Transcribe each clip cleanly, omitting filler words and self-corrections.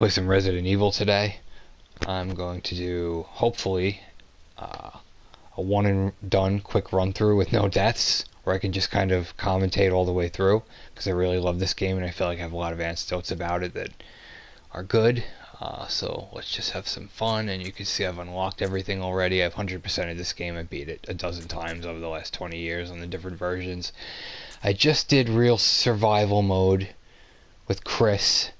Play some Resident Evil today. I'm going to do, hopefully, a one and done quick run through with no deaths, where I can just kind of commentate all the way through, because I really love this game and I feel like I have a lot of anecdotes about it that are good. So let's just have some fun, and you can see I've unlocked everything already. I've 100% of this game. I beat it a dozen times over the last 20 years on the different versions. I just did real survival mode with Chris,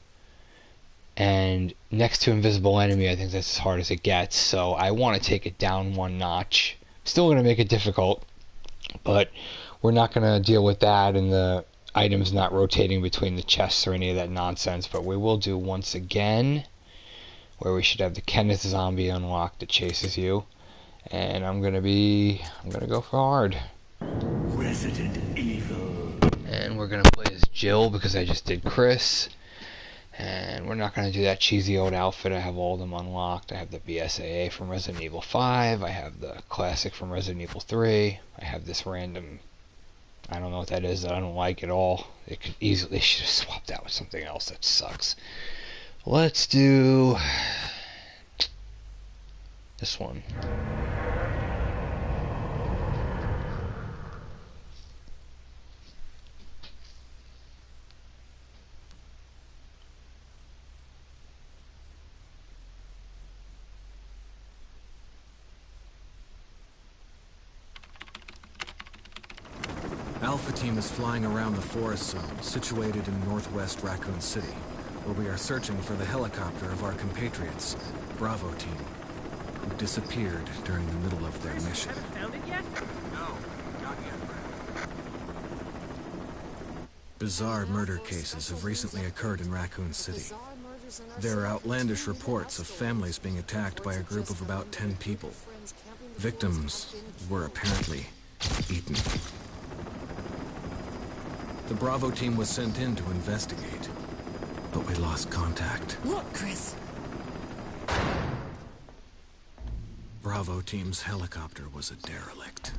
and next to Invisible Enemy, I think that's as hard as it gets, so I want to take it down one notch. Still going to make it difficult, but we're not going to deal with that and the items not rotating between the chests or any of that nonsense, but we will do once again, where we should have the Kenneth zombie unlocked that chases you, and I'm going to go for hard. Resident Evil. And we're going to play as Jill because I just did Chris. And we're not going to do that cheesy old outfit. I have all of them unlocked. I have the BSAA from Resident Evil 5. I have the classic from Resident Evil 3. I have this random, I don't know what that is, that I don't like at all. It could easily, they should have swapped out with something else. That sucks. Let's do this one. Alpha Team is flying around the forest zone, situated in northwest Raccoon City, where we are searching for the helicopter of our compatriots, Bravo Team, who disappeared during the middle of their mission. Haven't found it yet? No, not yet, Brad. Bizarre murder cases have recently occurred in Raccoon City. There are outlandish reports of families being attacked by a group of about 10 people. Victims were apparently eaten. The Bravo Team was sent in to investigate, but we lost contact. Look, Chris. Bravo Team's helicopter was a derelict.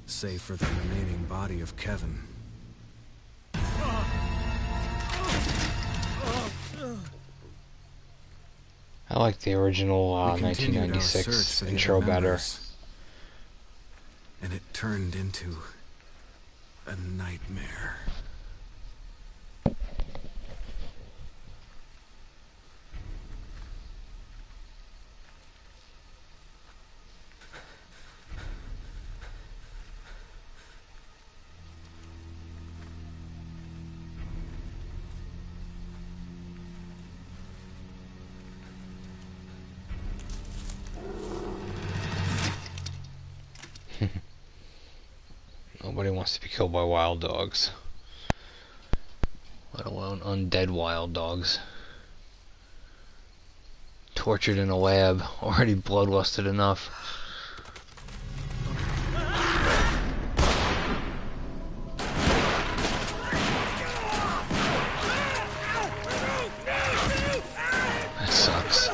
Save for the remaining body of Kevin. I like the original 1996 intro better. And it turned into a nightmare. Nobody wants to be killed by wild dogs, let alone undead wild dogs. Tortured in a lab, already bloodlusted enough. That sucks.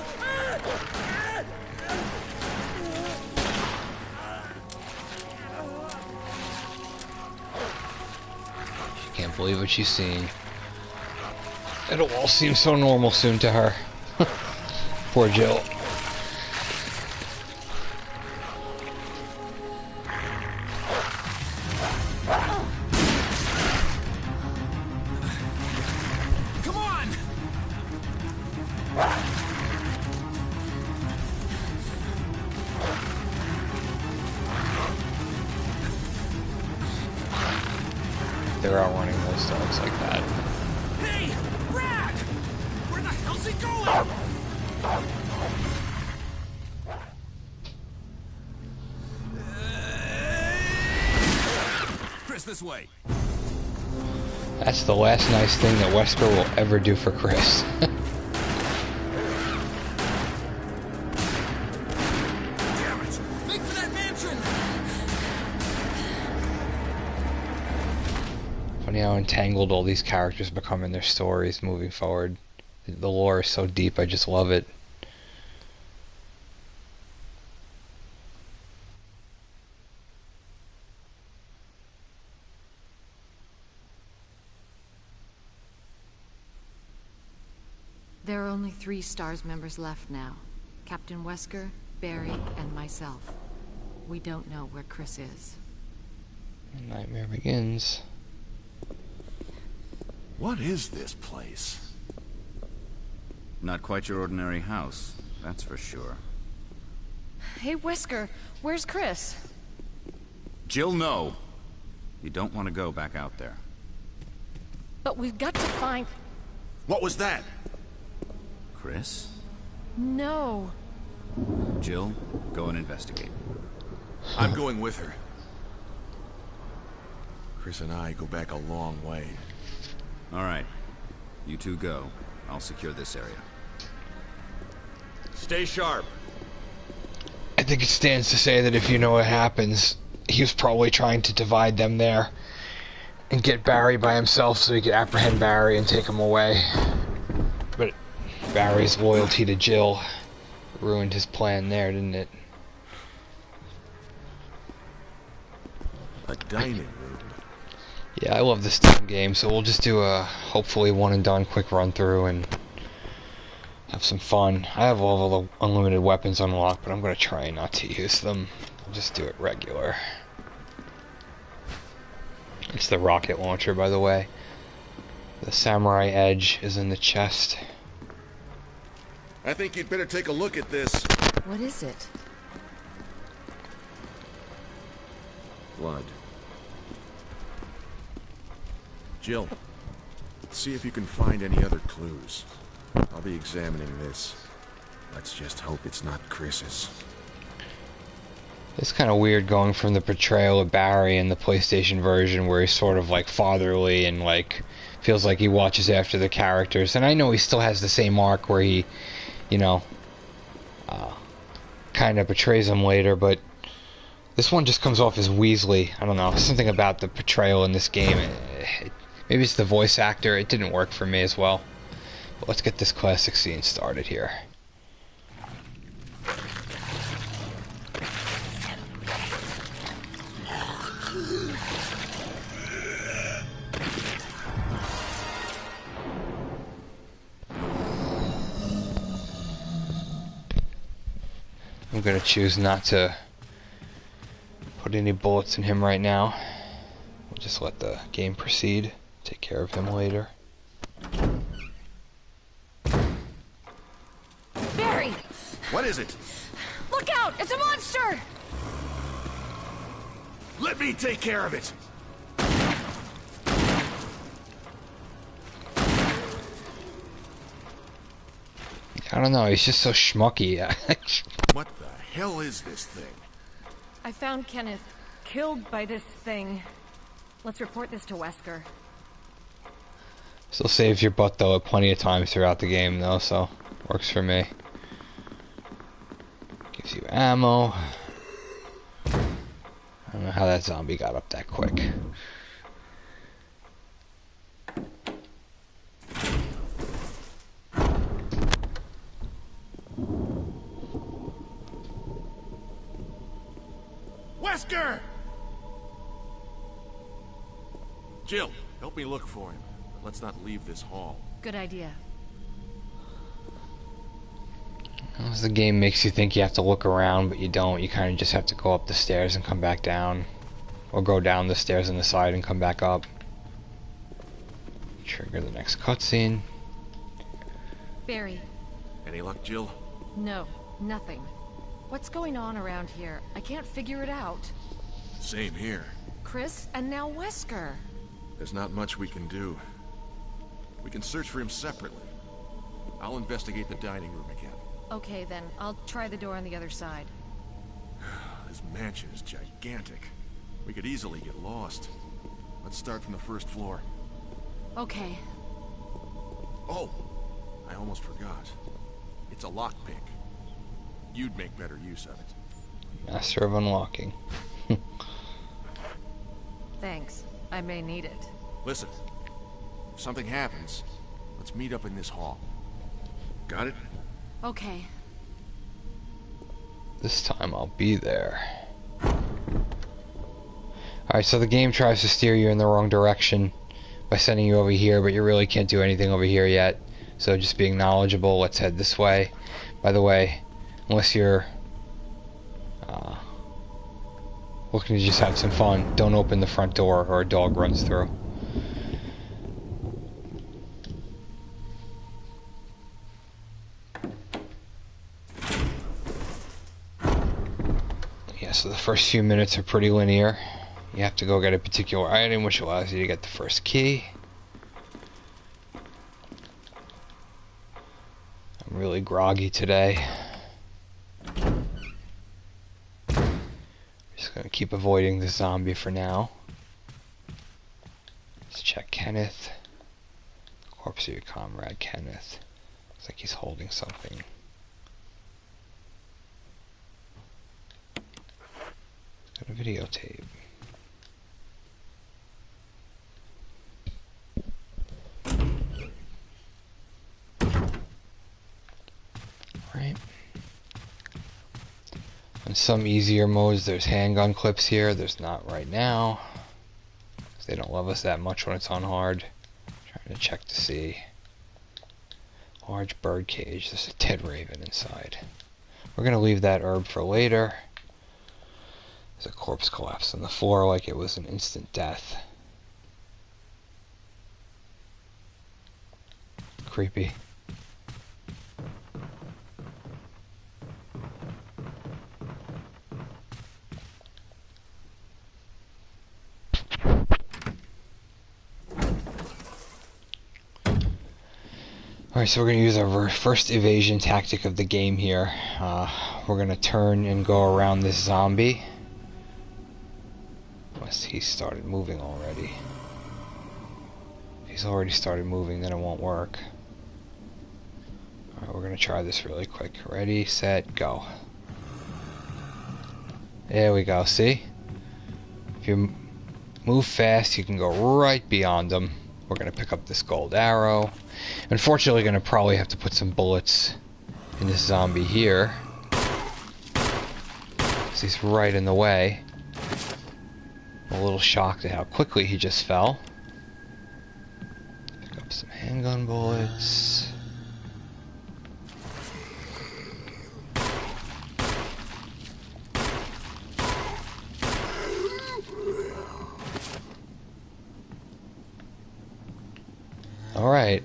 Can't believe what she's seeing. It'll all seem so normal soon to her. Poor Jill. Come on! They're outrunning those dogs like that. Hey! Brad! Where the hell's he going? Chris, this way. That's the last nice thing that Wesker will ever do for Chris. Damn it! Make for that mansion! Funny how entangled all these characters become in their stories moving forward. The lore is so deep, I just love it. There are only 3 STARS members left now. Captain Wesker, Barry, and myself. We don't know where Chris is. Nightmare begins. What is this place? Not quite your ordinary house, that's for sure. Hey, Wesker, where's Chris? Jill, no! You don't want to go back out there. But we've got to find... What was that? Chris? No. Jill, go and investigate. I'm going with her. Chris and I go back a long way. Alright. You two go. I'll secure this area. Stay sharp. I think it stands to say that if you know what happens, he was probably trying to divide them there and get Barry by himself so he could apprehend Barry and take him away. But Barry's loyalty to Jill ruined his plan there, didn't it? A dining room. Yeah, I love this damn game, so we'll just do a hopefully one and done quick run through and have some fun. I have all the unlimited weapons unlocked, but I'm going to try not to use them. I'll just do it regular. It's the rocket launcher, by the way. The samurai edge is in the chest. I think you'd better take a look at this. What is it? Blood. Jill, see if you can find any other clues. I'll be examining this. Let's just hope it's not Chris's. It's kind of weird going from the portrayal of Barry in the PlayStation version where he's sort of like fatherly and like feels like he watches after the characters. And I know he still has the same arc where he, you know, kind of betrays him later, but this one just comes off as Weasley. I don't know, something about the portrayal in this game. Maybe it's the voice actor. It didn't work for me as well. But let's get this classic scene started here. I'm gonna choose not to put any bullets in him right now. We'll just let the game proceed. Take care of him later. Barry! What is it? Look out! It's a monster! Let me take care of it. I don't know, he's just so schmucky. What the hell is this thing? I found Kenneth killed by this thing. Let's report this to Wesker. Still saves your butt though plenty of times throughout the game though, so works for me. Gives you ammo. I don't know how that zombie got up that quick. Wesker! Jill, help me look for him. Let's not leave this hall. Good idea. As the game makes you think you have to look around, but you don't. You kind of just have to go up the stairs and come back down. Or go down the stairs on the side and come back up. Trigger the next cutscene. Barry. Any luck, Jill? No, nothing. What's going on around here? I can't figure it out. Same here. Chris and now Wesker. There's not much we can do. We can search for him separately. I'll investigate the dining room again. Okay then, I'll try the door on the other side. This mansion is gigantic. We could easily get lost. Let's start from the first floor. Okay. Oh, I almost forgot. It's a lockpick. You'd make better use of it. Master of unlocking. Thanks. I may need it. Listen, if something happens, let's meet up in this hall. Got it? Okay. This time I'll be there. Alright, so the game tries to steer you in the wrong direction by sending you over here, but you really can't do anything over here yet. So just being knowledgeable, let's head this way. By the way, unless you're looking to just have some fun, don't open the front door or a dog runs through. Yeah, so the first few minutes are pretty linear. You have to go get a particular item, which allows you to get the first key. I'm really groggy today. Just gonna keep avoiding the zombie for now. Let's check Kenneth. Corpse of your comrade, Kenneth. Looks like he's holding something. Got a videotape. Right. On some easier modes, there's handgun clips here. There's not right now. They don't love us that much when it's on hard. Trying to check to see. Large bird cage. There's a Ted Raven inside. We're gonna leave that herb for later. There's a corpse collapsed on the floor like it was an instant death. Creepy. Alright, so we're going to use our first evasion tactic of the game here. We're going to turn and go around this zombie. Unless he started moving already. If he's already started moving, then it won't work. Alright, we're going to try this really quick. Ready, set, go. There we go, see? If you move fast, you can go right beyond them. We're going to pick up this gold arrow. Unfortunately, going to probably have to put some bullets in this zombie here. Because he's right in the way. I'm a little shocked at how quickly he just fell. Pick up some handgun bullets. Alright,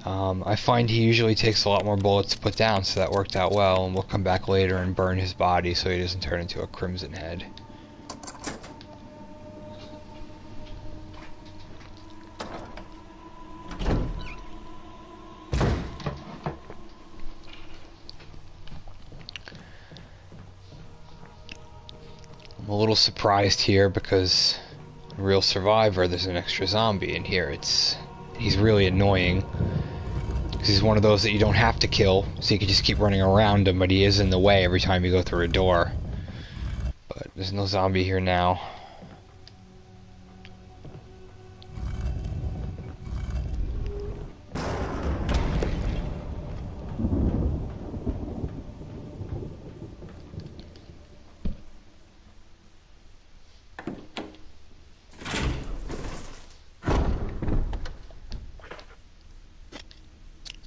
I find he usually takes a lot more bullets to put down, so that worked out well, and we'll come back later and burn his body so he doesn't turn into a crimson head. I'm a little surprised here because in Real Survivor there's an extra zombie in here. He's really annoying. Because he's one of those that you don't have to kill, so you can just keep running around him, but he is in the way every time you go through a door. But there's no zombie here now.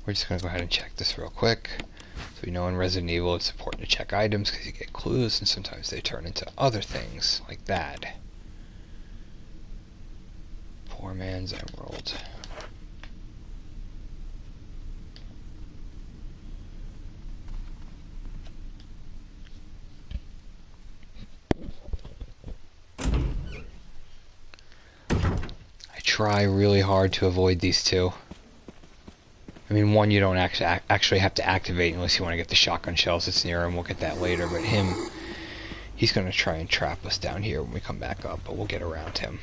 We're just going to go ahead and check this real quick. So we know in Resident Evil it's important to check items because you get clues and sometimes they turn into other things like that. Poor man's emerald. I try really hard to avoid these two. I mean, one you don't actually have to activate unless you want to get the shotgun shells that's near him. We'll get that later, but him, he's going to try and trap us down here when we come back up, but we'll get around him.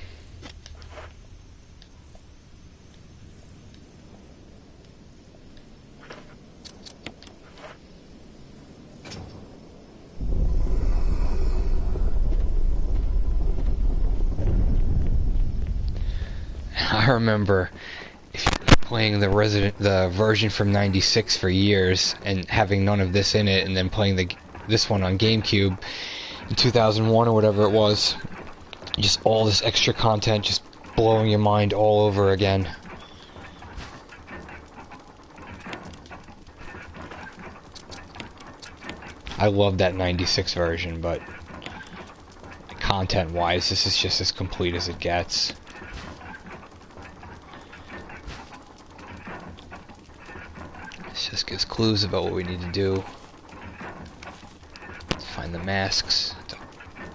I remember playing the version from '96 for years and having none of this in it, and then playing this one on GameCube in 2001 or whatever it was. Just all this extra content just blowing your mind all over again. I love that 96 version, but content-wise, this is just as complete as it gets. This just gives clues about what we need to do. Find the masks to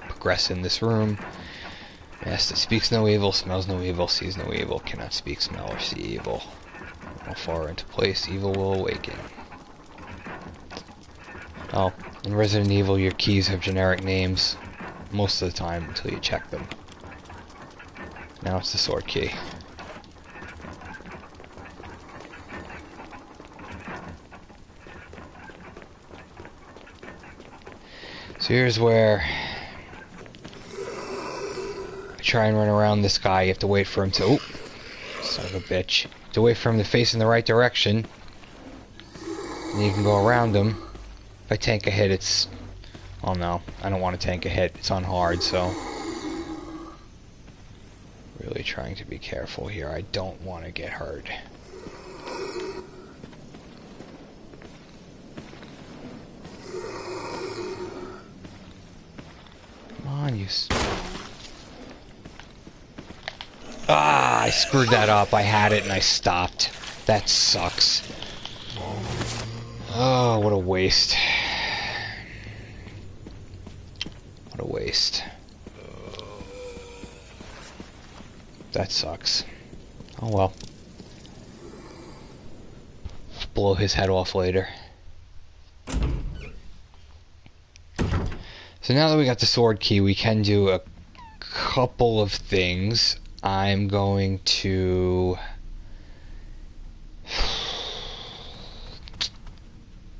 progress in this room. Mask that speaks no evil, smells no evil, sees no evil, cannot speak, smell, or see evil. All far into place, evil will awaken. Oh, in Resident Evil, your keys have generic names most of the time until you check them. Now it's the sword key. So here's where I try and run around this guy. You have to wait for him to... Oop! Son of a bitch. You have to wait for him to face in the right direction. And you can go around him. If I tank a hit, it's... Oh no, I don't want to tank a hit. It's on hard, so... Really trying to be careful here. I don't want to get hurt. Come on, you... Ah, I screwed that up. I had it and I stopped. That sucks. Oh, what a waste. What a waste. That sucks. Oh well. Blow his head off later. So now that we got the sword key, we can do a couple of things. I'm going to...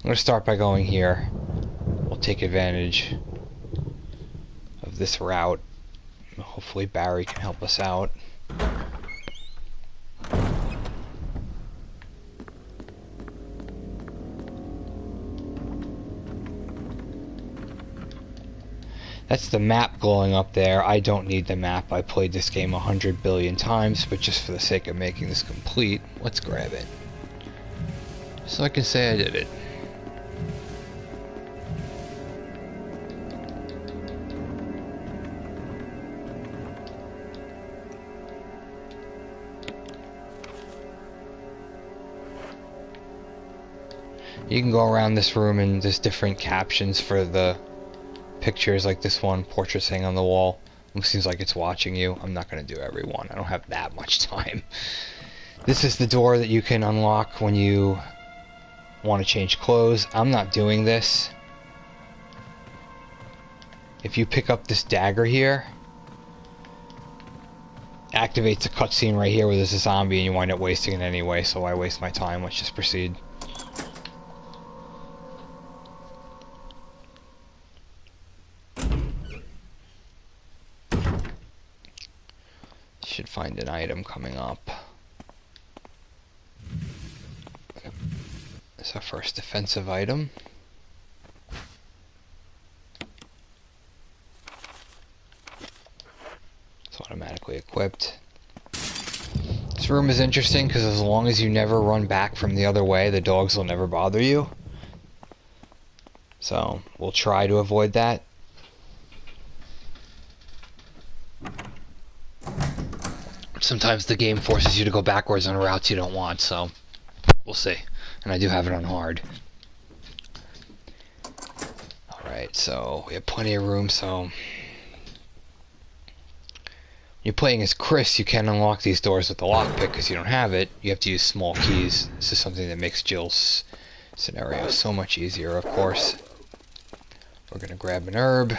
I'm going to start by going here. We'll take advantage of this route. Hopefully Barry can help us out. That's the map glowing up there. I don't need the map. I played this game 100 billion times, but just for the sake of making this complete, let's grab it. So I can say I did it. You can go around this room and there's different captions for the pictures, like this one, portraits hang on the wall. It seems like it's watching you. I'm not going to do every one. I don't have that much time. This is the door that you can unlock when you want to change clothes. I'm not doing this. If you pick up this dagger here, activates a cutscene right here where there's a zombie and you wind up wasting it anyway, so why waste my time? Let's just proceed. Should find an item coming up. It's our first defensive item. It's automatically equipped. This room is interesting because as long as you never run back from the other way, the dogs will never bother you. So we'll try to avoid that. Sometimes the game forces you to go backwards on routes you don't want, so we'll see. And I do have it on hard. Alright, so we have plenty of room, so... When you're playing as Chris, you can unlock these doors with the lockpick because you don't have it. You have to use small keys. This is something that makes Jill's scenario so much easier, of course. We're going to grab an herb.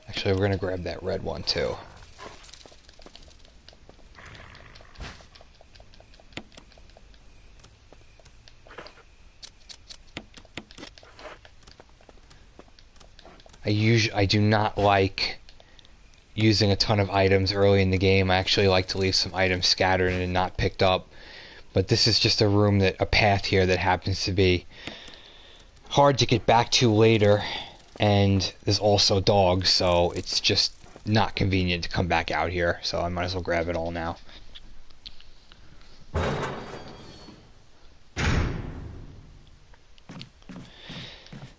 Actually, we're going to grab that red one, too. I do not like using a ton of items early in the game. I actually like to leave some items scattered and not picked up. But this is just a path here that happens to be hard to get back to later, and there's also dogs, so it's just not convenient to come back out here. So I might as well grab it all now.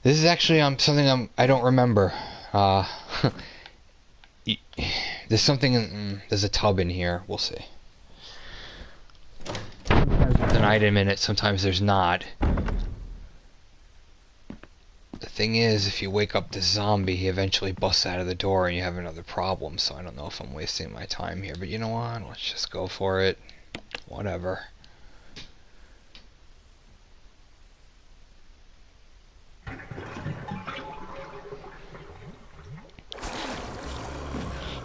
This This is actually something I don't remember. There's something. There's a tub in here. We'll see. There's an item in it. Sometimes there's not. The thing is, if you wake up the zombie, he eventually busts out of the door and you have another problem. So I don't know if I'm wasting my time here. But you know what? Let's just go for it. Whatever.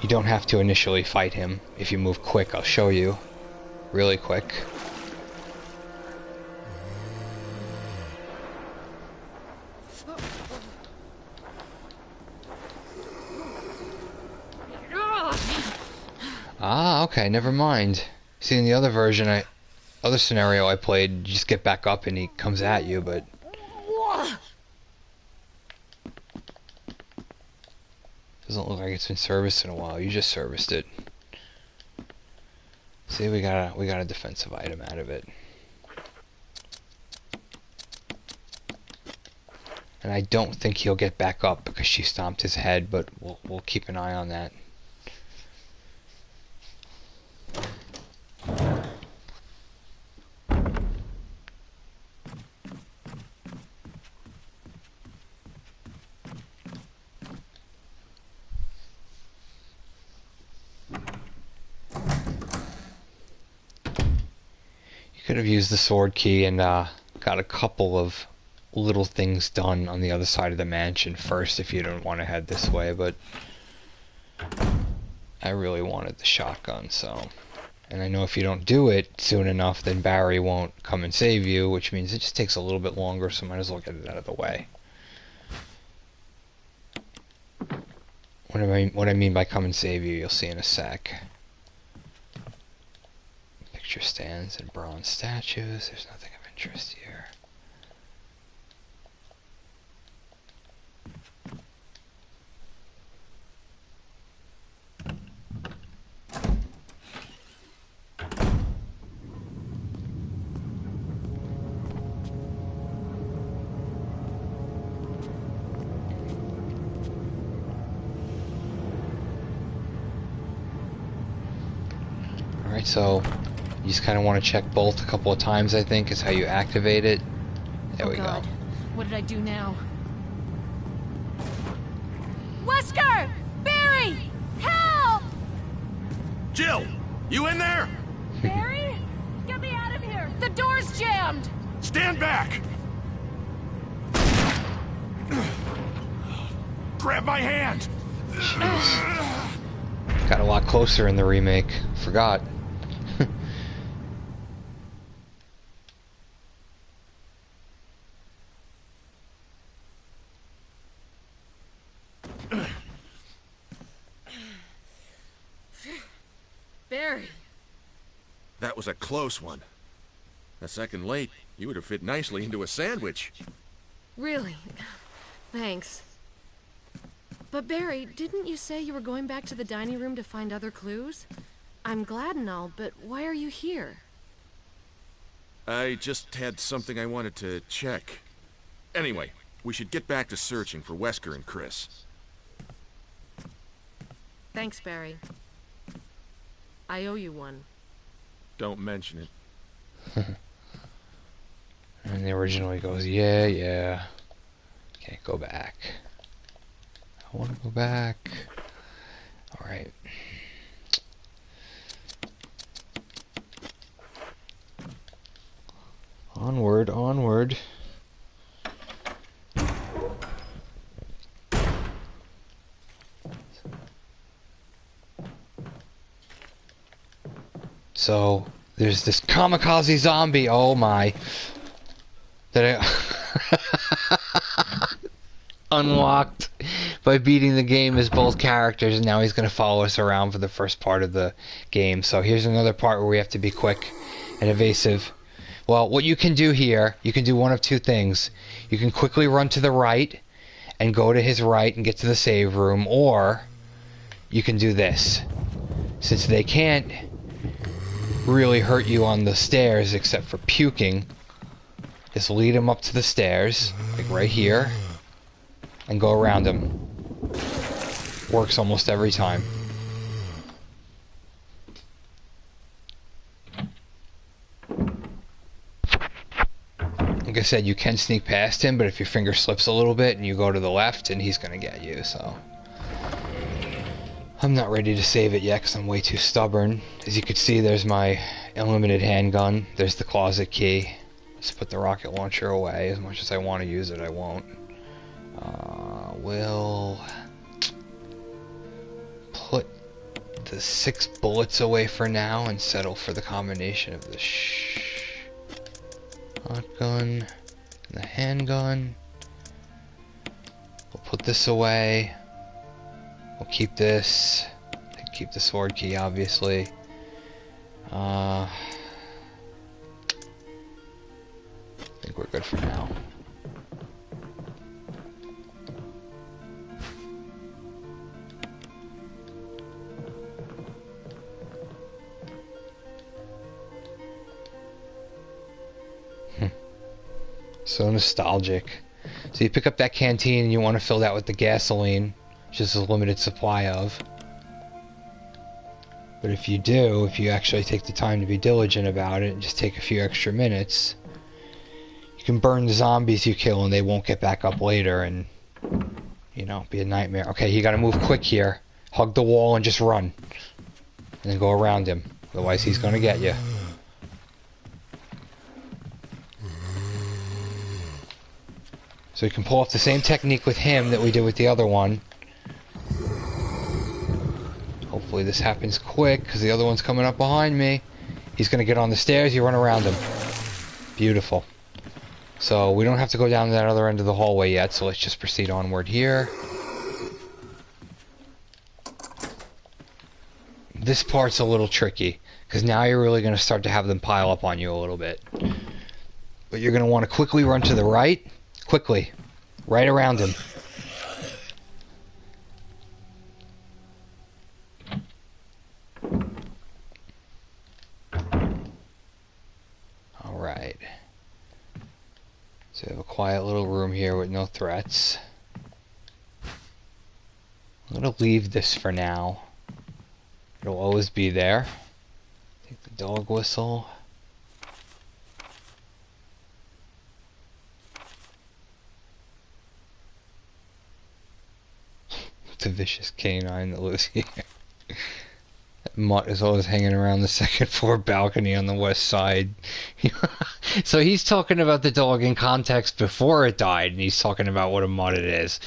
You don't have to initially fight him. If you move quick, I'll show you. Really quick. Ah, okay, never mind. See, in the other version, other scenario I played, you just get back up and he comes at you, but... Doesn't look like it's been serviced in a while. You just serviced it. See, we got a defensive item out of it. And I don't think he'll get back up because she stomped his head, but we'll keep an eye on that. Could have used the sword key and got a couple of little things done on the other side of the mansion first if you don't want to head this way, but I really wanted the shotgun, so... And I know if you don't do it soon enough, then Barry won't come and save you, which means it just takes a little bit longer, so might as well get it out of the way. What I mean by come and save you, you'll see in a sec. Picture stands and bronze statues. There's nothing of interest here. Alright, so you just kind of want to check both a couple of times, I think, is how you activate it. There we go. What did I do now? Wesker! Barry! Help! Jill! You in there? Barry? Get me out of here! The door's jammed! Stand back! Grab my hand! Jeez. Got a lot closer in the remake. Forgot. Barry. That was a close one. A second late, you would have fit nicely into a sandwich. Really? Thanks. But Barry, didn't you say you were going back to the dining room to find other clues? I'm glad and all, but why are you here? I just had something I wanted to check. Anyway, we should get back to searching for Wesker and Chris. Thanks, Barry. I owe you one. Don't mention it. And the original he goes, yeah, yeah. Can't go back. I want to go back. Alright. Onward, onward. So, there's this kamikaze zombie, oh my, that I unlocked by beating the game as both characters, and now he's going to follow us around for the first part of the game. So here's another part where we have to be quick and evasive. Well, what you can do here, you can do one of two things. You can quickly run to the right and go to his right and get to the save room, or you can do this. Since they can't really hurt you on the stairs except for puking, just lead him up to the stairs, like right here, and go around him. Works almost every time. Like I said, you can sneak past him, but if your finger slips a little bit and you go to the left, and he's gonna get you, so. I'm not ready to save it yet because I'm way too stubborn. As you can see, there's my unlimited handgun. There's the closet key. Let's put the rocket launcher away. As much as I want to use it, I won't. We'll put the 6 bullets away for now and settle for the combination of the shotgun and the handgun. We'll put this away. We'll keep this. Keep the sword key, obviously. I think we're good for now. So nostalgic. So you pick up that canteen and you want to fill that with the gasoline, which is a limited supply of. But if you do, if you actually take the time to be diligent about it and just take a few extra minutes, you can burn the zombies you kill and they won't get back up later and, you know, be a nightmare. Okay, you gotta move quick here. Hug the wall and just run. And then go around him. Otherwise he's gonna get you. So you can pull off the same technique with him that we did with the other one. Hopefully this happens quick, because the other one's coming up behind me. He's going to get on the stairs, you run around him. Beautiful. So we don't have to go down to that other end of the hallway yet, so let's just proceed onward here. This part's a little tricky, because now you're really going to start to have them pile up on you a little bit. But you're going to want to quickly run to the right. Quickly. Right around him. Alright. So we have a quiet little room here with no threats. I'm going to leave this for now. It'll always be there. Take the dog whistle. The vicious canine that lives here. That mutt is always hanging around the second floor balcony on the west side. So he's talking about the dog in context before it died, and he's talking about what a mutt it is.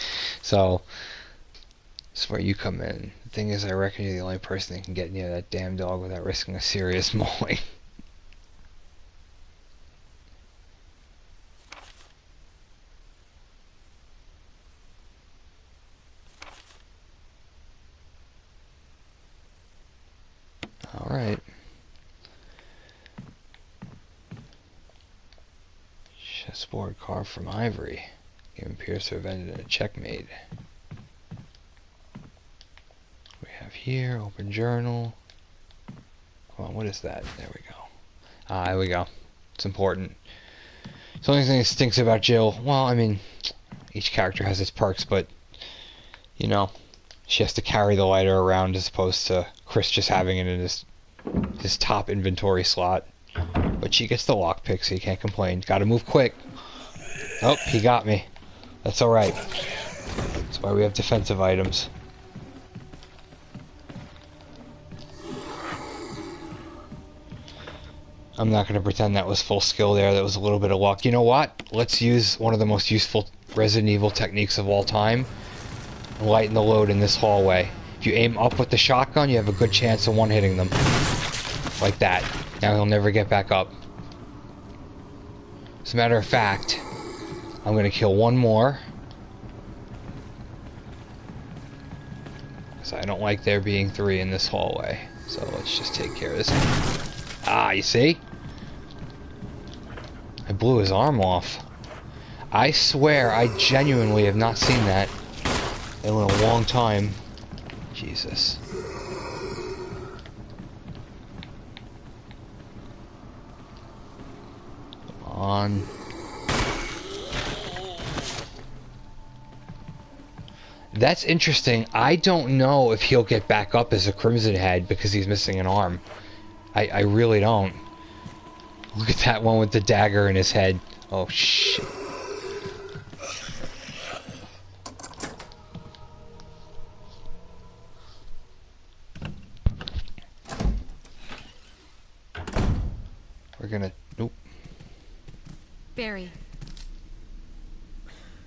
So that's where you come in. The thing is, I reckon you're the only person that can get near that damn dog without risking a serious mauling. Alright. Chessboard carved from ivory. Given Pierce revenge in a checkmate. We have here, open journal. Come on, what is that? There we go. Ah, there we go. It's important. It's the only thing that stinks about Jill. Well, I mean, each character has its perks, but, you know, she has to carry the lighter around as opposed to Chris just having it in his top inventory slot. But she gets the lockpick, so you can't complain. Gotta move quick. Oh, he got me. That's alright. That's why we have defensive items. I'm not going to pretend that was full skill there. That was a little bit of luck. You know what? Let's use one of the most useful Resident Evil techniques of all time. Lighten the load in this hallway. If you aim up with the shotgun, you have a good chance of one-hitting them. Like that. Now he'll never get back up. As a matter of fact, I'm going to kill one more. Because I don't like there being 3 in this hallway. So let's just take care of this. Ah, you see? I blew his arm off. I swear I genuinely have not seen that in a long time. Jesus. Come on. That's interesting. I don't know if he'll get back up as a Crimson Head because he's missing an arm. I really don't. Look at that one with the dagger in his head. Oh, shit. We're gonna... Nope. Barry.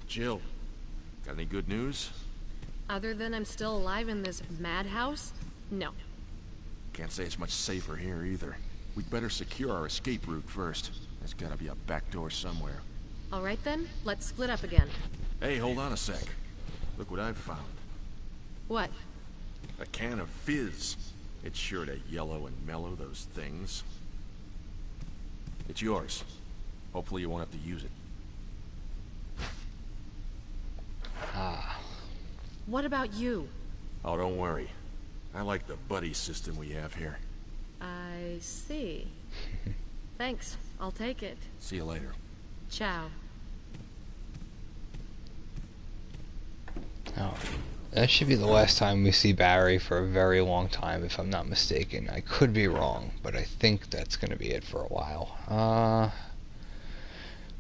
Jill, got any good news? Other than I'm still alive in this madhouse? No. Can't say it's much safer here either. We'd better secure our escape route first. There's gotta be a back door somewhere. All right then, let's split up again. Hey, hold on a sec. Look what I've found. What? A can of fizz. It's sure to yellow and mellow those things. It's yours. Hopefully you won't have to use it. Ah. What about you? Oh, don't worry. I like the buddy system we have here. I see. Thanks, I'll take it. See you later. Ciao. Oh. That should be the last time we see Barry for a very long time, if I'm not mistaken. I could be wrong, but I think that's going to be it for a while.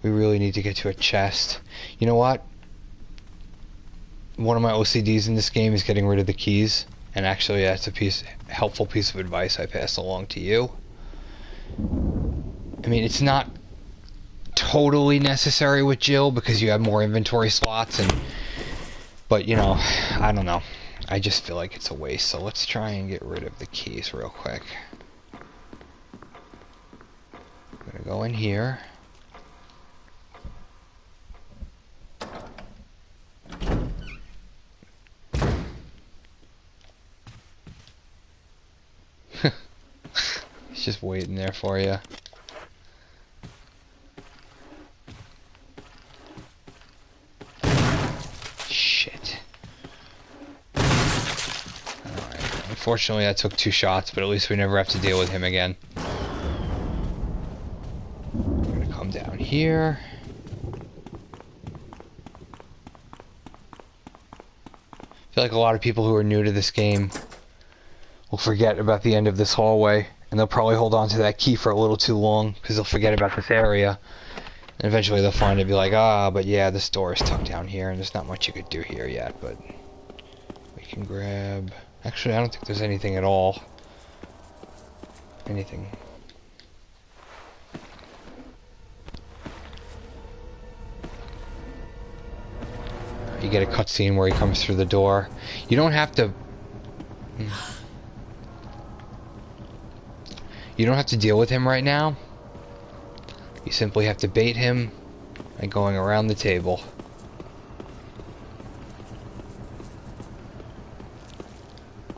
We really need to get to a chest. You know what? One of my OCDs in this game is getting rid of the keys, and actually that's a helpful piece of advice I pass along to you. I mean, it's not totally necessary with Jill because you have more inventory slots, but you know, I don't know. I just feel like it's a waste, so let's try and get rid of the keys real quick. I'm gonna go in here. He's just waiting there for you. Shit. Alright. Unfortunately, I took 2 shots, but at least we never have to deal with him again. I'm gonna come down here. I feel like a lot of people who are new to this game will forget about the end of this hallway, and they'll probably hold on to that key for a little too long because they'll forget about this area. And eventually they'll find it and be like, but yeah, this door is tucked down here and there's not much you could do here yet, but we can grab... Actually, I don't think there's anything at all. Anything. You get a cutscene where he comes through the door. You don't have to... You don't have to deal with him right now. You simply have to bait him by going around the table.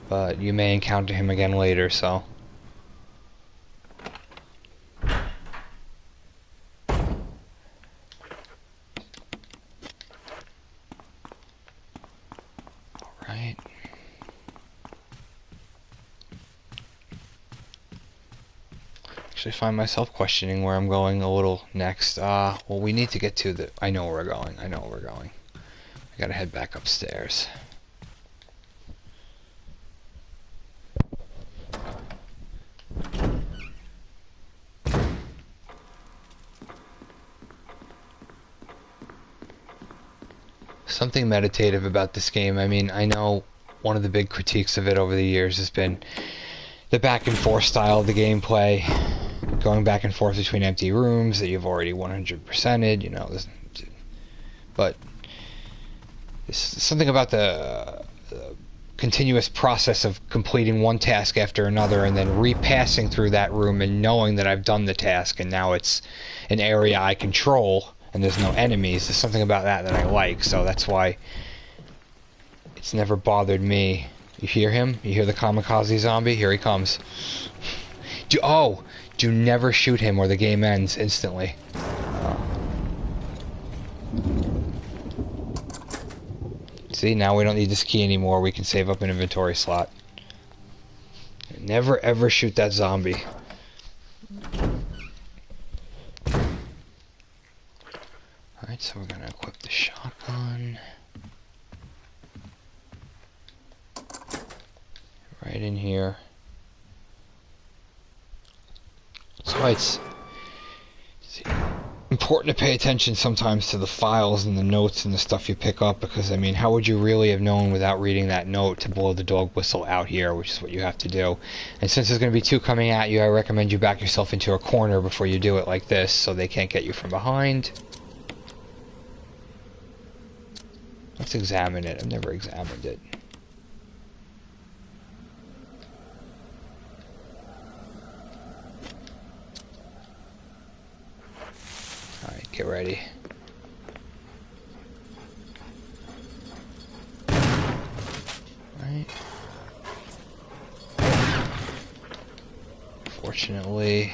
But you may encounter him again later, so... Alright. Actually find myself questioning where I'm going a little next. Well, we need to get to the... I know where we're going. I know where we're going. I gotta head back upstairs. Something meditative about this game. I mean, I know one of the big critiques of it over the years has been the back and forth style of the gameplay. Going back and forth between empty rooms that you've already 100%ed, you know. But there's something about the continuous process of completing one task after another and then repassing through that room and knowing that I've done the task and now it's an area I control and there's no enemies. There's something about that I like, so that's why it's never bothered me. You hear him? You hear the kamikaze zombie? Here he comes. Do never shoot him or the game ends instantly. See, now we don't need this key anymore. We can save up an inventory slot. Never ever shoot that zombie. Alright, so we're gonna equip the shotgun. right in here. That's why it's important to pay attention sometimes to the files and the notes and the stuff you pick up, because I mean, how would you really have known without reading that note to blow the dog whistle out here, which is what you have to do. And since there's going to be two coming at you, I recommend you back yourself into a corner before you do it like this, so they can't get you from behind. Let's examine it. I've never examined it. Alright, get ready. Right. Fortunately,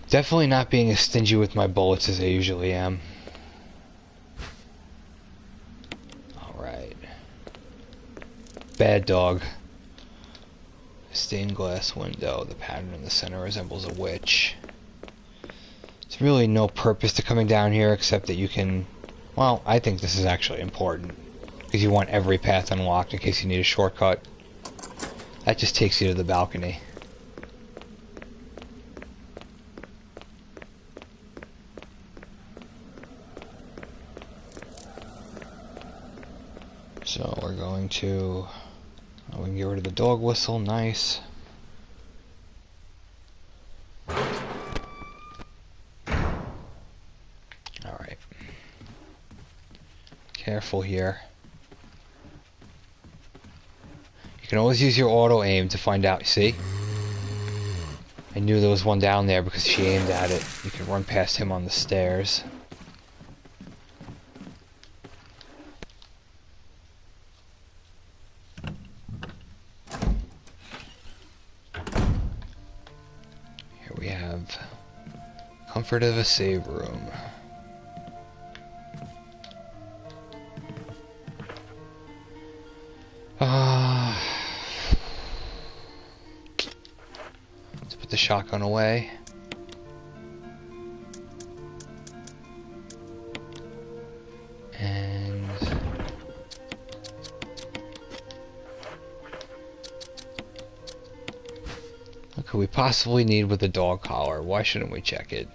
definitely not being as stingy with my bullets as I usually am. Alright. Bad dog. Stained glass window. The pattern in the center resembles a witch. There's really no purpose to coming down here except that you can... Well, I think this is actually important, because you want every path unlocked in case you need a shortcut. That just takes you to the balcony. So we're going to... we can get rid of the dog whistle, nice. Alright. Careful here. You can always use your auto aim to find out, see? I knew there was one down there because she aimed at it. You can run past him on the stairs. Comfort of a save room. Let's put the shotgun away. And what could we possibly need with a dog collar? Why shouldn't we check it?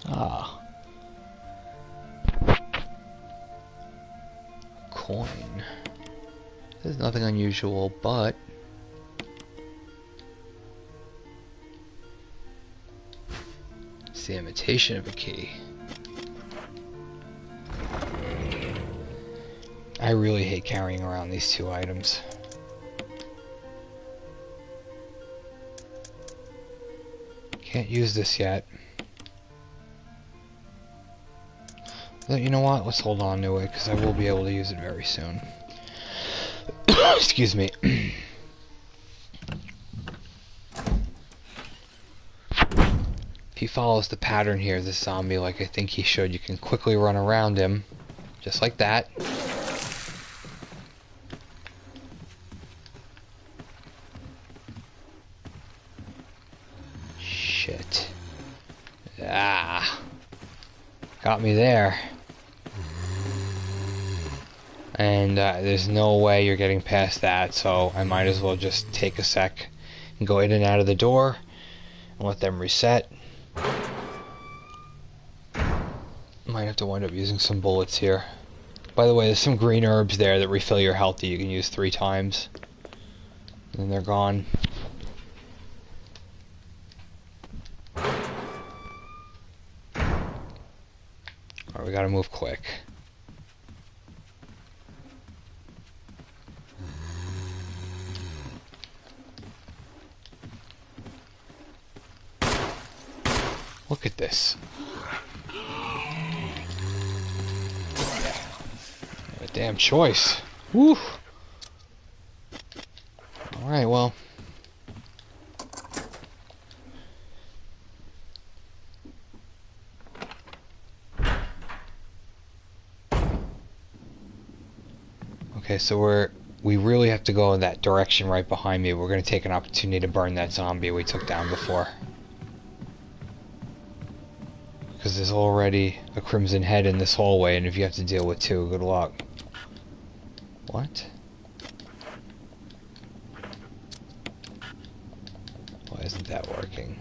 Ah. Coin. There's nothing unusual, but it's the imitation of a key. I really hate carrying around these two items. Can't use this yet. You know what? Let's hold on to it, because I will be able to use it very soon. Excuse me. If he follows the pattern here, this zombie, like I think he should, you can quickly run around him. Just like that. Shit. Ah. Got me there. And there's no way you're getting past that, so I might as well just take a sec and go in and out of the door and let them reset. Might have to wind up using some bullets here. By the way, there's some green herbs there that refill your health that you can use 3 times. And then they're gone. Alright, we gotta move quick. Look at this. A damn choice. Woo! Alright, well. Okay, so we really have to go in that direction right behind me. We're going to take an opportunity to burn that zombie we took down before. there's already a Crimson Head in this hallway, and if you have to deal with two, good luck. What? Why isn't that working?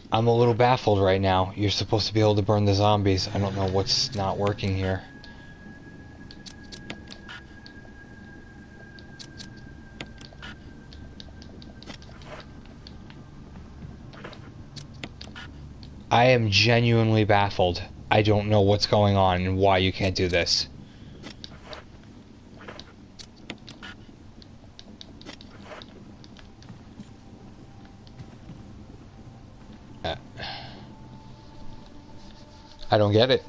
I'm a little baffled right now. You're supposed to be able to burn the zombies. I don't know what's not working here. I am genuinely baffled. I don't know what's going on and why you can't do this. I don't get it.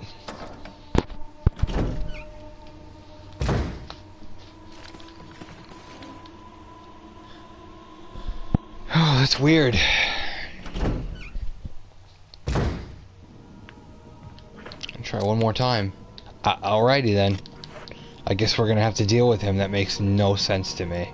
Oh, that's weird. I'll try one more time. Alrighty then. I guess we're gonna have to deal with him. That makes no sense to me.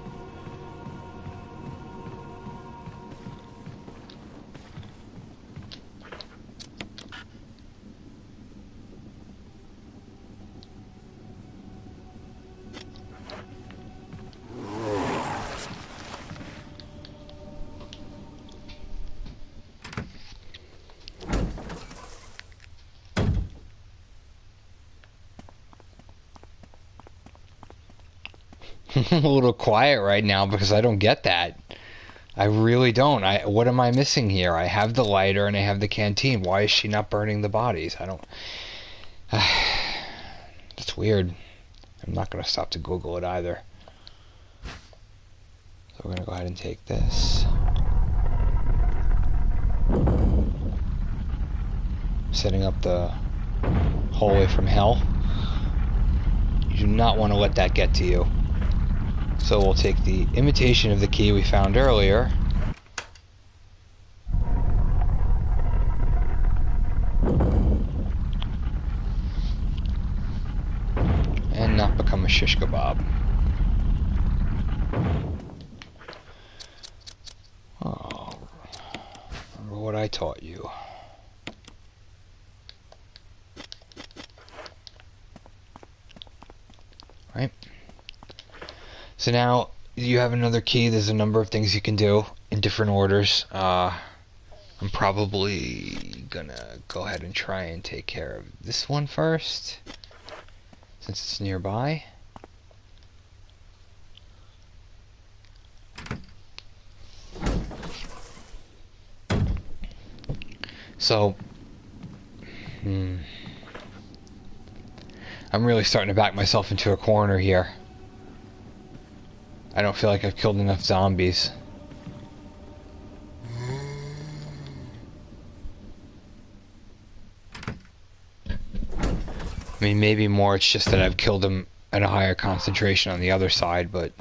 I'm a little quiet right now because I don't get that. I really don't. What am I missing here? I have the lighter and I have the canteen. Why is she not burning the bodies? I don't... That's weird. I'm not going to stop to Google it either. So we're going to go ahead and take this. Setting up the hallway from hell. You do not want to let that get to you. So we'll take the imitation of the key we found earlier. And not become a shish kebab. Oh, remember what I taught you. Right? So now you have another key. There's a number of things you can do in different orders. I'm probably gonna go ahead and try and take care of this one first, since it's nearby. So, I'm really starting to back myself into a corner here. I don't feel like I've killed enough zombies. I mean, maybe more it's just that I've killed them at a higher concentration on the other side, but...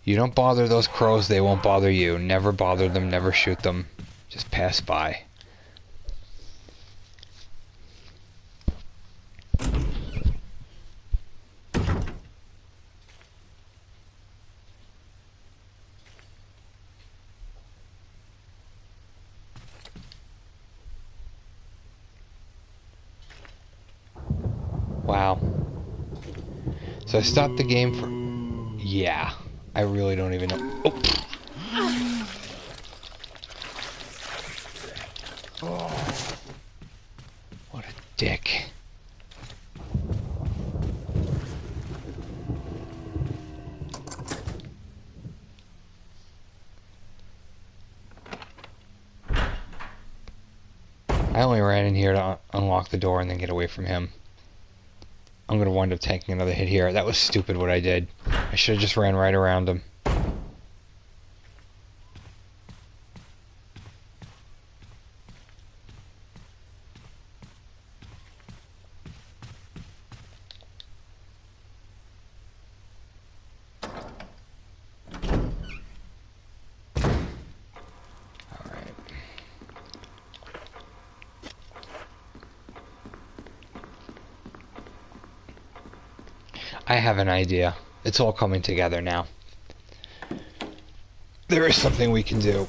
You don't bother those crows, they won't bother you. Never bother them, never shoot them. Just pass by. Wow. So I stopped the game for... Yeah. I really don't even know... Oh. What a dick. I only ran in here to unlock the door and then get away from him. I'm gonna wind up taking another hit here. That was stupid what I did. I should have just ran right around him. I have an idea. It's all coming together now. There is something we can do.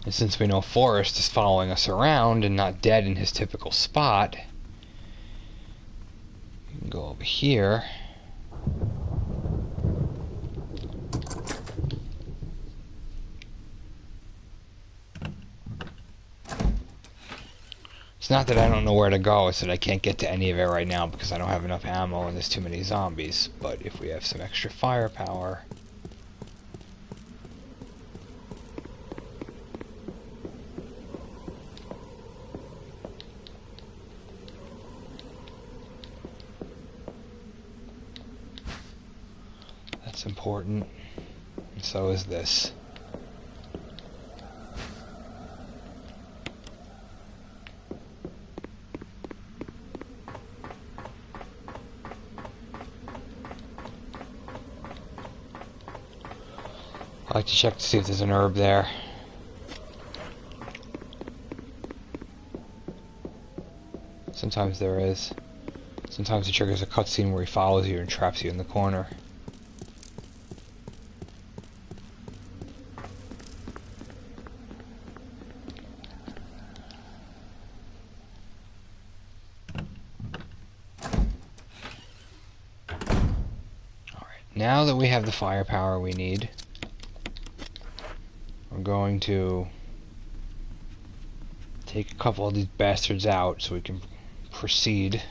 And since we know Forrest is following us around and not dead in his typical spot, we can go over here. It's not that I don't know where to go, it's that I can't get to any of it right now because I don't have enough ammo and there's too many zombies. But if we have some extra firepower... That's important. And so is this. I like to check to see if there's an herb there. Sometimes there is. Sometimes it triggers a cutscene where he follows you and traps you in the corner. Alright, now that we have the firepower we need, we're going to take a couple of these bastards out so we can proceed.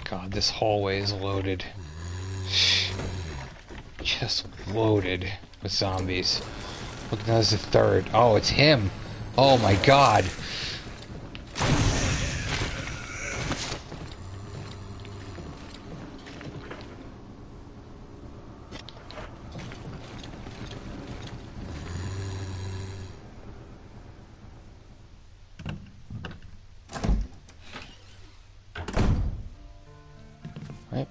God, this hallway is loaded. Just loaded with zombies. Look, now there's a third. Oh, it's him. Oh my God. Right?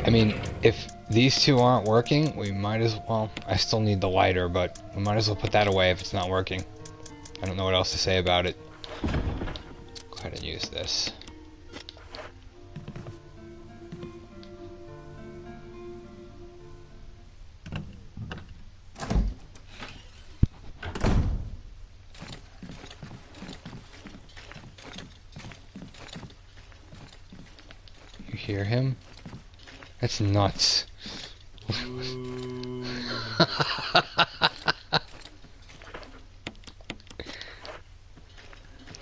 I mean, if these two aren't working, we might as well... I still need the lighter, but we might as well put that away if it's not working. I don't know what else to say about it. Go ahead and use this. You hear him? That's nuts.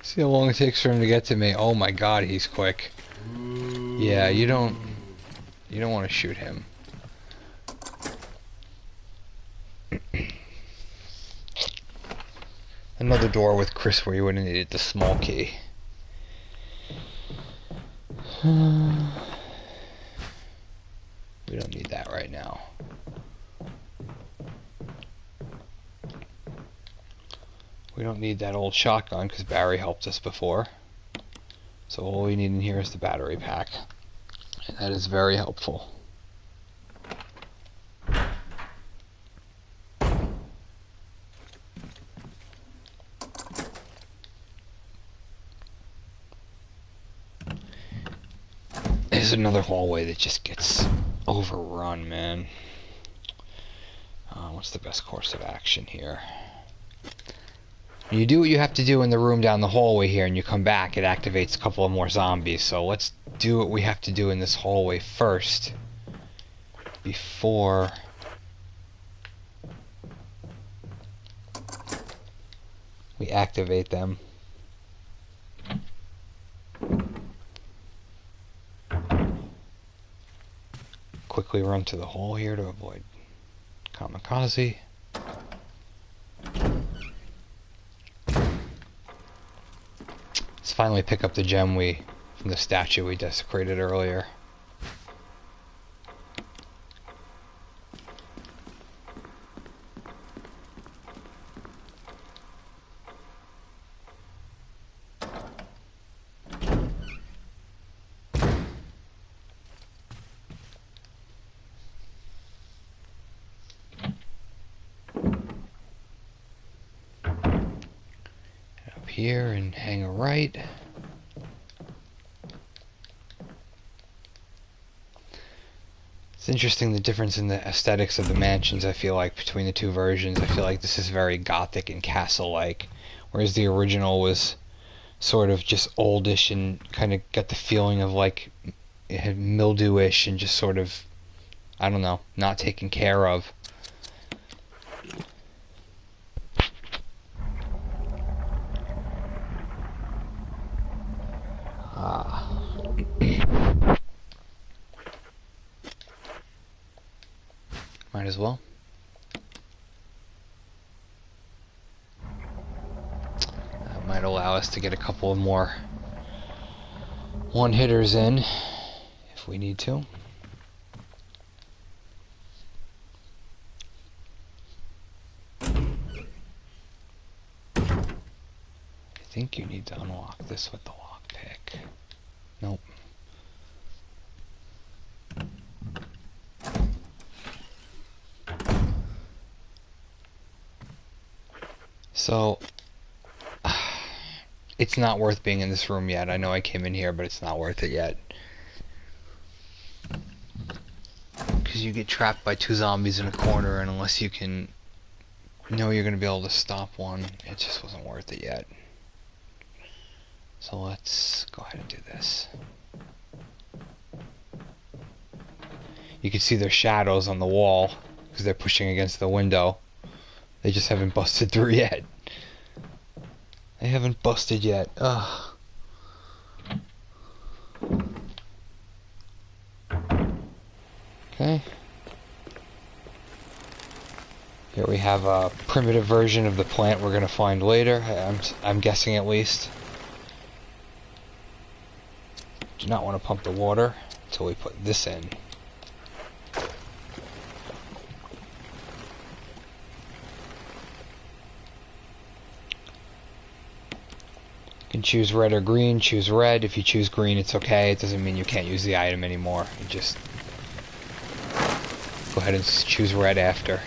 See how long it takes for him to get to me. Oh my God, he's quick. Yeah, you don't want to shoot him. Another door with Chris where you would have needed the small key. We don't need that right now. We don't need that old shotgun because Barry helped us before. So all we need in here is the battery pack. And that is very helpful. There's another hallway that just gets overrun, man. What's the best course of action here? When you do what you have to do in the room down the hallway here and you come back, it activates a couple of more zombies. So let's do what we have to do in this hallway first before we activate them. Quickly run to the hole here to avoid kamikaze. It's finally pick up the gem from the statue we desecrated earlier. Here and hang a right. It's interesting the difference in the aesthetics of the mansions, I feel like, between the two versions. I feel like this is very gothic and castle-like, whereas the original was sort of just oldish and kind of got the feeling of like it had mildewish and just sort of, I don't know, not taken care of. Might as well. That might allow us to get a couple of more one-hitters in if we need to. I think you need to unlock this with the lockpick. Nope. So, it's not worth being in this room yet. I know I came in here, but it's not worth it yet. Because you get trapped by two zombies in a corner, and unless you can know you're going to be able to stop one, it just wasn't worth it yet. So let's go ahead and do this. You can see their shadows on the wall, because they're pushing against the window. They just haven't busted through yet. They haven't busted yet. Ugh. Okay. Here we have a primitive version of the plant we're gonna find later. I'm guessing at least. Do not want to pump the water until we put this in. You can choose red or green. Choose red. If you choose green, it's okay. It doesn't mean you can't use the item anymore. You just go ahead and choose red after.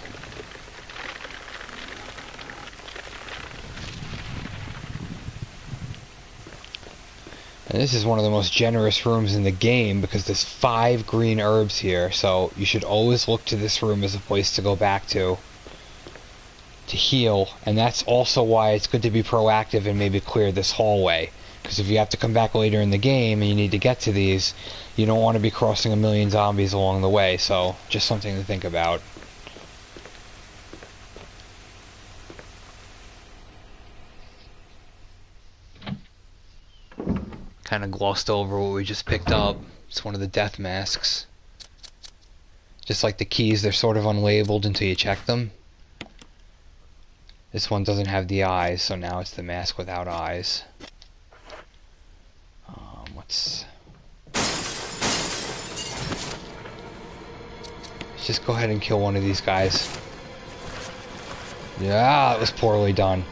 And this is one of the most generous rooms in the game because there's 5 green herbs here, so you should always look to this room as a place to go back to heal, and that's also why it's good to be proactive and maybe clear this hallway, because if you have to come back later in the game and you need to get to these, you don't want to be crossing a million zombies along the way, so just something to think about. Kind of glossed over what we just picked up. It's one of the death masks. Just like the keys, they're sort of unlabeled until you check them. This one doesn't have the eyes, so now it's the mask without eyes. Let's just go ahead and kill one of these guys. Yeah, it was poorly done.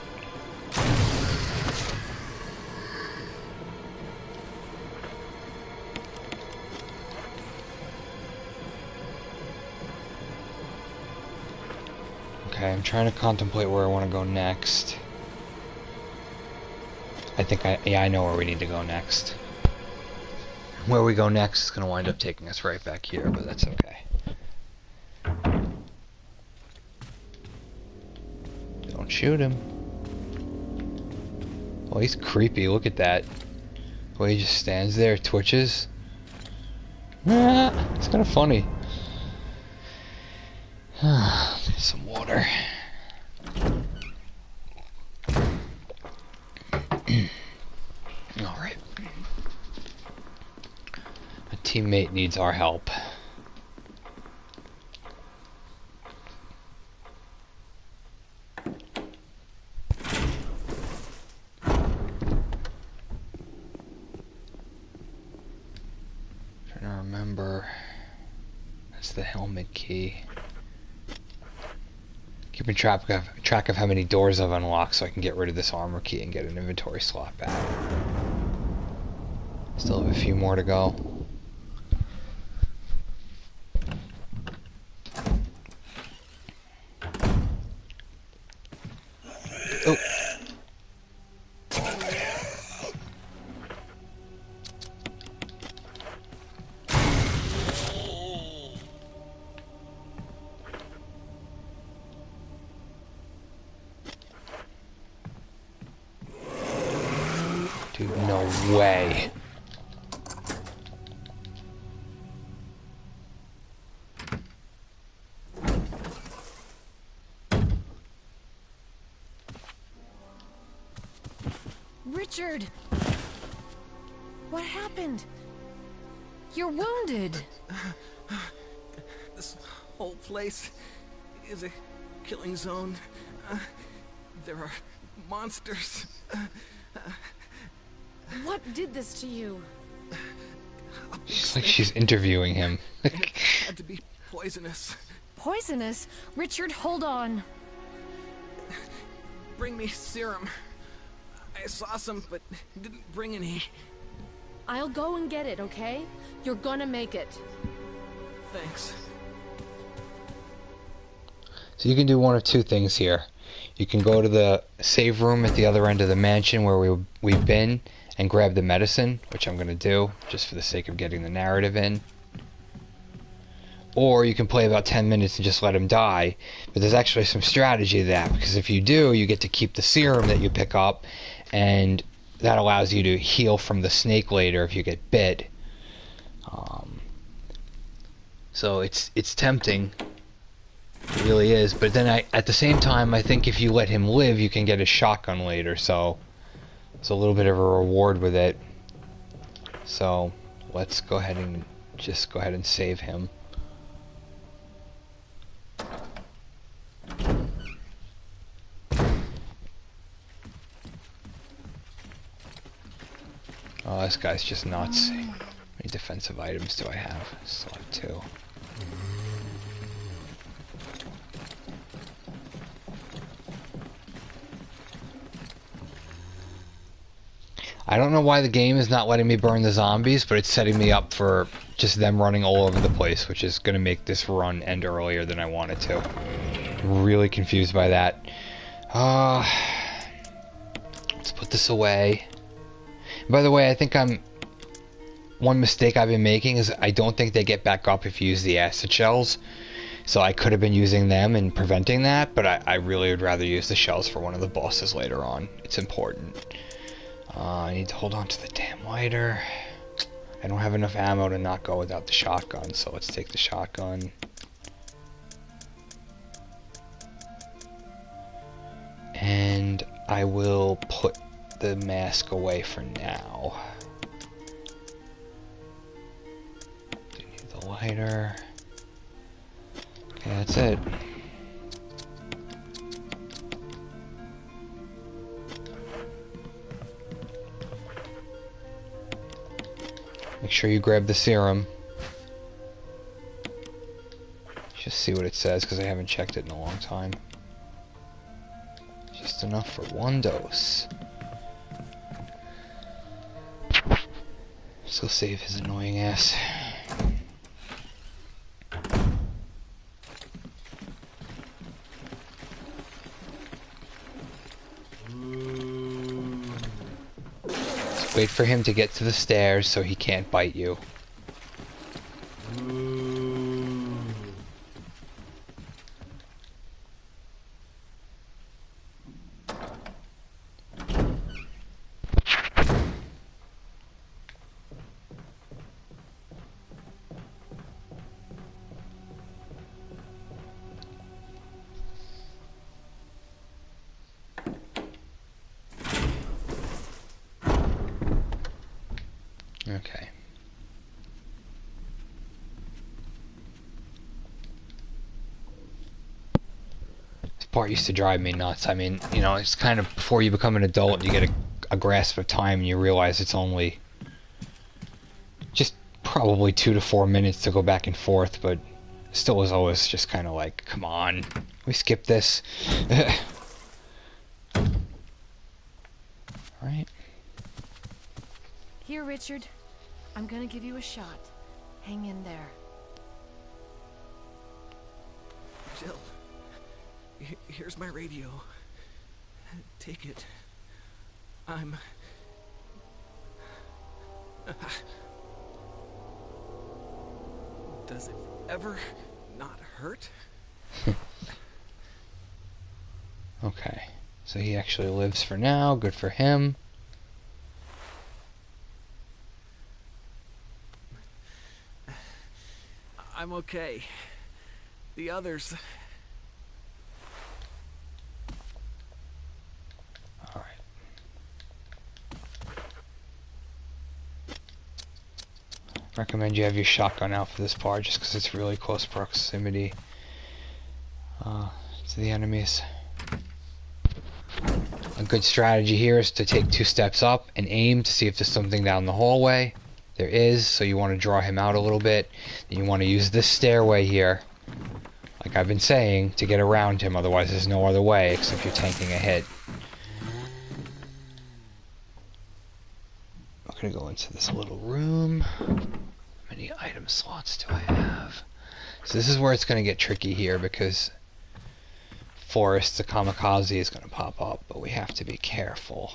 Okay, I'm trying to contemplate where I want to go next. I know where we need to go next. Where we go next is going to wind up taking us right back here, but that's okay. Don't shoot him. Oh, he's creepy. Look at that. The way he just stands there, twitches. It's kind of funny. There's some water. Alright. A teammate needs our help. the helmet key. Keeping track of how many doors I've unlocked so I can get rid of this armor key and get an inventory slot back. Still have a few more to go. Oh. Dude, no way. Richard! What happened? You're wounded. This whole place is a killing zone. There are monsters. What did this to you? She's like she's interviewing him. It had to be poisonous. Poisonous? Richard, hold on. Bring me serum. I saw some, but didn't bring any. I'll go and get it, okay? You're gonna make it. Thanks. So you can do one of two things here. You can go to the save room at the other end of the mansion where we've been and grab the medicine, which I'm going to do just for the sake of getting the narrative in. Or you can play about 10 minutes and just let him die. But there's actually some strategy to that, because if you do, you get to keep the serum that you pick up, and that allows you to heal from the snake later if you get bit. So it's tempting. It really is. But then at the same time, I think if you let him live, you can get a shotgun later. So it's a little bit of a reward with it. So let's go ahead and just go ahead and save him. Oh, this guy's just nuts. How many defensive items do I have? Still have 2. I don't know why the game is not letting me burn the zombies, but it's setting me up for just them running all over the place, which is going to make this run end earlier than I want it to. I'm really confused by that. Let's put this away. By the way, I think one mistake I've been making is I don't think they get back up if you use the acid shells. So I could have been using them and preventing that, but I really would rather use the shells for one of the bosses later on. It's important. I need to hold on to the damn lighter. I don't have enough ammo to not go without the shotgun, so let's take the shotgun. And I will put the mask away for now. Do need the lighter. Okay, that's it. Make sure you grab the serum. Just see what it says, because I haven't checked it in a long time. Just enough for 1 dose. So save his annoying ass. Just wait for him to get to the stairs so he can't bite you. Okay. This part used to drive me nuts. I mean, you know, it's kind of before you become an adult, you get a grasp of time and you realize it's only just probably 2 to 4 minutes to go back and forth, but Still was always just kind of like, come on, we skip this. Alright. Here, Richard. I'm gonna give you a shot. Hang in there. Jill, here's my radio. Take it. I'm... Does it ever not hurt? Okay, so he actually lives for now. Good for him. I'm okay. The others... Alright. Recommend you have your shotgun out for this part just because it's really close proximity to the enemies. A good strategy here is to take 2 steps up and aim to see if there's something down the hallway. There is, so you want to draw him out a little bit. Then you want to use this stairway here, like I've been saying, to get around him. Otherwise there's no other way except you're tanking a hit. I'm going to go into this little room. How many item slots do I have? So this is where it's going to get tricky here because Forrest, the kamikaze, is going to pop up, but we have to be careful.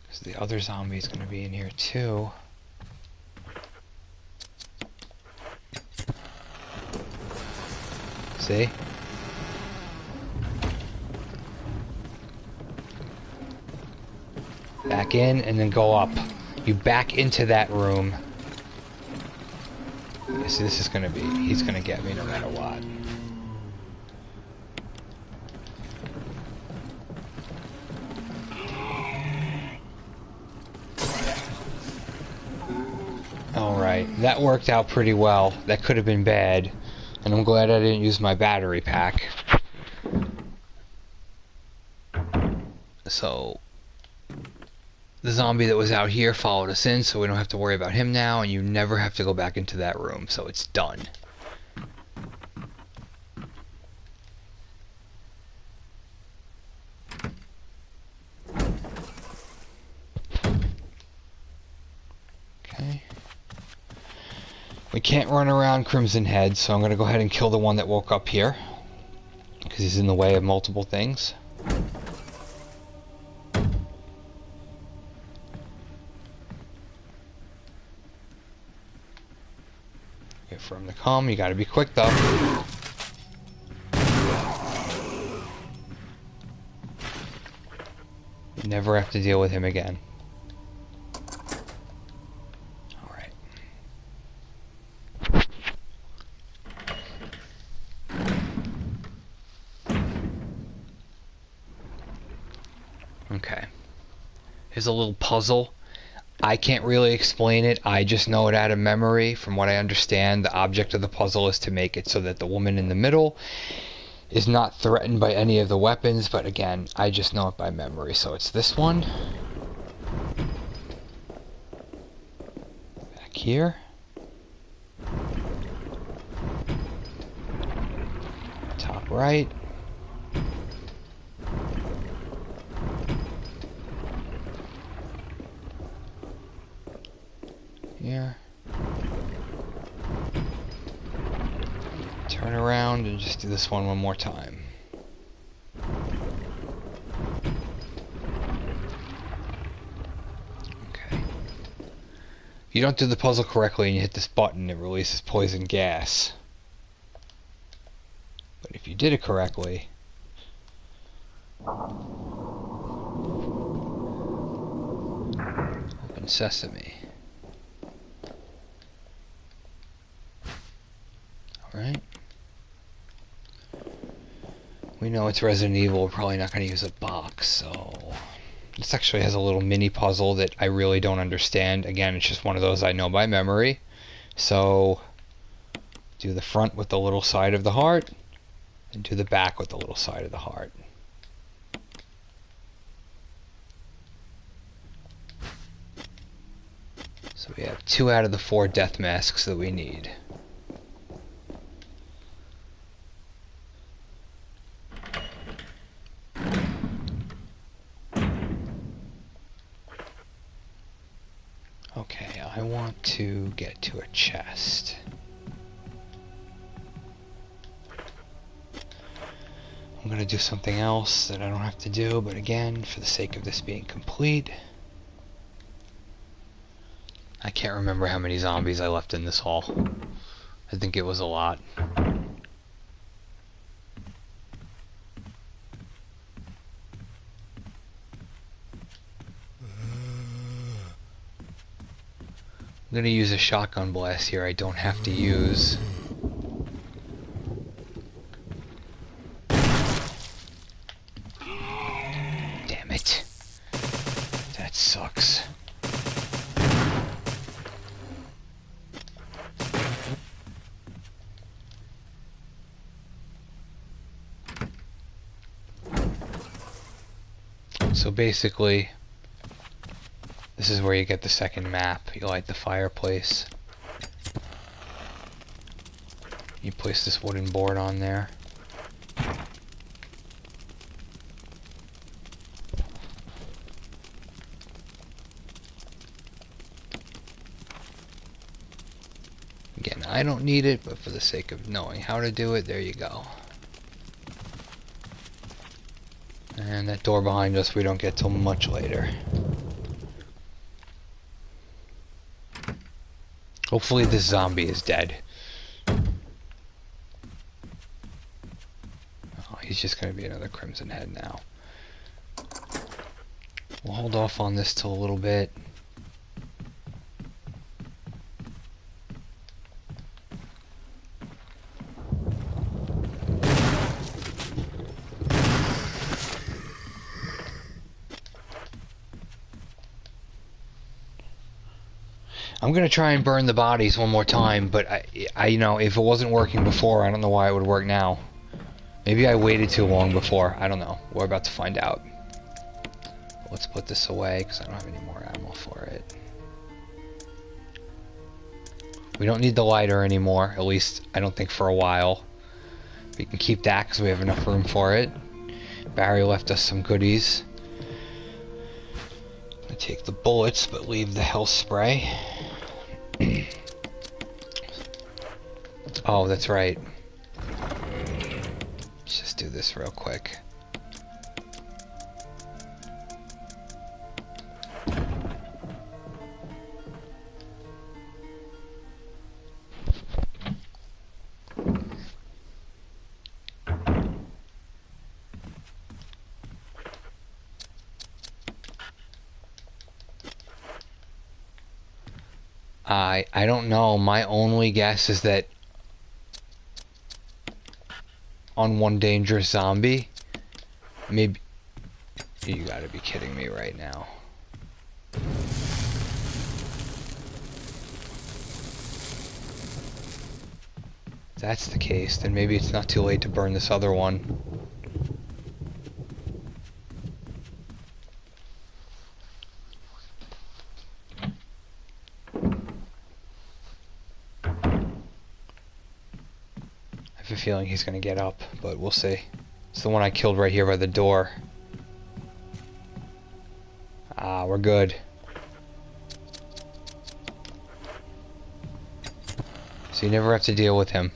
Because the other zombie is going to be in here too. See? Back in and then go up. You back into that room. See, this is going to be... He's going to get me no matter what. Alright, that worked out pretty well. That could have been bad. And I'm glad I didn't use my battery pack. So, the zombie that was out here followed us in, so we don't have to worry about him now, and you never have to go back into that room, so it's done. Okay. We can't run around Crimson Head, so I'm going to go ahead and kill the one that woke up here, because he's in the way of multiple things. Wait for him to come. You got to be quick though. You never have to deal with him again. Alright. Okay. Here's a little puzzle. I can't really explain it. I just know it out of memory. From what I understand, the object of the puzzle is to make it so that the woman in the middle is not threatened by any of the weapons, but again, I just know it by memory. So it's this one. Back here. Top right. Here. Turn around and just do this one more time. Okay. If you don't do the puzzle correctly and you hit this button, it releases poison gas. But if you did it correctly... Open sesame. Alright. We know it's Resident Evil, we're probably not going to use a box, so... This actually has a little mini puzzle that I really don't understand. Again, it's just one of those I know by memory. So, do the front with the little side of the heart, and do the back with the little side of the heart. So we have 2 out of the 4 death masks that we need. Okay, I want to get to a chest. I'm gonna do something else that I don't have to do, but again, for the sake of this being complete, I can't remember how many zombies I left in this hall. I think it was a lot. I'm gonna use a shotgun blast here I don't have to use. Damn it. That sucks. So basically, this is where you get the second map. You light the fireplace. You place this wooden board on there. Again, I don't need it, but for the sake of knowing how to do it, there you go. And that door behind us we don't get till much later. Hopefully this zombie is dead. Oh, he's just going to be another Crimson Head now. We'll hold off on this till a little bit. I'm gonna try and burn the bodies one more time, but I, you know, if it wasn't working before, I don't know why it would work now. Maybe I waited too long before. I don't know. We're about to find out. Let's put this away because I don't have any more ammo for it. We don't need the lighter anymore. At least I don't think for a while. We can keep that because we have enough room for it. Barry left us some goodies. I take the bullets, but leave the health spray. Oh, that's right. Let's just do this real quick. I don't know. My only guess is that on one dangerous zombie, maybe... You gotta be kidding me right now. If that's the case, then maybe it's not too late to burn this other one. I have a feeling he's gonna get up, but we'll see. It's the one I killed right here by the door. Ah, we're good. So you never have to deal with him.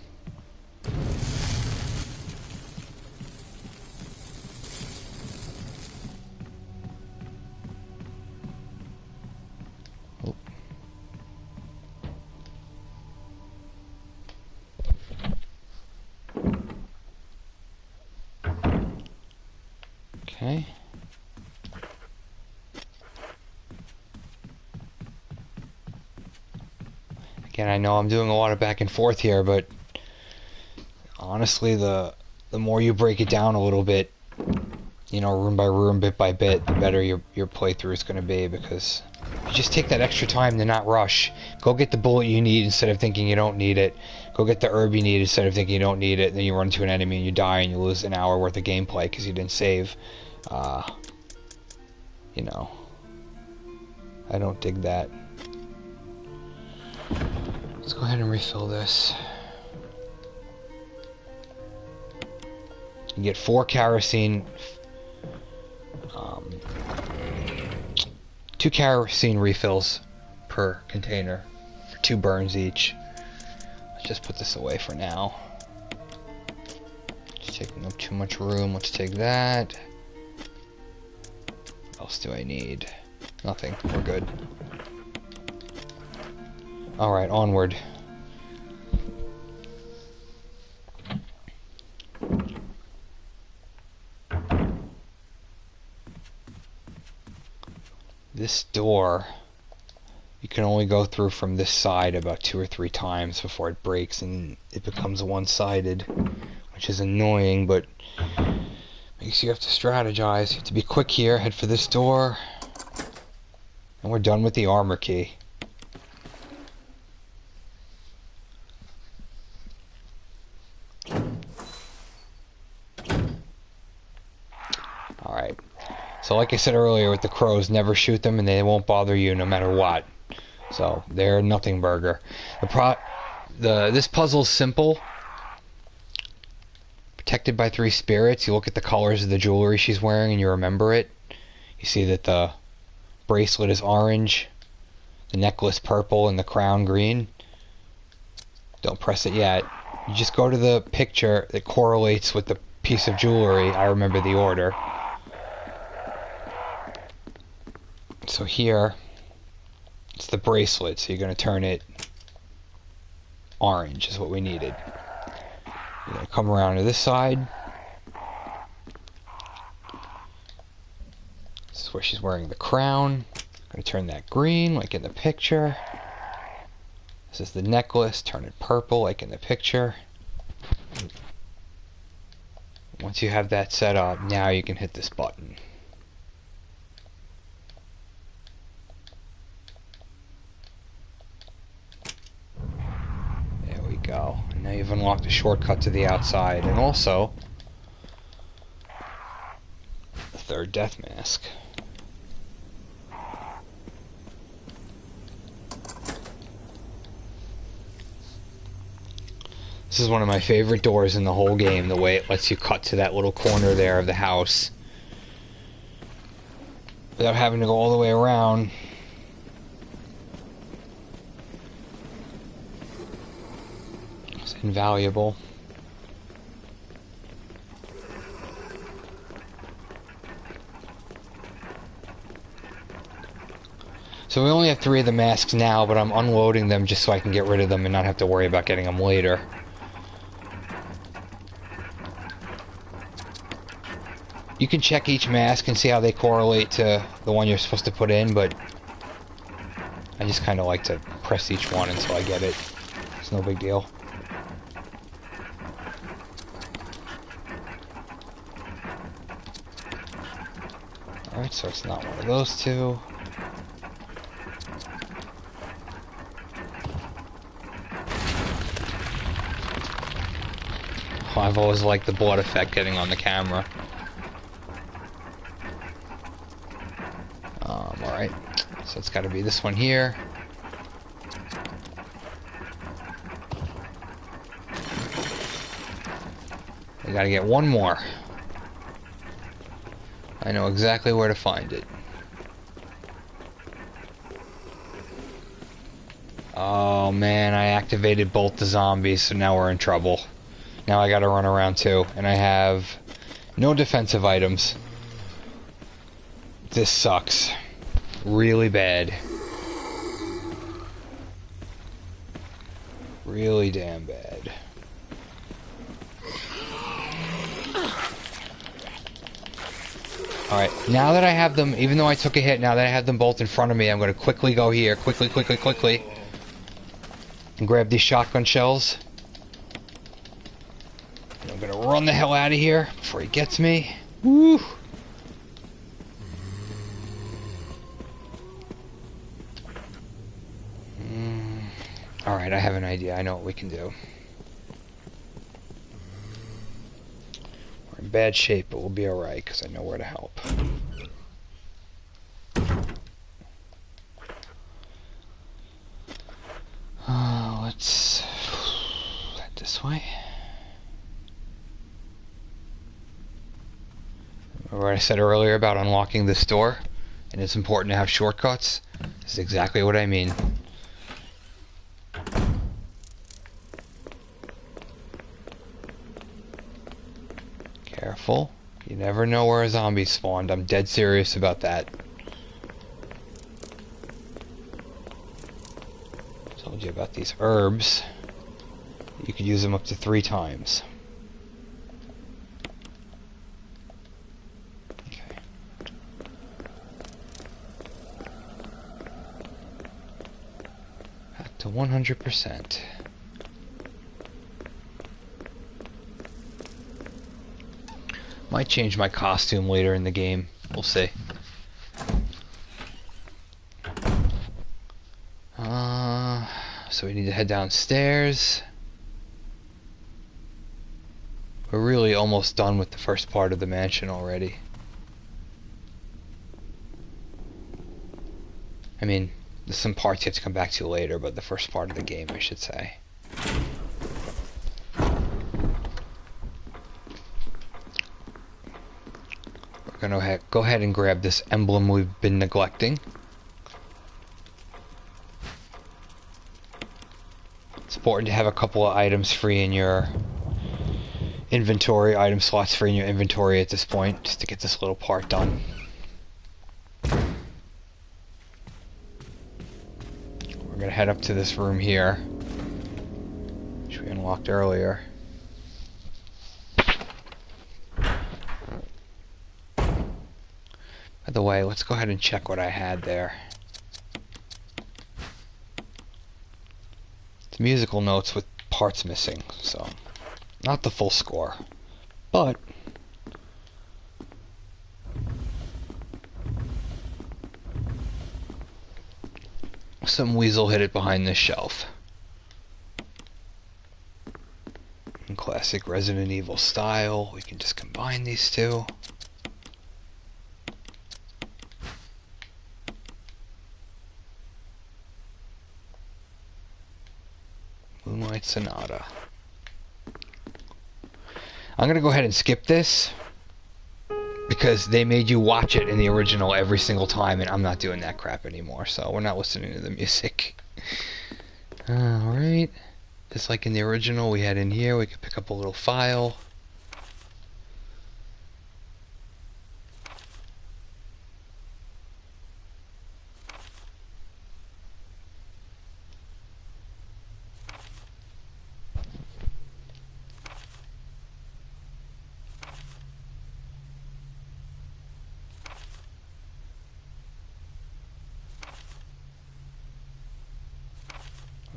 Oh. Okay. Again, I know I'm doing a lot of back and forth here, but honestly, the more you break it down a little bit, you know, room by room, bit by bit, the better your playthrough is going to be, because you just take that extra time to not rush. Go get the bullet you need instead of thinking you don't need it. Go get the herb you need instead of thinking you don't need it. And then you run into an enemy and you die and you lose an hour worth of gameplay because you didn't save. You know, I don't dig that. Let's go ahead and refill this. You get 4 kerosene, 2 kerosene refills per container, for 2 burns each. Let's just put this away for now. It's taking up too much room. Let's take that. What else do I need? Nothing. We're good. Alright, onward. This door, you can only go through from this side about 2 or 3 times before it breaks and it becomes one-sided, which is annoying, but makes you have to strategize. You have to be quick here, head for this door, and we're done with the armor key. Alright. So like I said earlier with the crows, never shoot them and they won't bother you no matter what. So they're a nothing burger. This puzzle's simple. Protected by 3 spirits. You look at the colors of the jewelry she's wearing and you remember it. You see that the bracelet is orange, the necklace purple, and the crown green. Don't press it yet. You just go to the picture that correlates with the piece of jewelry. I remember the order. So here, it's the bracelet, so you're going to turn it orange is what we needed. You're going to come around to this side. This is where she's wearing the crown. I'm going to turn that green like in the picture. This is the necklace, turn it purple like in the picture. Once you have that set up, now you can hit this button. Go. And now you've unlocked a shortcut to the outside and also the 3rd death mask. This is one of my favorite doors in the whole game, the way it lets you cut to that little corner there of the house without having to go all the way around. Invaluable. So we only have 3 of the masks now, but I'm unloading them just so I can get rid of them and not have to worry about getting them later. You can check each mask and see how they correlate to the one you're supposed to put in, but I just kind of like to press each one until I get it. It's no big deal. Alright, so it's not one of those 2. Oh, I've always liked the blood effect getting on the camera. Alright, so it's got to be this one here. We got to get one more. I know exactly where to find it. Oh man, I activated both the zombies, so now we're in trouble. Now I gotta run around too, and I have no defensive items. This sucks. Really bad. Really damn bad. Alright, now that I have them, even though I took a hit, now that I have them both in front of me, I'm going to quickly go here. Quickly. And grab these shotgun shells. And I'm going to run the hell out of here before he gets me. Woo! Alright, I have an idea. I know what we can do. We're in bad shape, but we'll be alright, because I know where to help. Let's head this way. Remember what I said earlier about unlocking this door? And it's important to have shortcuts? This is exactly what I mean. Careful. You never know where a zombie spawned. I'm dead serious about that. Told you about these herbs. You could use them up to 3 times. Okay. Back to 100%. Might change my costume later in the game. We'll see. So we need to head downstairs. We're really almost done with the first part of the mansion already. I mean, there's some parts you have to come back to later, but the first part of the game, I should say. We're gonna go ahead and grab this emblem we've been neglecting. It's important to have a couple of items free in your inventory, item slots free in your inventory at this point, just to get this little part done. We're gonna head up to this room here, which we unlocked earlier. By the way, let's go ahead and check what I had there. It's musical notes with parts missing, so not the full score, but some weasel hid it behind this shelf. In classic Resident Evil style, we can just combine these two. Moonlight Sonata. I'm gonna go ahead and skip this because they made you watch it in the original every single time, and I'm not doing that crap anymore, so we're not listening to the music. Alright, just like in the original, we had in here, we could pick up a little file.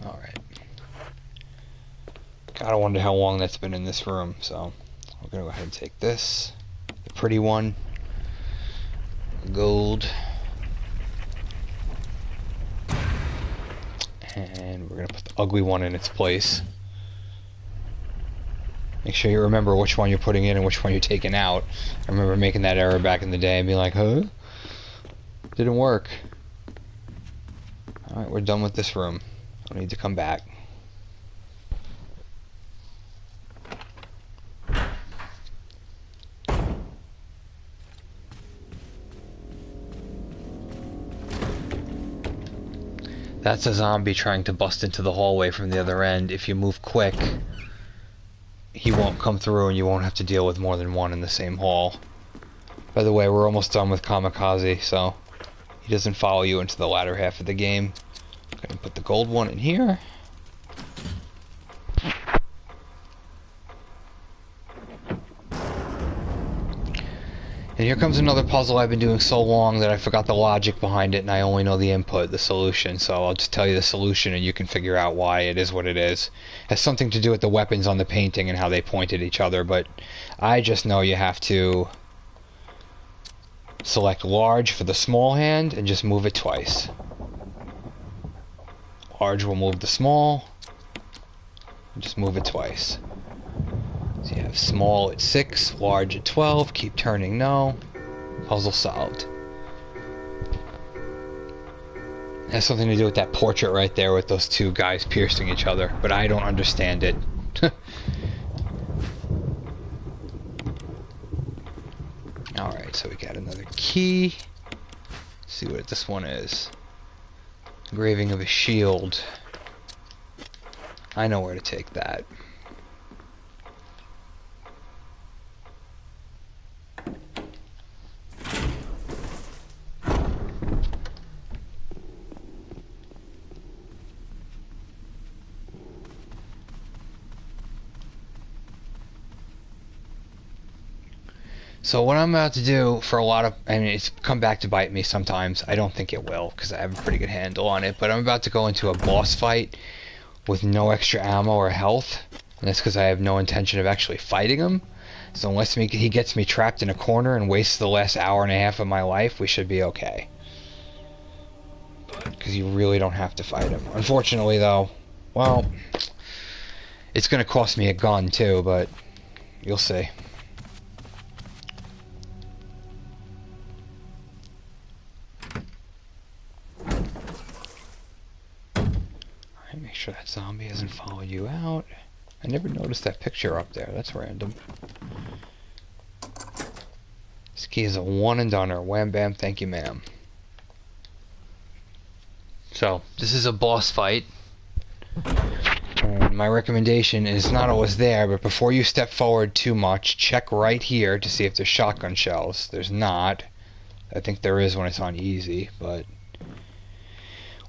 Alright. Gotta wonder how long that's been in this room, so we're gonna go ahead and take this, the pretty one, gold, and we're gonna put the ugly one in its place. Make sure you remember which one you're putting in and which one you're taking out. I remember making that error back in the day and being like, huh? Didn't work. Alright, we're done with this room. Don't need to come back. That's a zombie trying to bust into the hallway from the other end. If you move quick, he won't come through and you won't have to deal with more than one in the same hall. By the way, we're almost done with Kamikaze, so he doesn't follow you into the latter half of the game. I'm gonna put the gold one in here. And here comes another puzzle I've been doing so long that I forgot the logic behind it and I only know the input, the solution. So I'll just tell you the solution and you can figure out why it is what it is. It has something to do with the weapons on the painting and how they point at each other, but I just know you have to select large for the small hand and just move it twice. Large will move the small, and just move it twice. So you have small at 6, large at 12, keep turning no, puzzle solved. It has something to do with that portrait right there with those two guys piercing each other, but I don't understand it. Alright, so we got another key. Let's see what this one is. Engraving of a shield. I know where to take that. So what I'm about to do for a lot of, I mean, it's come back to bite me sometimes. I don't think it will, because I have a pretty good handle on it. But I'm about to go into a boss fight with no extra ammo or health. And that's because I have no intention of actually fighting him. So unless he gets me trapped in a corner and wastes the last hour and a half of my life, we should be okay. Because you really don't have to fight him. Unfortunately, though, well, it's going to cost me a gun, too, but you'll see. Make sure that zombie hasn't followed you out. I never noticed that picture up there. That's random. This key is a one and doneer. Wham bam, thank you ma'am. So, this is a boss fight. And my recommendation is not always there, but before you step forward too much, check right here to see if there's shotgun shells. There's not. I think there is when it's on easy, but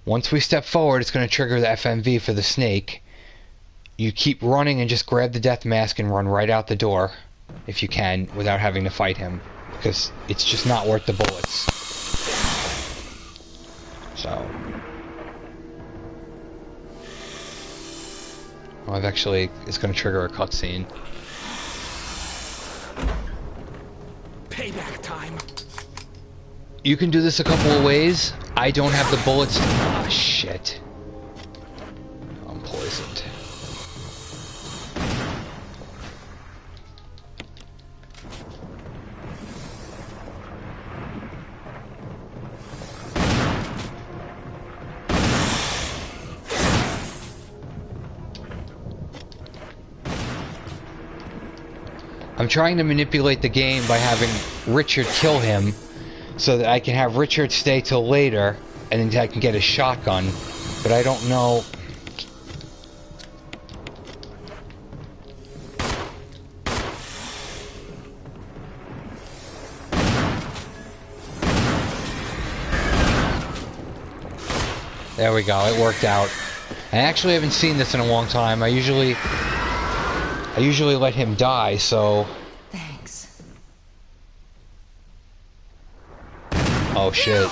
once we step forward, it's going to trigger the FMV for the snake. You keep running and just grab the death mask and run right out the door, if you can, without having to fight him. Because it's just not worth the bullets. So. Well, it's going to trigger a cutscene. Payback time. You can do this a couple of ways. I don't have the bullets. Ah, shit. I'm poisoned. I'm trying to manipulate the game by having Richard kill him, so that I can have Richard stay till later, and then I can get a shotgun. But I don't know. There we go, it worked out. I actually haven't seen this in a long time. I usually let him die, so. Thanks. Oh shit.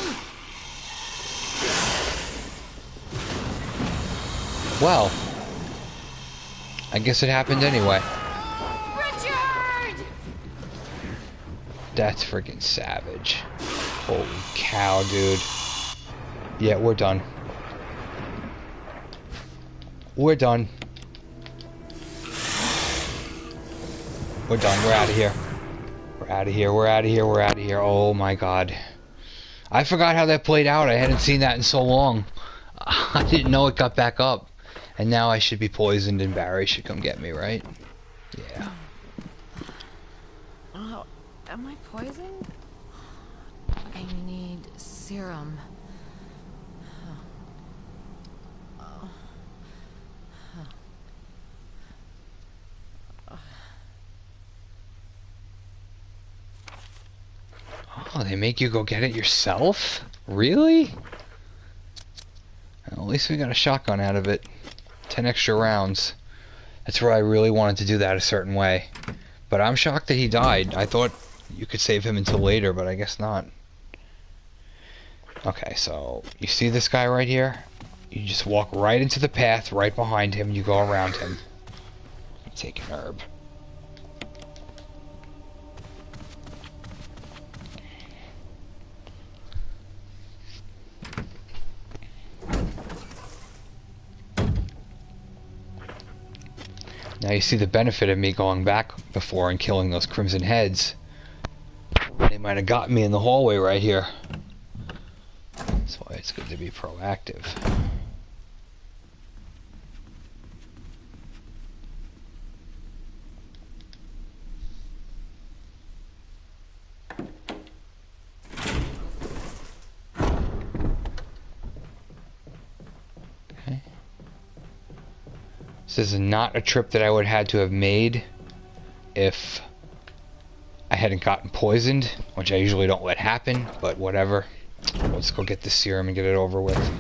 Well, I guess it happened anyway. Richard! That's freaking savage. Holy cow, dude. Yeah, we're done. We're done. We're done. We're out of here. We're out of here. We're out of here. We're out of here. Oh my god. I forgot how that played out. I hadn't seen that in so long. I didn't know it got back up. And now I should be poisoned and Barry should come get me, right? Yeah. Oh, am I poisoned? I need serum. Oh, they make you go get it yourself? Really? Well, at least we got a shotgun out of it. 10 extra rounds. That's where I really wanted to do that a certain way. But I'm shocked that he died. I thought you could save him until later, but I guess not. Okay, so you see this guy right here? You just walk right into the path, right behind him, you go around him. You take an herb. Now you see the benefit of me going back before and killing those crimson heads. They might have gotten me in the hallway right here. That's why it's good to be proactive. This is not a trip that I would have had to have made if I hadn't gotten poisoned, which I usually don't let happen, but whatever. Let's go get this serum and get it over with.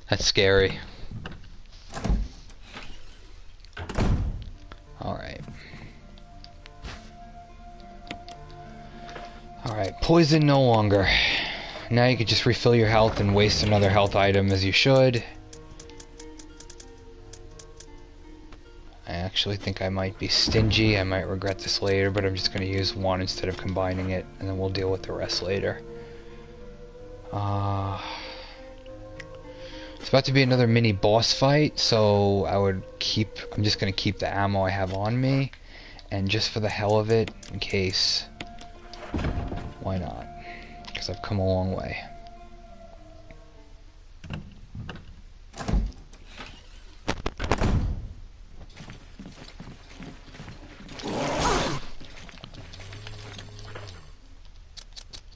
That's scary. Alright. Alright, poison no longer. Now you can just refill your health and waste another health item as you should. I actually think I might be stingy. I might regret this later, but I'm just going to use one instead of combining it, and then we'll deal with the rest later. It's about to be another mini boss fight, so I'm just going to keep the ammo I have on me, and just for the hell of it, in case, why not? Because I've come a long way.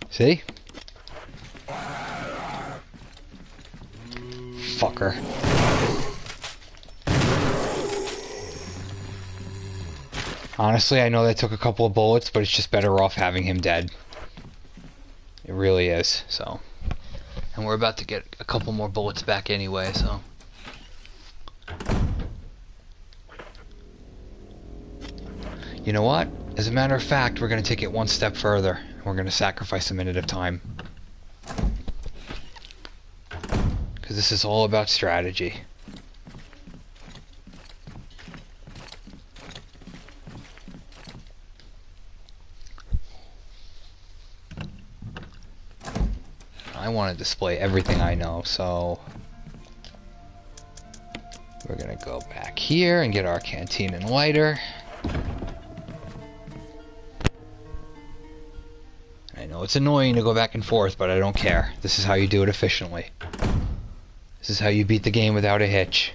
See? Fucker. Honestly, I know that took a couple of bullets, but it's just better off having him dead. It really is, so. And we're about to get a couple more bullets back anyway, so. You know what? As a matter of fact, we're going to take it one step further. We're going to sacrifice a minute of time. Because this is all about strategy. I want to display everything I know, so we're going to go back here and get our canteen and lighter. I know it's annoying to go back and forth, but I don't care. This is how you do it efficiently. This is how you beat the game without a hitch.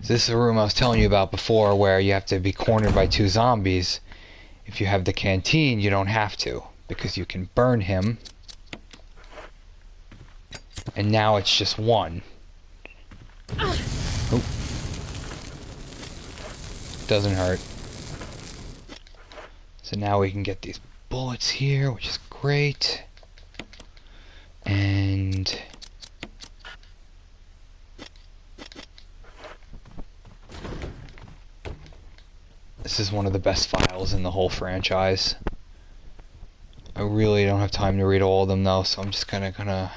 This is the room I was telling you about before where you have to be cornered by two zombies. If you have the canteen, you don't have to, because you can burn him. And now it's just one. Oop. Doesn't hurt. So now we can get these bullets here, which is great. And this is one of the best files in the whole franchise. I really don't have time to read all of them though, so I'm just gonna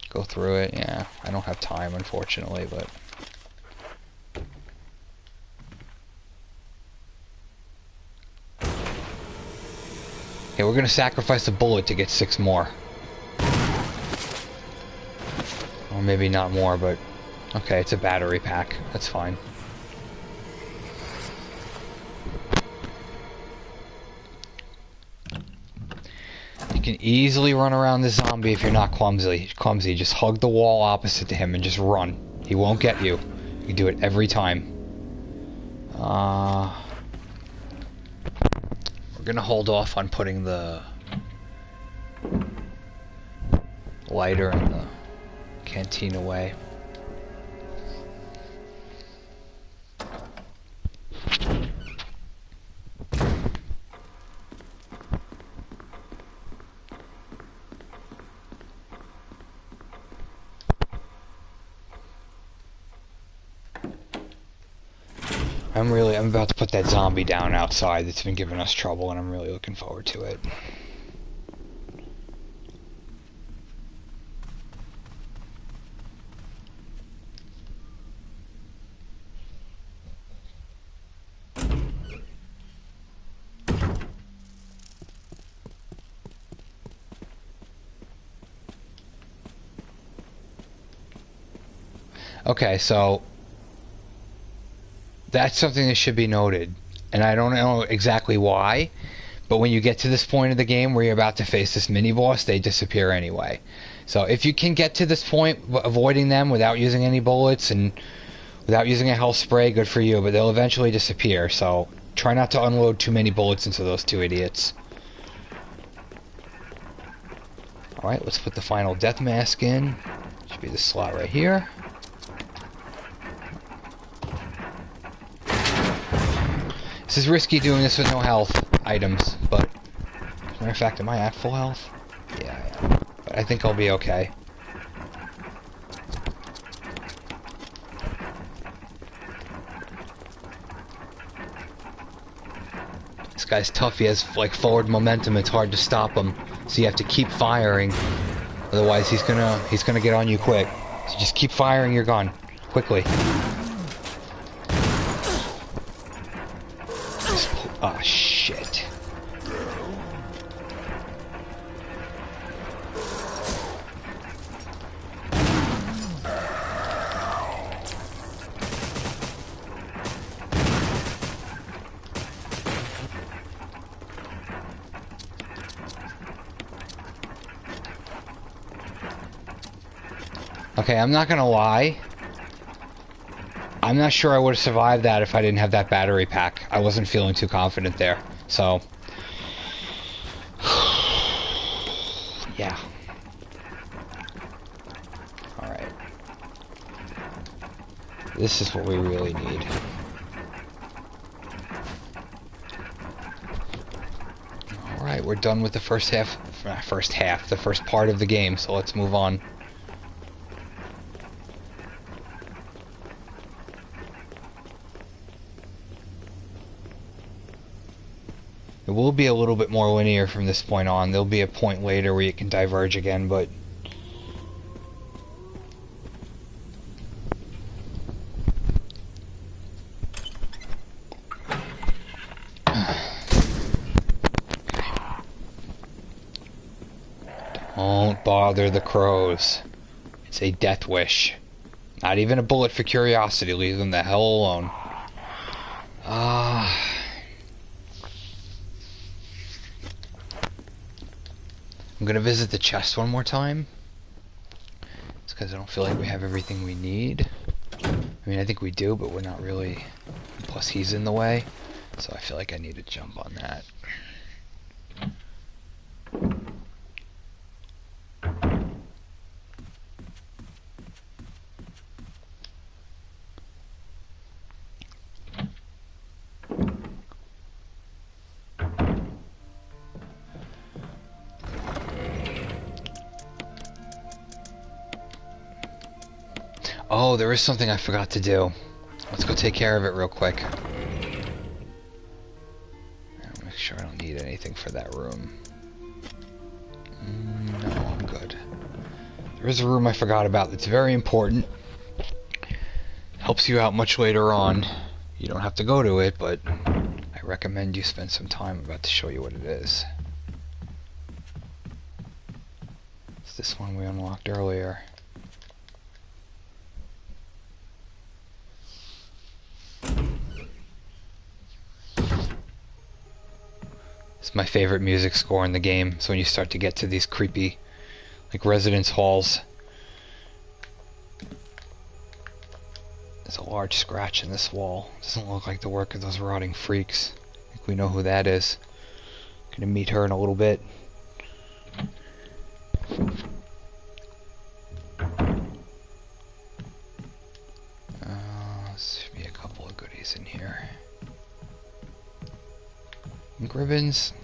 go through it. Yeah, I don't have time unfortunately, but okay, we're gonna sacrifice a bullet to get 6 more. Or maybe not more, but okay, it's a battery pack. That's fine. You can easily run around the zombie if you're not clumsy. Just hug the wall opposite to him and just run. He won't get you. You do it every time. We're gonna hold off on putting the lighter and the canteen away. I'm about to put that zombie down outside that's been giving us trouble, and I'm really looking forward to it. Okay, so that's something that should be noted. And I don't know exactly why, but when you get to this point of the game where you're about to face this mini-boss, they disappear anyway. So if you can get to this point, avoiding them without using any bullets and without using a health spray, good for you, but they'll eventually disappear, so try not to unload too many bullets into those two idiots. Alright, let's put the final death mask in. Should be the slot right here. This is risky doing this with no health items, but as a matter of fact, am I at full health? Yeah, I am. But I think I'll be okay. This guy's tough. He has like forward momentum. It's hard to stop him, so you have to keep firing. Otherwise, he's gonna get on you quick. So just keep firing your gun quickly. Ah, shit. Okay, I'm not gonna lie. I'm not sure I would have survived that if I didn't have that battery pack. I wasn't feeling too confident there. So, yeah. Alright. This is what we really need. Alright, we're done with the first part of the game, so let's move on. It will be a little bit more linear from this point on. There'll be a point later where you can diverge again, but... Don't bother the crows. It's a death wish. Not even a bullet for curiosity. Leave them the hell alone. I'm gonna visit the chest one more time. It's because I don't feel like we have everything we need. I mean, I think we do, but we're not really... Plus he's in the way, so I feel like I need to jump on that. Oh, there is something I forgot to do. Let's go take care of it real quick. I'll make sure I don't need anything for that room. No, I'm good. There is a room I forgot about that's very important. Helps you out much later on. You don't have to go to it, but I recommend you spend some time. I'm about to show you what it is. It's this one we unlocked earlier. It's my favorite music score in the game. So when you start to get to these creepy, like, residence halls, there's a large scratch in this wall. Doesn't look like the work of those rotting freaks. I think we know who that is. Gonna meet her in a little bit. Should be a couple of goodies in here. Ink ribbons.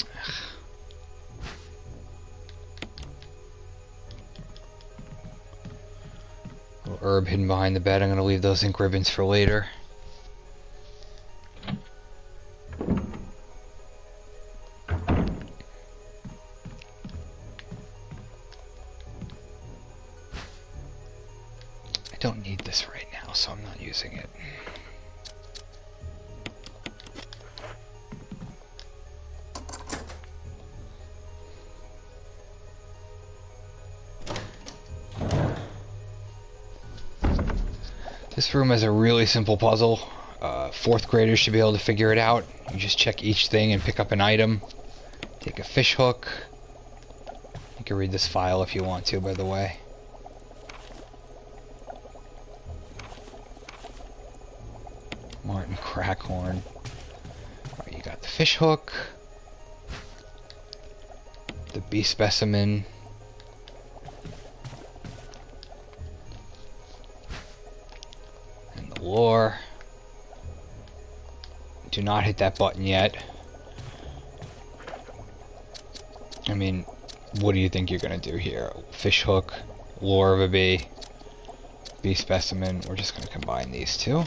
Little herb hidden behind the bed. I'm gonna leave those ink ribbons for later. I don't need this right now, so I'm not using it. This room has a really simple puzzle. Fourth graders should be able to figure it out. You just check each thing and pick up an item. Take a fish hook. You can read this file if you want to, by the way. Martin Crackhorn. Alright, you got the fish hook. The bee specimen. And the lore. Do not hit that button yet. I mean, what do you think you're gonna do here? Fish hook, lore of a bee, bee specimen. We're just gonna combine these two.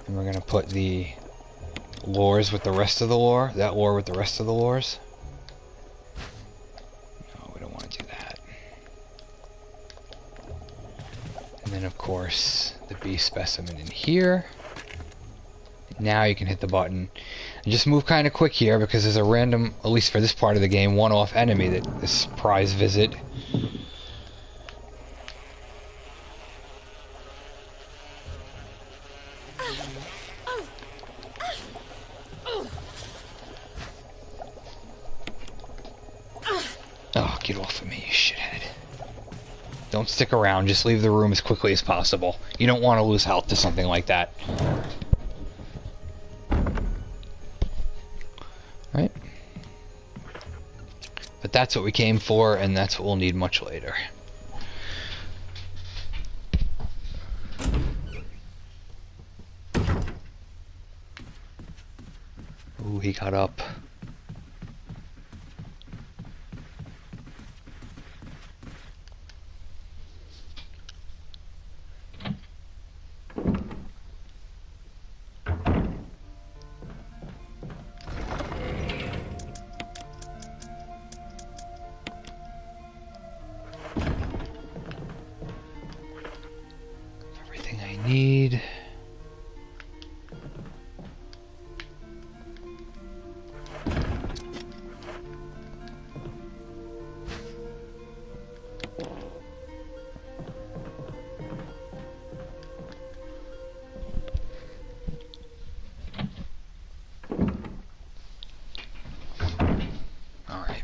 And we're gonna put the lores with the rest of the lore, that lore with the rest of the lores. No, we don't want to do that. And then of course, the bee specimen in here. Now you can hit the button and just move kind of quick here because there's a random, at least for this part of the game, one-off enemy that this surprise visit. Oh, get off of me, you shithead. Don't stick around, just leave the room as quickly as possible. You don't want to lose health to something like that. Right? But that's what we came for, and that's what we'll need much later. Ooh, he got up. Need. All right.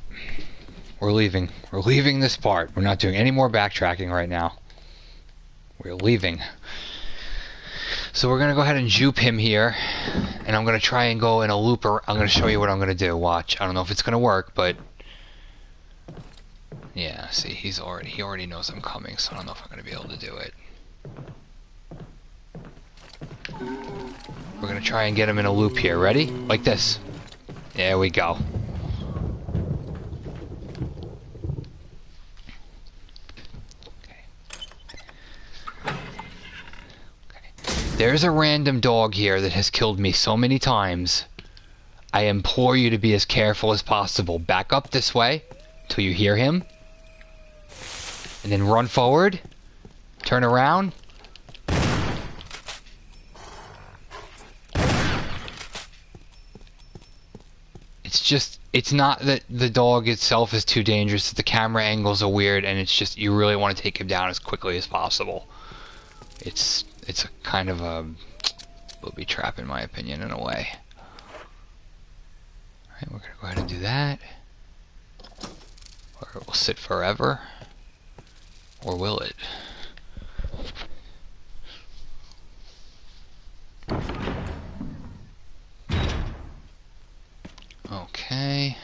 We're leaving. We're leaving this part. We're not doing any more backtracking right now. We're leaving. So we're going to go ahead and jupe him here, and I'm going to try and go in a loop. I'm going to show you what I'm going to do. Watch. I don't know if it's going to work, but yeah, see, he already knows I'm coming, so I don't know if I'm going to be able to do it. We're going to try and get him in a loop here. Ready? Like this. There we go. There's a random dog here that has killed me so many times. I implore you to be as careful as possible. Back up this way till you hear him. And then run forward. Turn around. It's not that the dog itself is too dangerous. The camera angles are weird, and it's just, you really want to take him down as quickly as possible. It's a kind of a booby trap, in my opinion, in a way. Alright, we're going to go ahead and do that. Or it will sit forever. Or will it? Okay.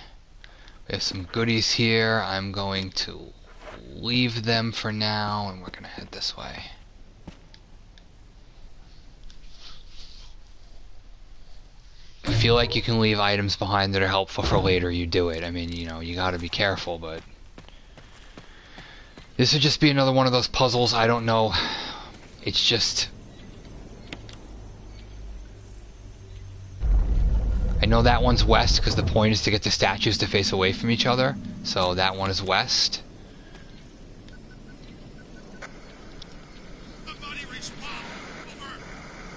We have some goodies here. I'm going to leave them for now, and we're going to head this way. If you feel like you can leave items behind that are helpful for later, you do it. I mean, you know, you gotta be careful, but this would just be another one of those puzzles. I don't know. It's just, I know that one's west because the point is to get the statues to face away from each other. So that one is west.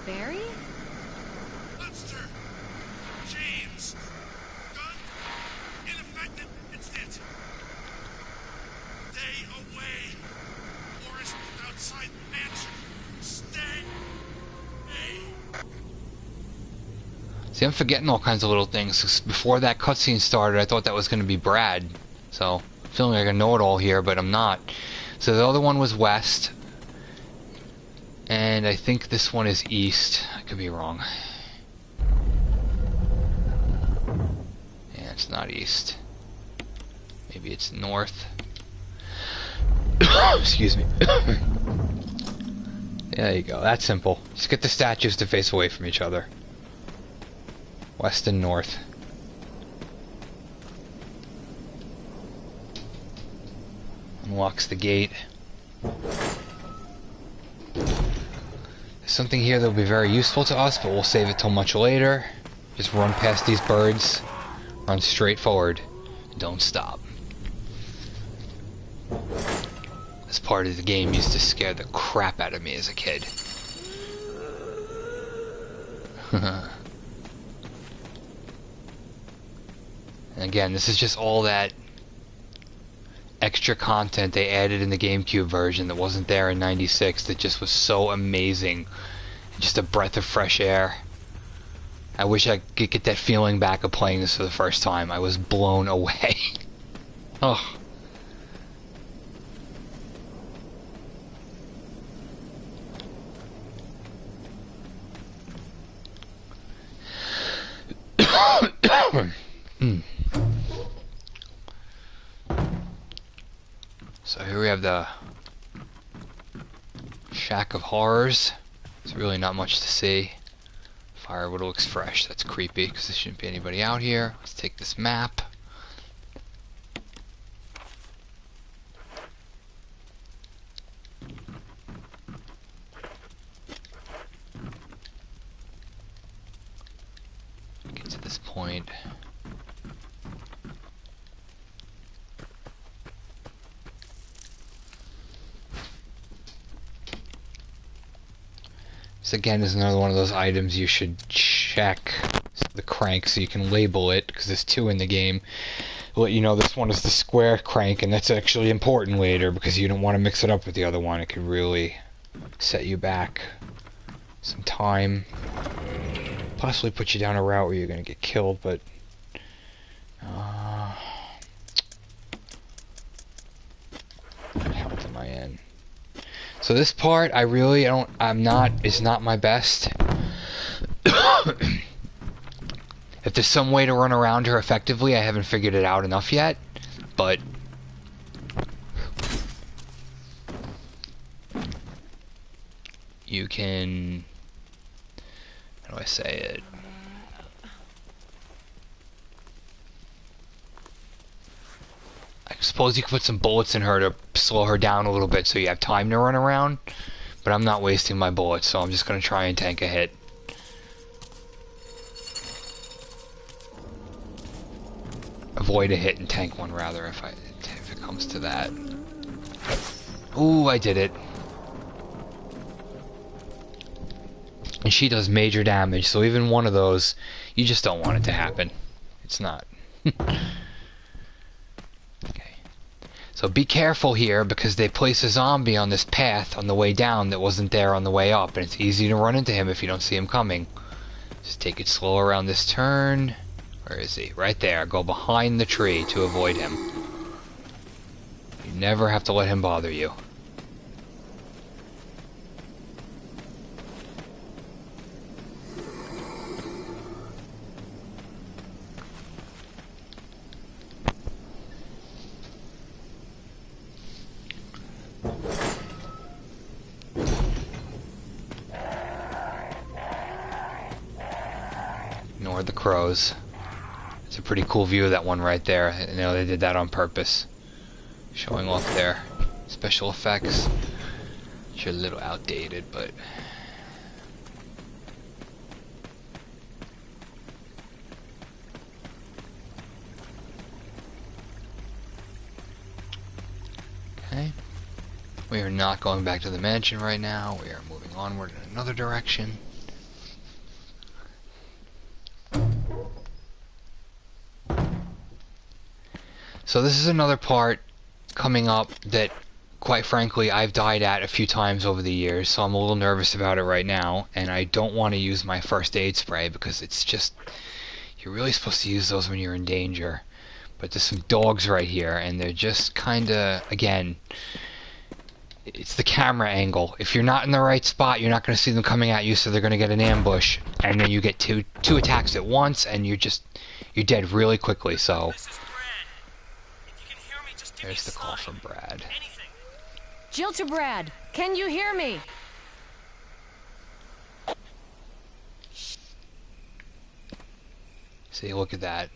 Barry? Stay away! Forest outside mansion! See, I'm forgetting all kinds of little things. 'Cause before that cutscene started, I thought that was going to be Brad. So, I'm feeling like I know it all here, but I'm not. So the other one was west. And I think this one is east. I could be wrong. Yeah, it's not east. Maybe it's north. Excuse me. There you go. That's simple. Just get the statues to face away from each other. West and north. Unlocks the gate. There's something here that will be very useful to us, but we'll save it till much later. Just run past these birds. Run straight forward. Don't stop. This part of the game used to scare the crap out of me as a kid. And again, this is just all that extra content they added in the GameCube version that wasn't there in '96 that just was so amazing. Just a breath of fresh air. I wish I could get that feeling back of playing this for the first time. I was blown away. Oh. So here we have the Shack of Horrors. There's really not much to see. Firewood looks fresh. That's creepy because there shouldn't be anybody out here. Let's take this map. Get to this point. This again is another one of those items you should check the crank so you can label it, because there's two in the game. It'll let you know this one is the square crank, and that's actually important later because you don't want to mix it up with the other one. It could really set you back some time. Possibly put you down a route where you're going to get killed, but what health am I in? So this part, it's not my best. If there's some way to run around her effectively, I haven't figured it out enough yet, but you can, how do I say it? I suppose you could put some bullets in her to slow her down a little bit so you have time to run around, but I'm not wasting my bullets, so I'm just going to try and tank a hit. Avoid a hit and tank one, rather, if it comes to that. Ooh, I did it. And she does major damage, so even one of those, you just don't want it to happen. It's not. So be careful here, because they place a zombie on this path on the way down that wasn't there on the way up, and it's easy to run into him if you don't see him coming. Just take it slow around this turn. Where is he? Right there. Go behind the tree to avoid him. You never have to let him bother you. Ignore the crows. It's a pretty cool view of that one right there. I know they did that on purpose. Showing off their special effects. Which are a little outdated, but... Okay. We are not going back to the mansion right now. We are moving onward in another direction. So this is another part coming up that quite frankly, I've died at a few times over the years, so I'm a little nervous about it right now, and I don't want to use my first aid spray because it's just, you're really supposed to use those when you're in danger. But there's some dogs right here, and they're just kinda, again, it's the camera angle. If you're not in the right spot, you're not going to see them coming at you, so they're going to get an ambush, and then you get two attacks at once, and you're dead really quickly. So there's the call from Brad. Jill to Brad, can you hear me? See, look at that.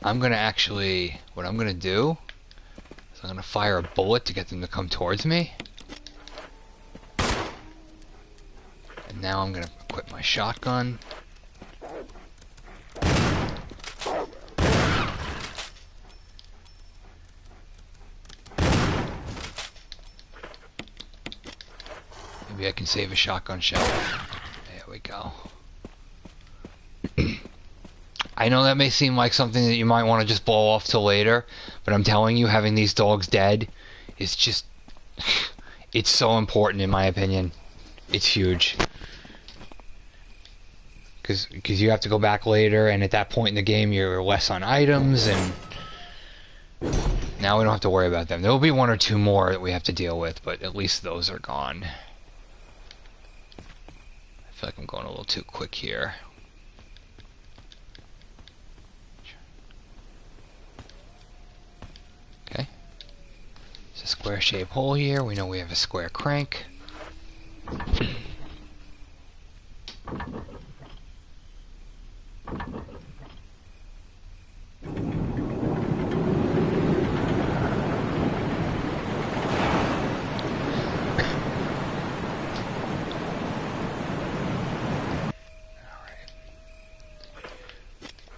I'm gonna actually, what I'm gonna do is I'm gonna fire a bullet to get them to come towards me. And now I'm gonna equip my shotgun. Maybe I can save a shotgun shell. There we go. I know that may seem like something that you might want to just blow off till later, but I'm telling you, having these dogs dead is just... it's so important in my opinion. It's huge. Because you have to go back later, and at that point in the game you're less on items, and now we don't have to worry about them. There will be one or two more that we have to deal with, but at least those are gone. I feel like I'm going a little too quick here. Okay. It's a square-shaped hole here. We know we have a square crank.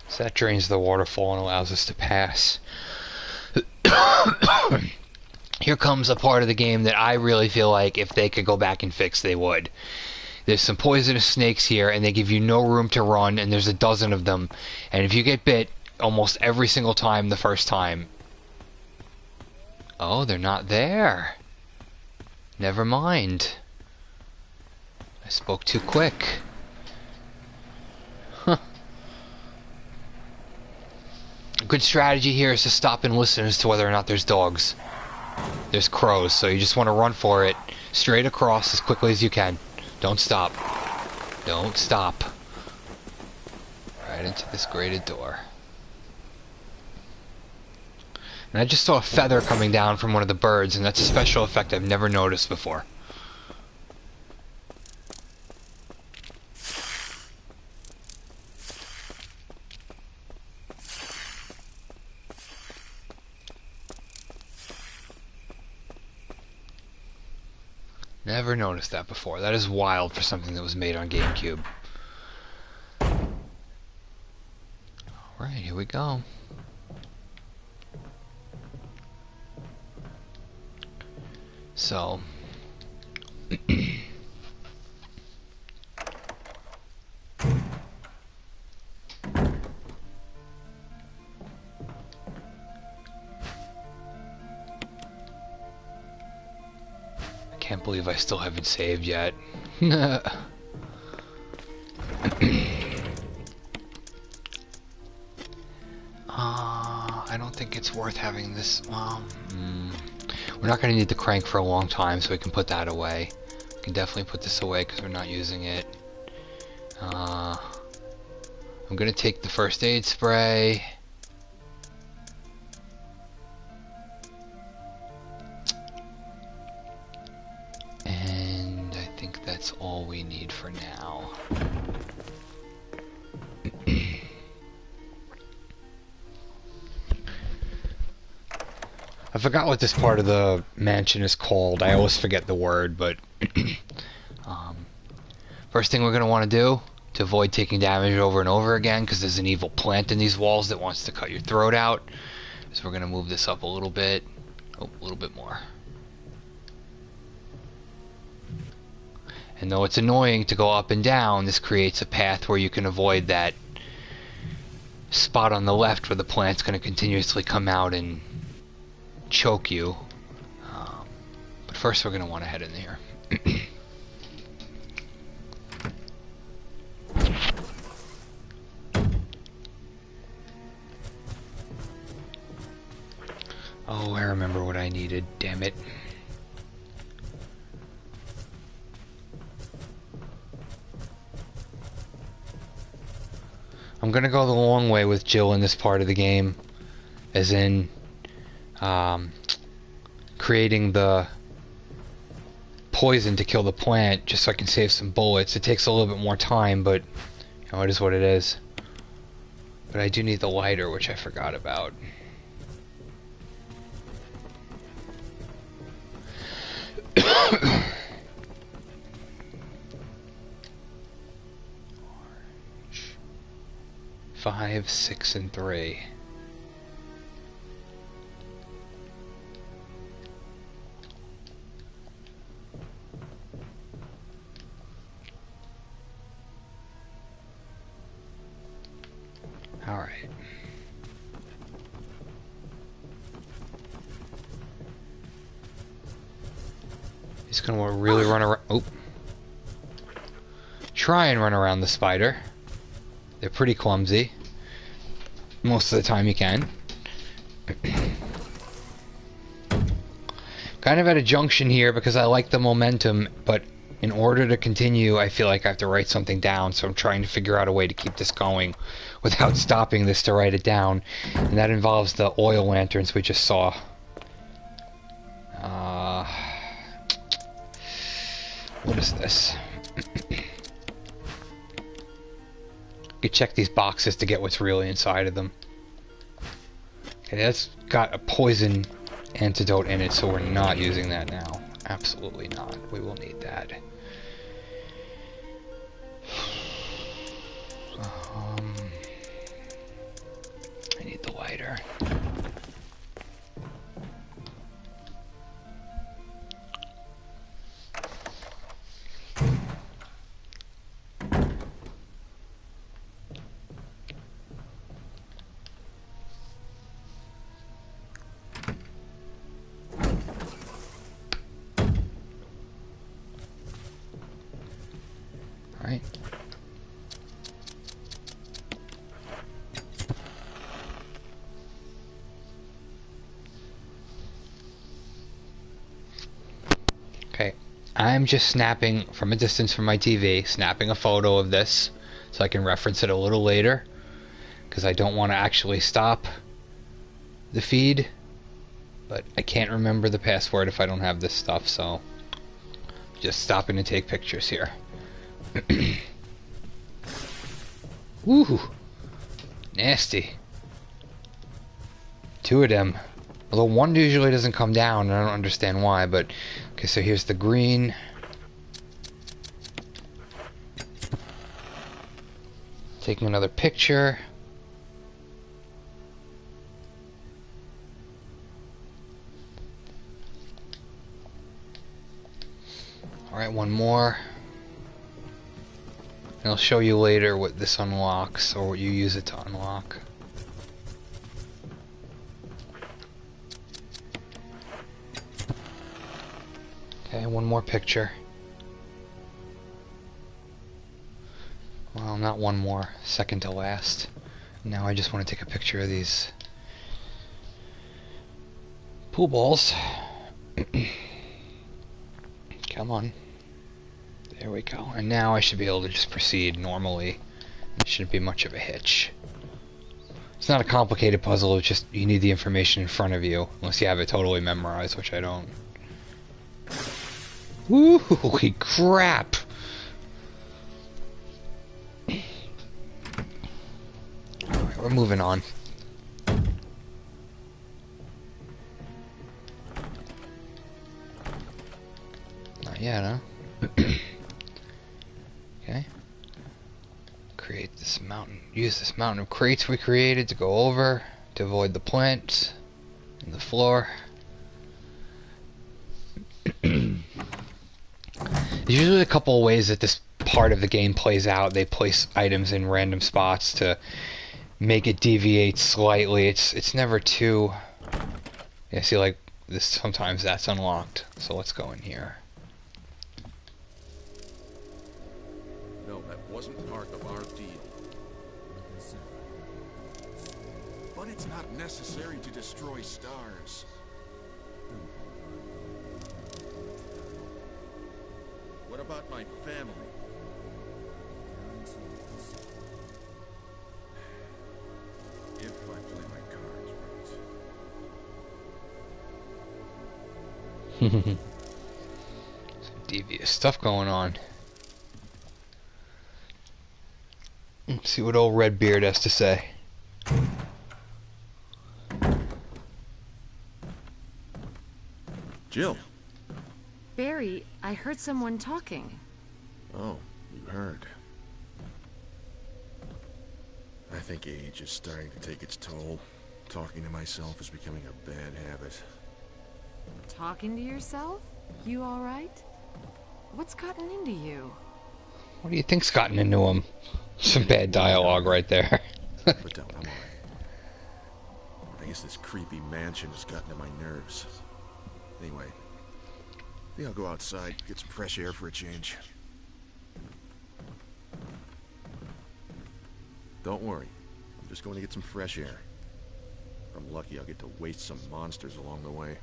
So that drains the waterfall and allows us to pass. Here comes a part of the game that I really feel like if they could go back and fix, they would. There's some poisonous snakes here, and they give you no room to run, and there's a dozen of them. And if you get bit almost every single time the first time... Oh, they're not there. Never mind. I spoke too quick. Huh. A good strategy here is to stop and listen as to whether or not there's dogs. There's crows, so you just want to run for it straight across as quickly as you can. Don't stop. Don't stop. Right into this grated door. And I just saw a feather coming down from one of the birds, and that's a special effect I've never noticed before. Never noticed that before. That is wild for something that was made on GameCube. Alright, here we go. So... Can't believe I still haven't saved yet. I don't think it's worth having this. We're not going to need the crank for a long time, so we can put that away. We can definitely put this away because we're not using it. I'm going to take the first aid spray. That's all we need for now. I forgot what this part of the mansion is called. I always forget the word, but first thing we're going to want to do to avoid taking damage over and over again, because there's an evil plant in these walls that wants to cut your throat out, is we're going to move this up a little bit. Oh, a little bit more. And though it's annoying to go up and down, this creates a path where you can avoid that spot on the left where the plant's going to continuously come out and choke you. But first we're going to want to head in here. Oh, I remember what I needed, damn it. I'm gonna go the long way with Jill in this part of the game, as in creating the poison to kill the plant just so I can save some bullets. It takes a little bit more time, but you know, it is what it is. But I do need the lighter, which I forgot about. Orange. 5, 6, and 3. All right. He's gonna really run around. Oh. Try and run around the spider. They're pretty clumsy. Most of the time you can. Kind of at a junction here because I like the momentum, but in order to continue, I feel like I have to write something down, so I'm trying to figure out a way to keep this going without stopping this to write it down. And that involves the oil lanterns we just saw. What is this? You could check these boxes to get what's really inside of them. Okay, that's got a poison antidote in it, so we're not using that now. Absolutely not. We will need that. I need the lighter. Right. Okay, I'm just snapping from a distance from my TV, snapping a photo of this so I can reference it a little later, because I don't want to actually stop the feed, but I can't remember the password if I don't have this stuff, so just stopping to take pictures here. Woo! Nasty. 2 of them. Although one usually doesn't come down, and I don't understand why, but... Okay, so here's the green. Taking another picture. Alright, one more. And I'll show you later what this unlocks, or what you use it to unlock. Okay, one more picture. Well, not one more. Second to last. Now I just want to take a picture of these pool balls. Come on. There we go. And now I should be able to just proceed normally. It shouldn't be much of a hitch. It's not a complicated puzzle, it's just you need the information in front of you. Unless you have it totally memorized, which I don't. Woo! Holy crap! Alright, we're moving on. Not yet, huh? Okay. Create this mountain. Use this mountain of crates we created to go over to avoid the plants in the floor. There's usually a couple of ways that this part of the game plays out. They place items in random spots to make it deviate slightly. It's never too... Yeah, see, like, this sometimes that's unlocked. So let's go in here. No, that wasn't part of our deal. But it's not necessary to destroy stars. What about my family? If I play my cards right. Some devious stuff going on. Let's see what old Redbeard has to say. Jill. Barry, I heard someone talking. Oh, you heard. I think age is starting to take its toll. Talking to myself is becoming a bad habit. Talking to yourself? You alright? What's gotten into you? What do you think's gotten into him? Some bad dialogue right there. But don't, I'm alright. I guess this creepy mansion has gotten to my nerves. Anyway, I think I'll go outside, get some fresh air for a change. Don't worry, I'm just going to get some fresh air. If I'm lucky, I'll get to waste some monsters along the way.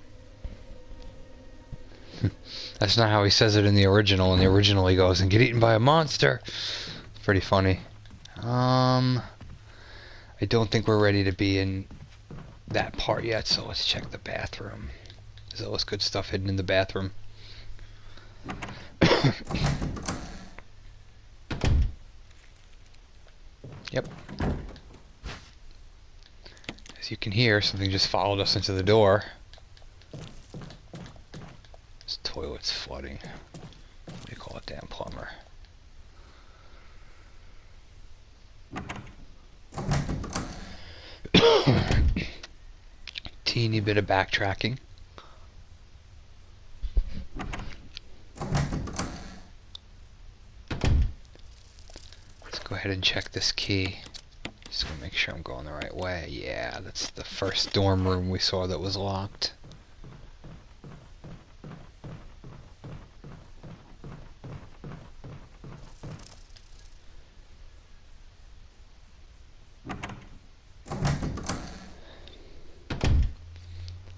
That's not how he says it in the original. In the original he goes, and get eaten by a monster. It's pretty funny. I don't think we're ready to be in that part yet, so let's check the bathroom. There's always good stuff hidden in the bathroom. Yep. As you can hear, something just followed us into the door. This toilet's flooding. What do you call it, damn plumber? Teeny bit of backtracking. Let's go ahead and check this key. Just gonna make sure I'm going the right way. Yeah, that's the first dorm room we saw that was locked.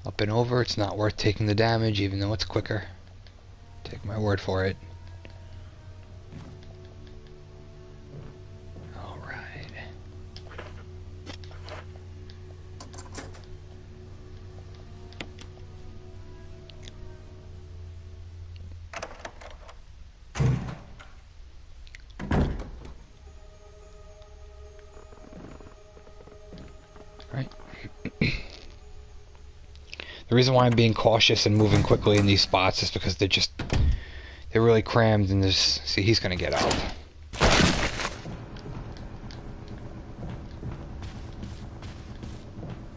Up and over, it's not worth taking the damage, even though it's quicker. Take my word for it. Alright. Right. The reason why I'm being cautious and moving quickly in these spots is because they're really crammed, and there's... See, he's gonna get up.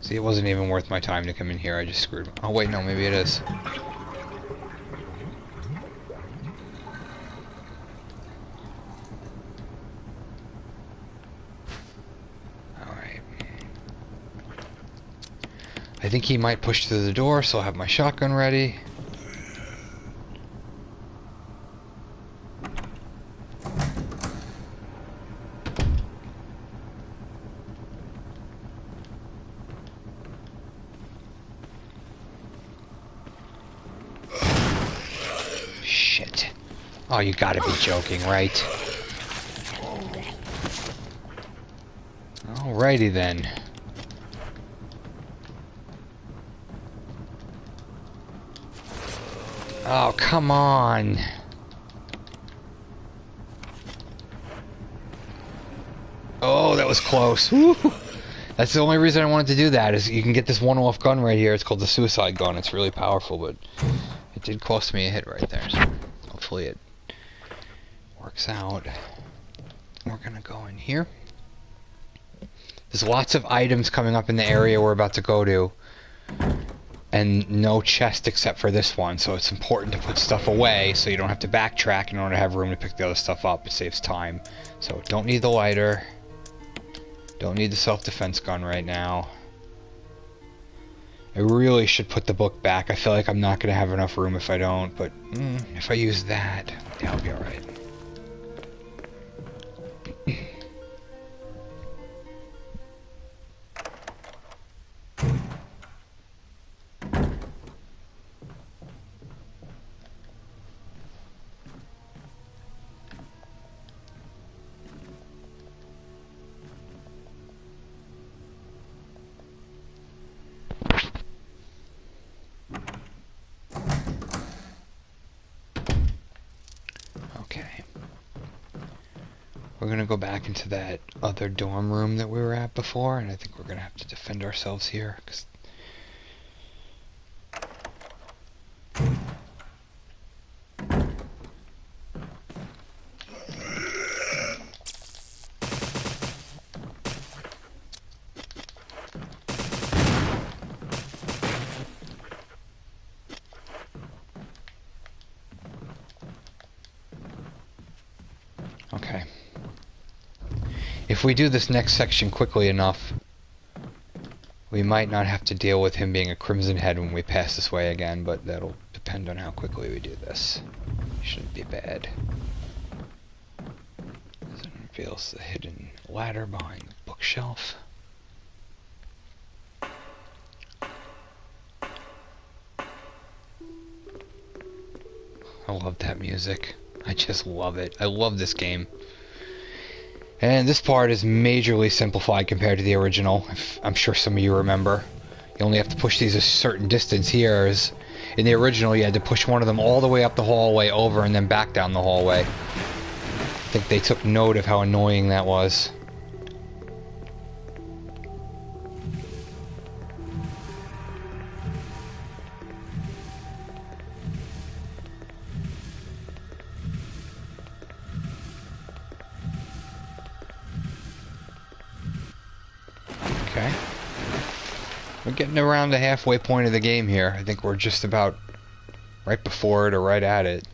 See, it wasn't even worth my time to come in here. I just screwed... Oh, wait, no, maybe it is. Alright. I think he might push through the door, so I'll have my shotgun ready. Shit. Oh, you gotta be joking, right? Alrighty then. Oh, come on. Oh, that was close. Woo. That's the only reason I wanted to do that, is you can get this one-off gun right here. It's called the suicide gun. It's really powerful, but it did cost me a hit right there. So hopefully it works out. We're gonna go in here. There's lots of items coming up in the area we're about to go to, and no chest except for this one, so it's important to put stuff away so you don't have to backtrack in order to have room to pick the other stuff up. It saves time. So don't need the lighter. Don't need the self-defense gun right now. I really should put the book back. I feel like I'm not going to have enough room if I don't, but if I use that, yeah, I'll be alright. Okay. We're gonna go back into that other dorm room that we were at before, and I think we're gonna have to defend ourselves here, 'cause okay. If we do this next section quickly enough, we might not have to deal with him being a Crimson Head when we pass this way again, but that'll depend on how quickly we do this. Shouldn't be bad. This reveals the hidden ladder behind the bookshelf. I love that music. I just love it. I love this game. And this part is majorly simplified compared to the original. I'm sure some of you remember. You only have to push these a certain distance here. As in the original, you had to push one of them all the way up the hallway, over, and then back down the hallway. I think they took note of how annoying that was. Okay. We're getting around the halfway point of the game here. I think we're just about right before it or right at it.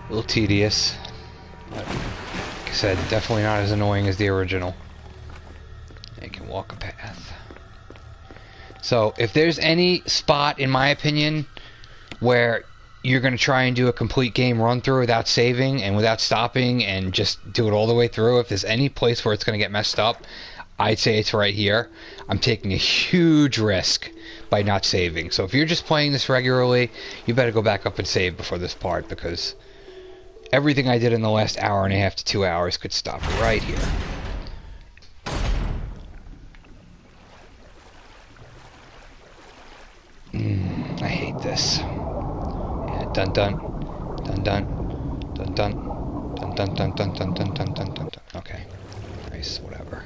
A little tedious, but like I said, definitely not as annoying as the original. You can walk a path. So if there's any spot, in my opinion, where you're going to try and do a complete game run through without saving and without stopping and just do it all the way through, if there's any place where it's going to get messed up, I'd say it's right here. I'm taking a huge risk by not saving. So if you're just playing this regularly, you better go back up and save before this part, because everything I did in the last hour and a half to 2 hours could stop right here. I hate this. Yeah, dun dun, dun dun, dun dun, dun dun dun dun dun dun dun dun dun. Okay, nice, whatever.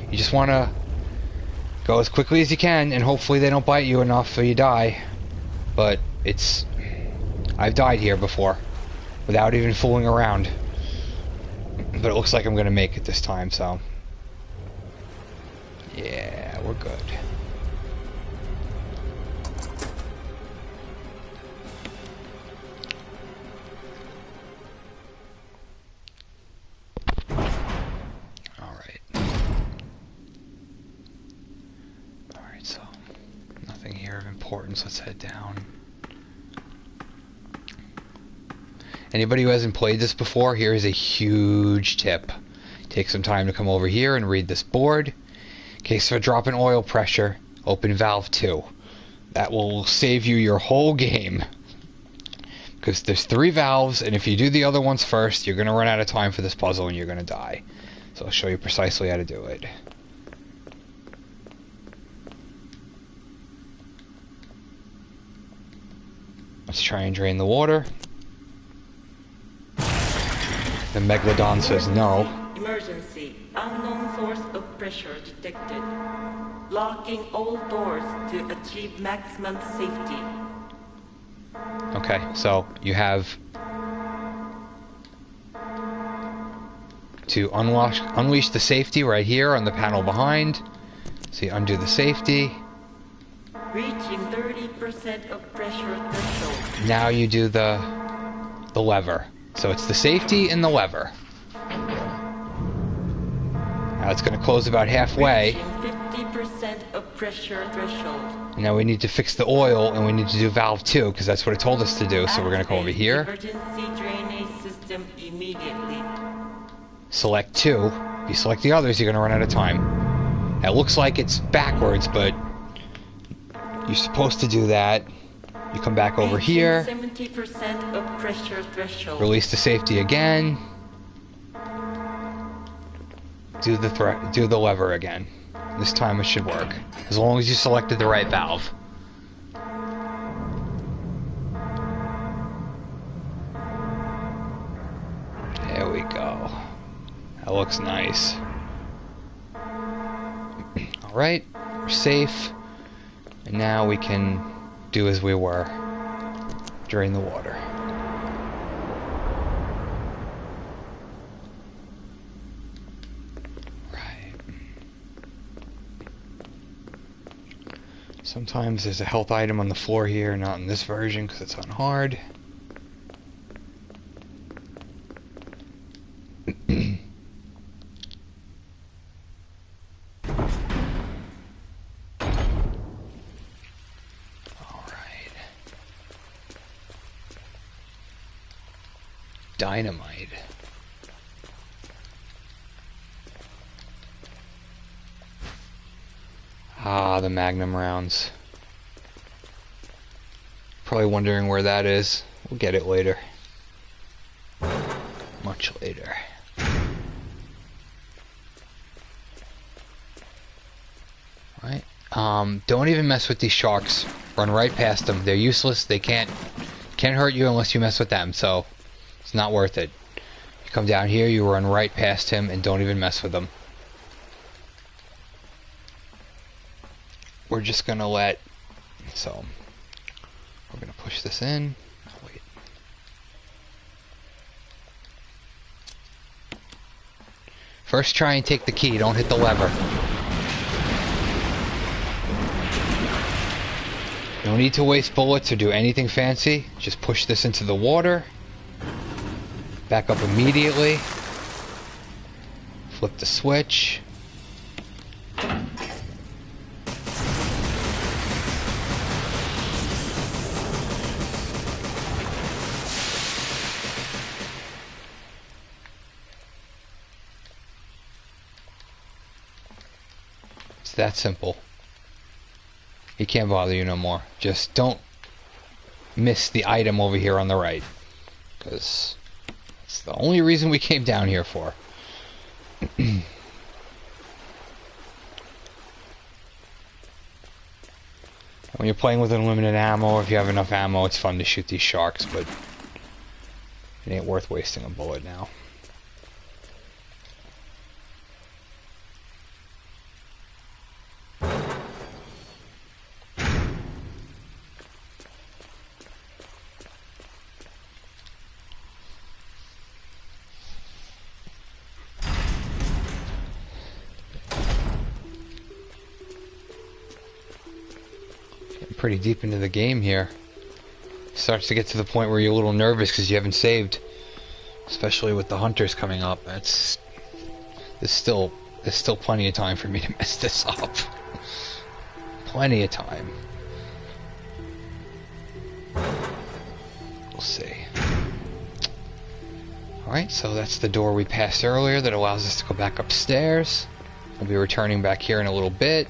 You just want to go as quickly as you can, and hopefully they don't bite you enough so you die. But it's... I've died here before without even fooling around. But it looks like I'm gonna make it this time, so... yeah, we're good. Alright. Alright, so... nothing here of importance. Let's head down. Anybody who hasn't played this before, here is a huge tip. Take some time to come over here and read this board. In case of a drop in oil pressure, open valve 2. That will save you your whole game. Because there's 3 valves, and if you do the other ones first, you're going to run out of time for this puzzle and you're going to die. So I'll show you precisely how to do it. Let's try and drain the water. The 𝘦𝘷𝘦𝘳𝘺𝘮 says no. Emergency. Unknown source of pressure detected. Locking all doors to achieve maximum safety. Okay, so you have to unleash the safety right here on the panel behind. So you undo the safety. Reaching 30% of pressure threshold. Now you do the lever. So it's the safety and the lever. Now it's going to close about halfway. Reaching 50% of pressure threshold. Now we need to fix the oil, and we need to do valve 2, because that's what it told us to do. So we're going to go over here. Emergency drainage system immediately. Select 2. If you select the others, you're going to run out of time. Now, it looks like it's backwards, but you're supposed to do that. You come back over here. 70% of pressure threshold. Release the safety again. Do the lever again. This time it should work, as long as you selected the right valve. There we go. That looks nice. Alright, we're safe. And now we can do as we were. Drain the water. Sometimes there's a health item on the floor here, not in this version because it's on hard. Alright. Dynamite. Ah, the Magnum rounds. Probably wondering where that is. We'll get it later. Much later. Right. Don't even mess with these sharks. Run right past them. They're useless. They can't hurt you unless you mess with them, so it's not worth it. You come down here, you run right past him, and don't even mess with them. We're just gonna we're gonna push this in. Oh, wait. First try and take the key, don't hit the lever. No need to waste bullets or do anything fancy. Just push this into the water. Back up immediately. Flip the switch. It's that simple. He can't bother you no more. Just don't miss the item over here on the right, because it's the only reason we came down here for. When you're playing with unlimited ammo, if you have enough ammo, it's fun to shoot these sharks, but it ain't worth wasting a bullet now. Pretty deep into the game here. Starts to get to the point where you're a little nervous because you haven't saved, especially with the hunters coming up. There's still plenty of time for me to mess this up. Plenty of time. We'll see. Alright, so that's the door we passed earlier that allows us to go back upstairs. We'll be returning back here in a little bit.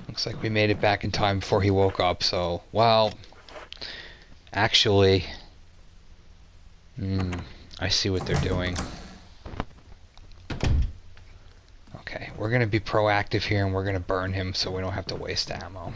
Looks like we made it back in time before he woke up, so, well, actually, I see what they're doing. Okay, we're going to be proactive here and we're going to burn him so we don't have to waste ammo.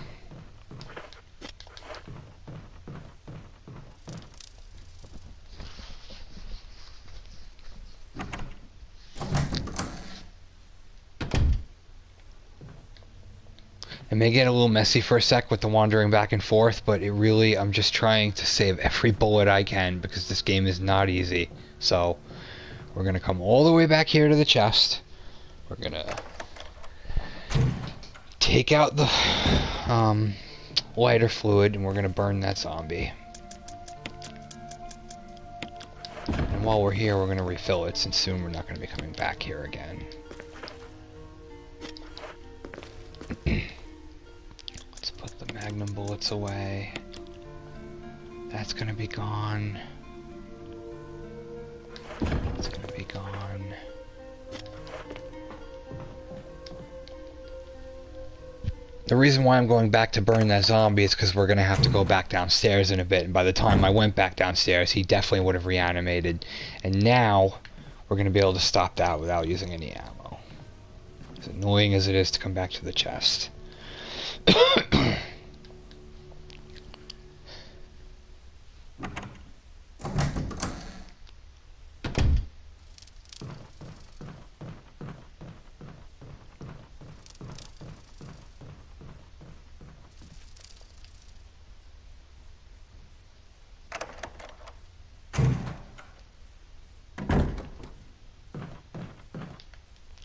It may get a little messy for a sec with the wandering back and forth, but I'm just trying to save every bullet I can because this game is not easy. So, we're going to come all the way back here to the chest. We're going to take out the lighter fluid and we're going to burn that zombie. And while we're here, we're going to refill it since soon we're not going to be coming back here again. Let's put the magnum bullets away. That's going to be gone. That's going to be gone. The reason why I'm going back to burn that zombie is because we're going to have to go back downstairs in a bit. And by the time I went back downstairs, he definitely would have reanimated. And now, we're going to be able to stop that without using any ammo. As annoying as it is to come back to the chest.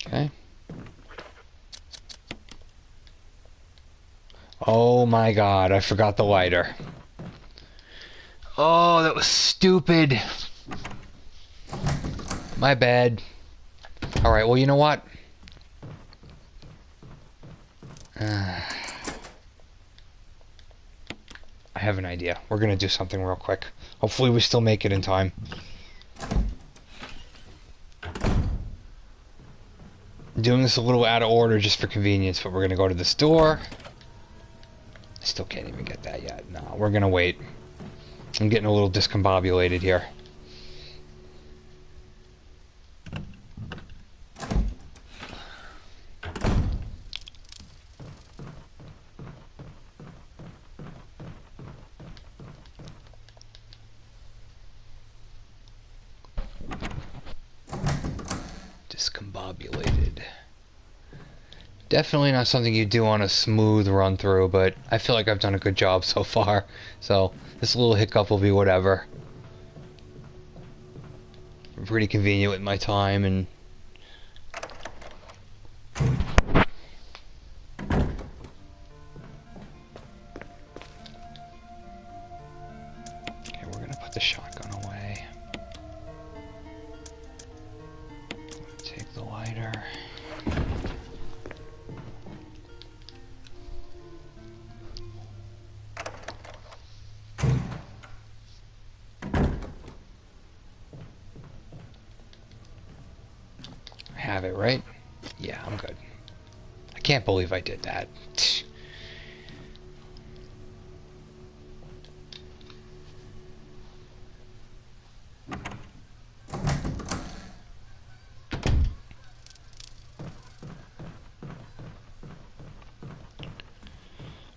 Okay. Oh my god, I forgot the lighter. Oh, that was stupid. My bad. Alright, well, you know what? I have an idea. We're gonna do something real quick. Hopefully we still make it in time. Doing this a little out of order just for convenience, but we're gonna go to the store. I still can't even get that yet. No, we're gonna wait. I'm getting a little discombobulated here. Discombobulated. Definitely not something you do on a smooth run through, but I feel like I've done a good job so far. So this little hiccup will be whatever. I'm pretty convenient with my time and okay, we're gonna put the shotgun away. Take the lighter. Have it, right? Yeah, I'm good. I can't believe I did that.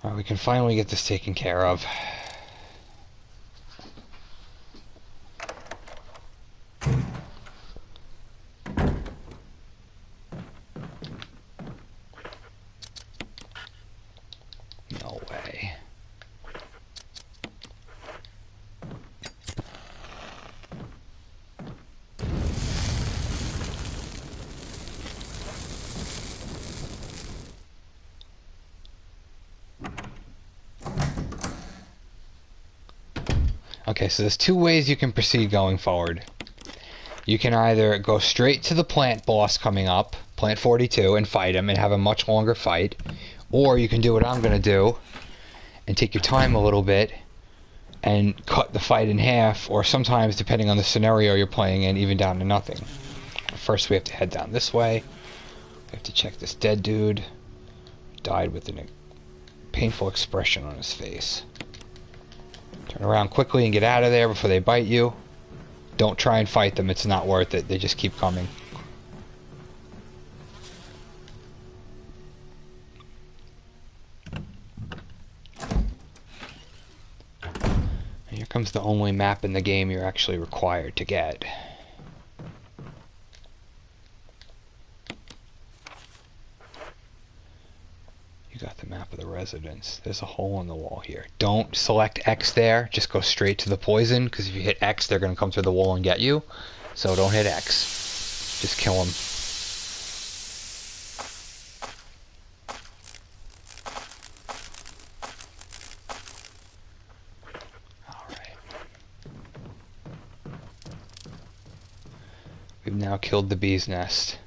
Alright, we can finally get this taken care of. No way. Okay, so there's two ways you can proceed going forward. You can either go straight to the plant boss coming up, Plant 42, and fight him and have a much longer fight. Or you can do what I'm going to do and take your time a little bit and cut the fight in half, or sometimes, depending on the scenario you're playing in, even down to nothing. First we have to head down this way. We have to check this dead dude. Died with a painful expression on his face. Turn around quickly and get out of there before they bite you. Don't try and fight them, it's not worth it. They just keep coming. And here comes the only map in the game you're actually required to get. You got the map of the residence. There's a hole in the wall here. Don't select X there. Just go straight to the poison, because if you hit X, they're going to come through the wall and get you. So don't hit X. Just kill them. Alright. We've now killed the bee's nest.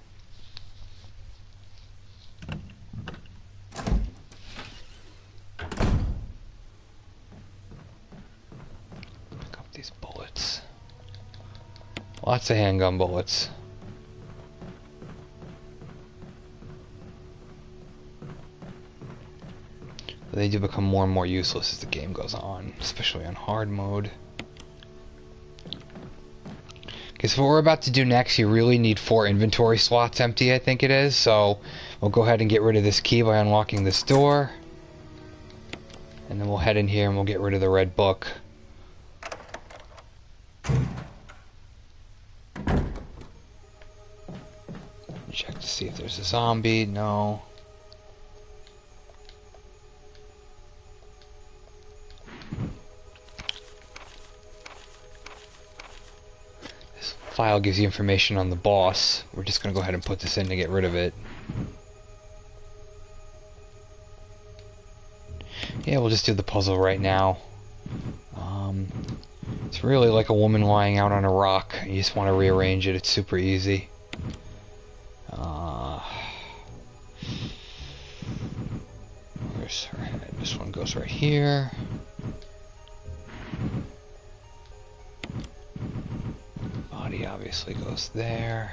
Bullets. Lots of handgun bullets. But they do become more and more useless as the game goes on, especially on hard mode. Okay, so what we're about to do next, you really need 4 inventory slots empty, I think it is. So we'll go ahead and get rid of this key by unlocking this door. And then we'll head in here and we'll get rid of the red book. Check to see if there's a zombie. No. This file gives you information on the boss. We're just going to go ahead and put this in to get rid of it. Yeah, we'll just do the puzzle right now. It's really like a woman lying out on a rock. You just want to rearrange it. It's super easy. Where's her head? This one goes right here. Body obviously goes there.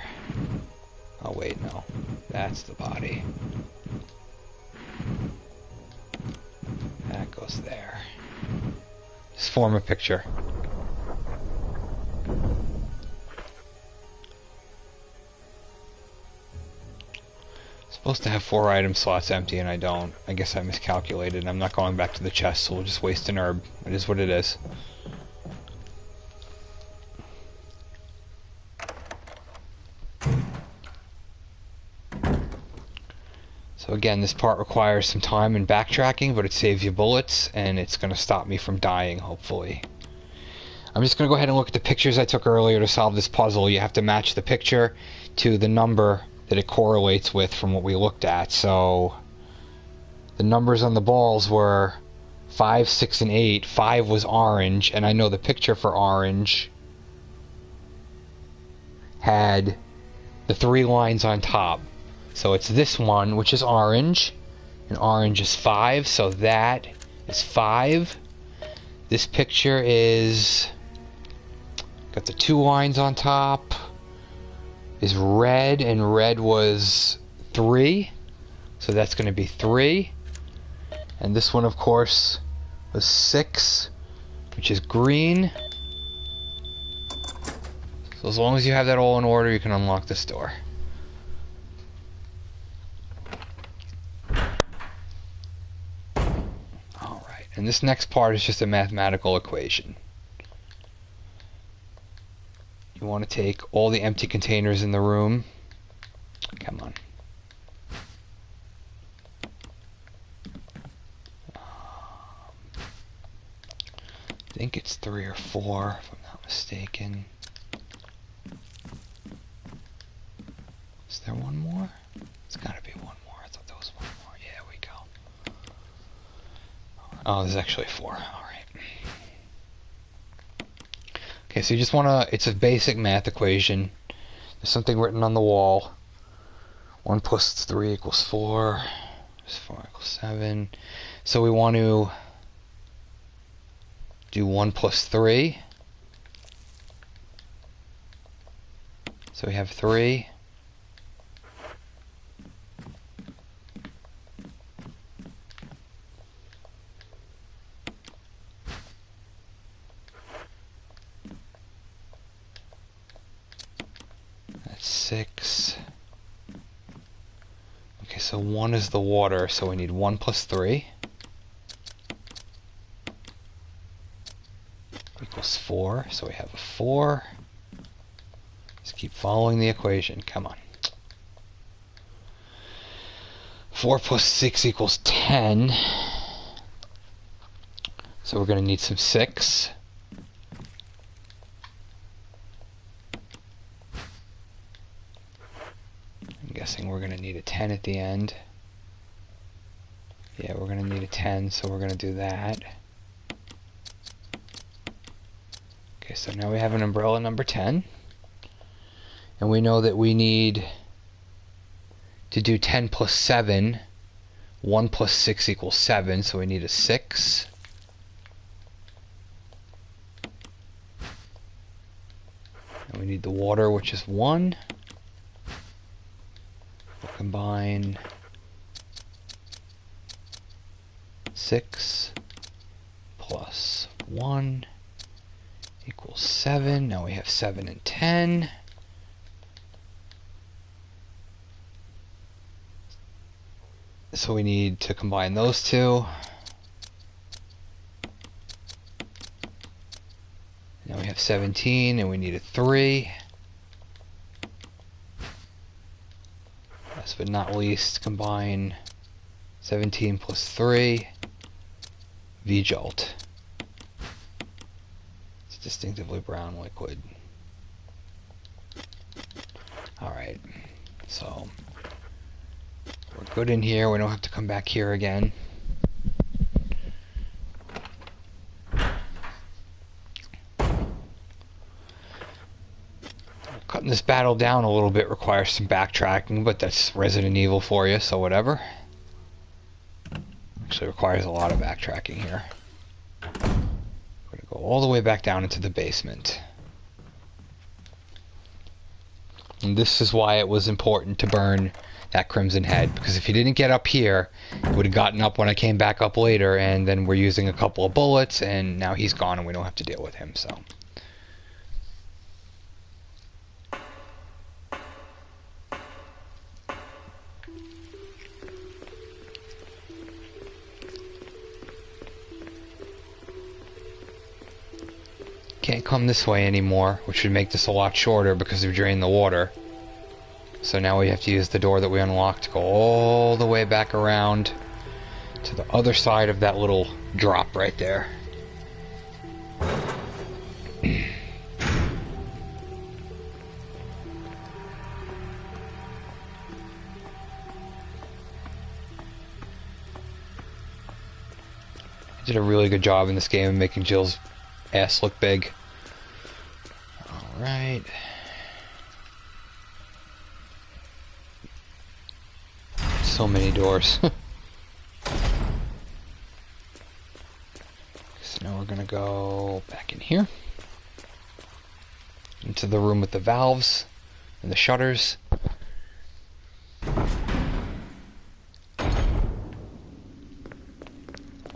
Oh wait, no. That's the body. That goes there. Just form a picture. Supposed to have 4 item slots empty and I don't. I guess I miscalculated. I'm not going back to the chest, so we'll just waste an herb. It is what it is. So again, this part requires some time and backtracking, but it saves you bullets and it's going to stop me from dying, hopefully. I'm just going to go ahead and look at the pictures I took earlier to solve this puzzle. You have to match the picture to the number that it correlates with from what we looked at. So the numbers on the balls were 5, 6, and 8. 5 was orange, and I know the picture for orange had the 3 lines on top. So it's this one, which is orange, and orange is 5, so that is 5. This picture is got the 2 lines on top, is red, and red was 3, so that's going to be 3. And this one, of course, was 6, which is green. So as long as you have that all in order, you can unlock this door. Alright, and this next part is just a mathematical equation. You want to take all the empty containers in the room. Come on. I think it's 3 or 4, if I'm not mistaken. Is there one more? It's got to be one more. I thought there was one more. Yeah, we go. Oh, there's actually 4. Alright. Okay, so you just want to, it's a basic math equation. There's something written on the wall. 1 plus 3 equals 4. 4 equals 7. So we want to do 1 plus 3. So we have 3. That's 6. Okay, so 1 is the water, so we need 1 plus 3 equals 4, so we have a 4. Just keep following the equation, come on. 4 plus 6 equals 10. So we're going to need some 6. I'm guessing we're going to need a 10 at the end. Yeah, we're going to need a 10, so we're going to do that. Okay, so now we have an umbrella number 10. And we know that we need to do 10 plus 7. 1 plus 6 equals 7, so we need a 6. And we need the water, which is 1. We'll combine 6 plus 1 equals 7. Now we have 7 and 10. So we need to combine those two. Now we have 17 and we need a 3. Last but not least, combine 17 plus 3. 𝘦𝘷𝘦𝘳𝘺𝘵𝘩𝘪𝘯𝘨. It's distinctively brown liquid. Alright, so we're good in here. We don't have to come back here again. Cutting this battle down a little bit requires some backtracking, but that's Resident Evil for you, so whatever. Actually requires a lot of backtracking here. We're going to go all the way back down into the basement. And this is why it was important to burn that Crimson Head, because if he didn't get up here, he would have gotten up when I came back up later, and then we're using a couple of bullets, and now he's gone and we don't have to deal with him, so. Can't come this way anymore, which would make this a lot shorter because we've drained the water. So now we have to use the door that we unlocked to go all the way back around to the other side of that little drop right there. I did a really good job in this game of making Jill's ass look big. Alright. So many doors. So now we're gonna go back in here. Into the room with the valves and the shutters.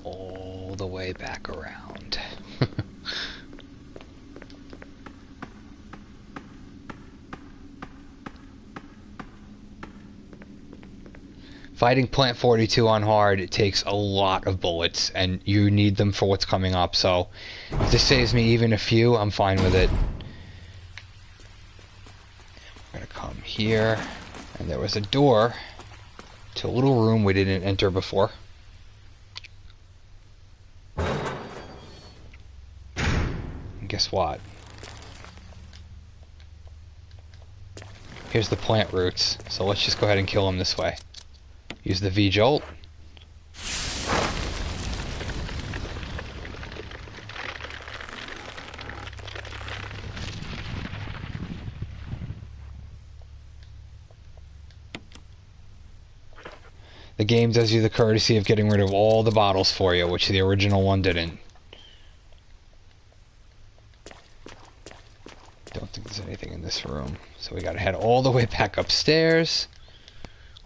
All the way back around. Fighting Plant 42 on hard, it takes a lot of bullets, and you need them for what's coming up, so if this saves me even a few, I'm fine with it. We're gonna come here, and there was a door to a little room we didn't enter before. And guess what? Here's the plant roots, so let's just go ahead and kill them this way. Use the 𝘦𝘷𝘦𝘳𝘺𝘺. The game does you the courtesy of getting rid of all the bottles for you, which the original one didn't. Don't think there's anything in this room. So we gotta head all the way back upstairs.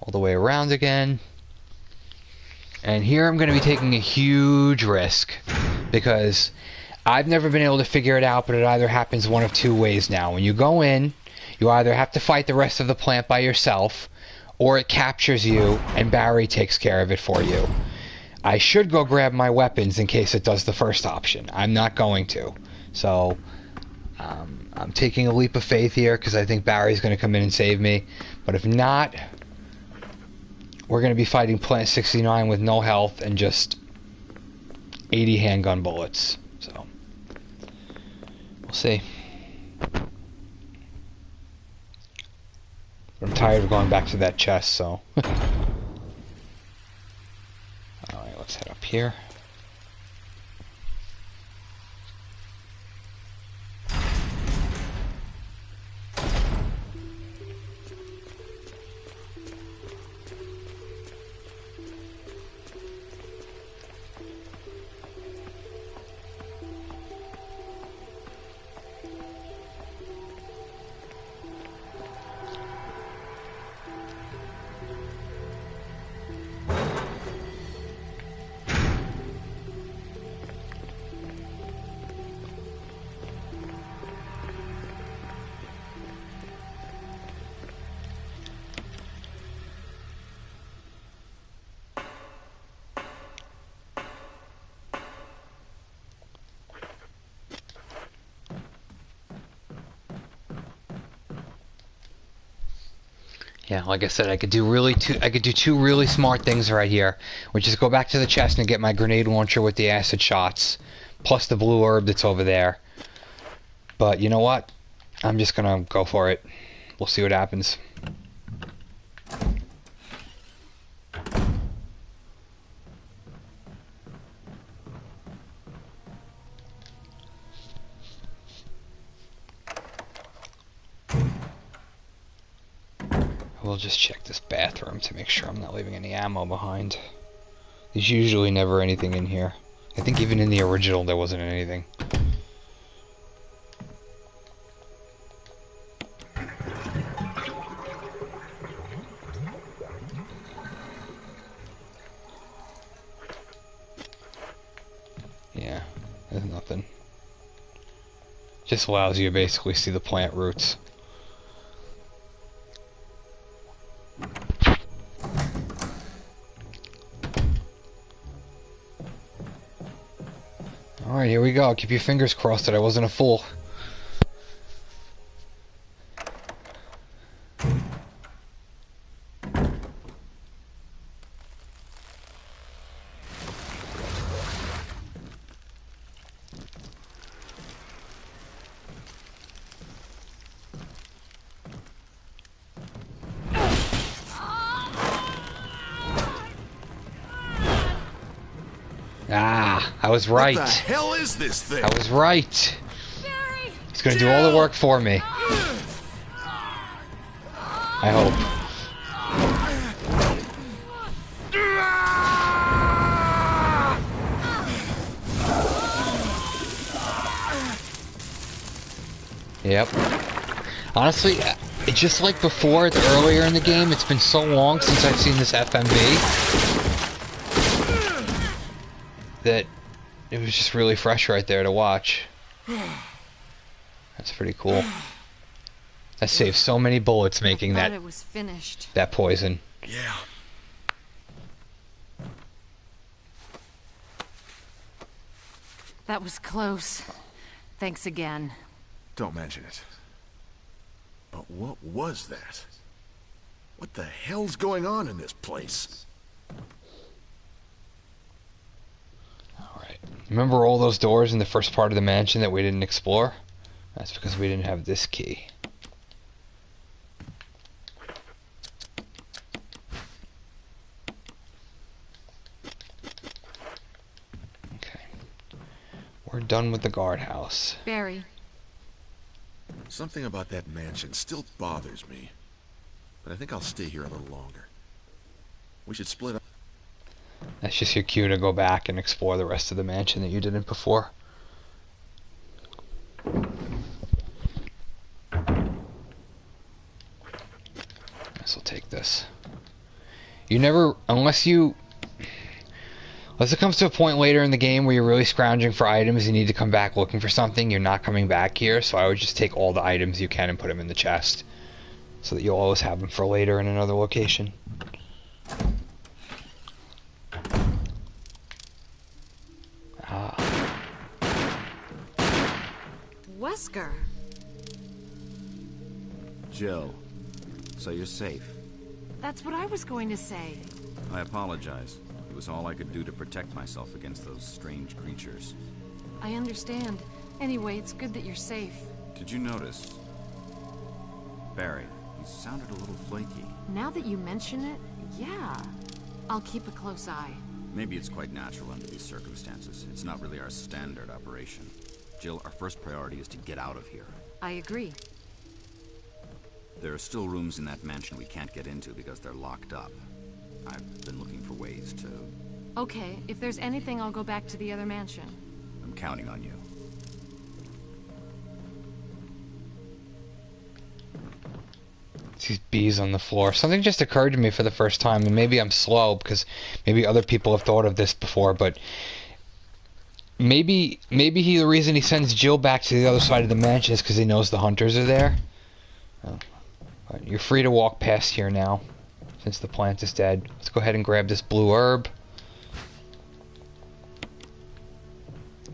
All the way around again. And here I'm going to be taking a huge risk because I've never been able to figure it out, but it either happens one of two ways now. When you go in, you either have to fight the rest of the plant by yourself, or it captures you and Barry takes care of it for you. I should go grab my weapons in case it does the first option. I'm not going to. So I'm taking a leap of faith here because I think Barry's going to come in and save me. But if not, we're going to be fighting Plant 69 with no health and just 80 handgun bullets. So, we'll see. I'm tired of going back to that chest, so. Alright, let's head up here. Yeah, like I said, I could do two really smart things right here, which is go back to the chest and get my grenade launcher with the acid shots, plus the blue herb that's over there. But you know what? I'm just gonna go for it. We'll see what happens. We'll just check this bathroom to make sure I'm not leaving any ammo behind. There's usually never anything in here. I think even in the original there wasn't anything. Yeah, there's nothing. Just allows you to basically see the plant roots. Alright, here we go. Keep your fingers crossed that I wasn't a fool. Ah, I was right. What the hell is this thing? I was right. Barry! He's gonna do all the work for me. I hope. Yep. Honestly, it's just like before, earlier in the game. It's been so long since I've seen this FMV that it was just really fresh right there to watch. That's pretty cool. That saved so many bullets making that it was finished. that poison. Yeah. That was close. Thanks again. Don't mention it. But what was that? What the hell's going on in this place? Alright. Remember all those doors in the first part of the mansion that we didn't explore? That's because we didn't have this key. Okay. We're done with the guardhouse. Barry. Something about that mansion still bothers me. But I think I'll stay here a little longer. We should split up. That's just your cue to go back and explore the rest of the mansion that you didn't before. Guess I'll take this. You never, unless it comes to a point later in the game where you're really scrounging for items, you need to come back looking for something, you're not coming back here, so I would just take all the items you can and put them in the chest, so that you'll always have them for later in another location. Wesker. Joe, so you're safe. That's what I was going to say. I apologize. It was all I could do to protect myself against those strange creatures. I understand. Anyway, it's good that you're safe. Did you notice? Barry, he sounded a little flaky. Now that you mention it, yeah. I'll keep a close eye. Maybe it's quite natural under these circumstances. It's not really our standard operation. Jill, our first priority is to get out of here. I agree. There are still rooms in that mansion we can't get into because they're locked up. I've been looking for ways to... Okay, if there's anything, I'll go back to the other mansion. I'm counting on you. These bees on the floor. Something just occurred to me for the first time, and maybe I'm slow because maybe other people have thought of this before, but maybe the reason he sends Jill back to the other side of the mansion is because he knows the hunters are there. Oh. But you're free to walk past here now, since the plant is dead. Let's go ahead and grab this blue herb.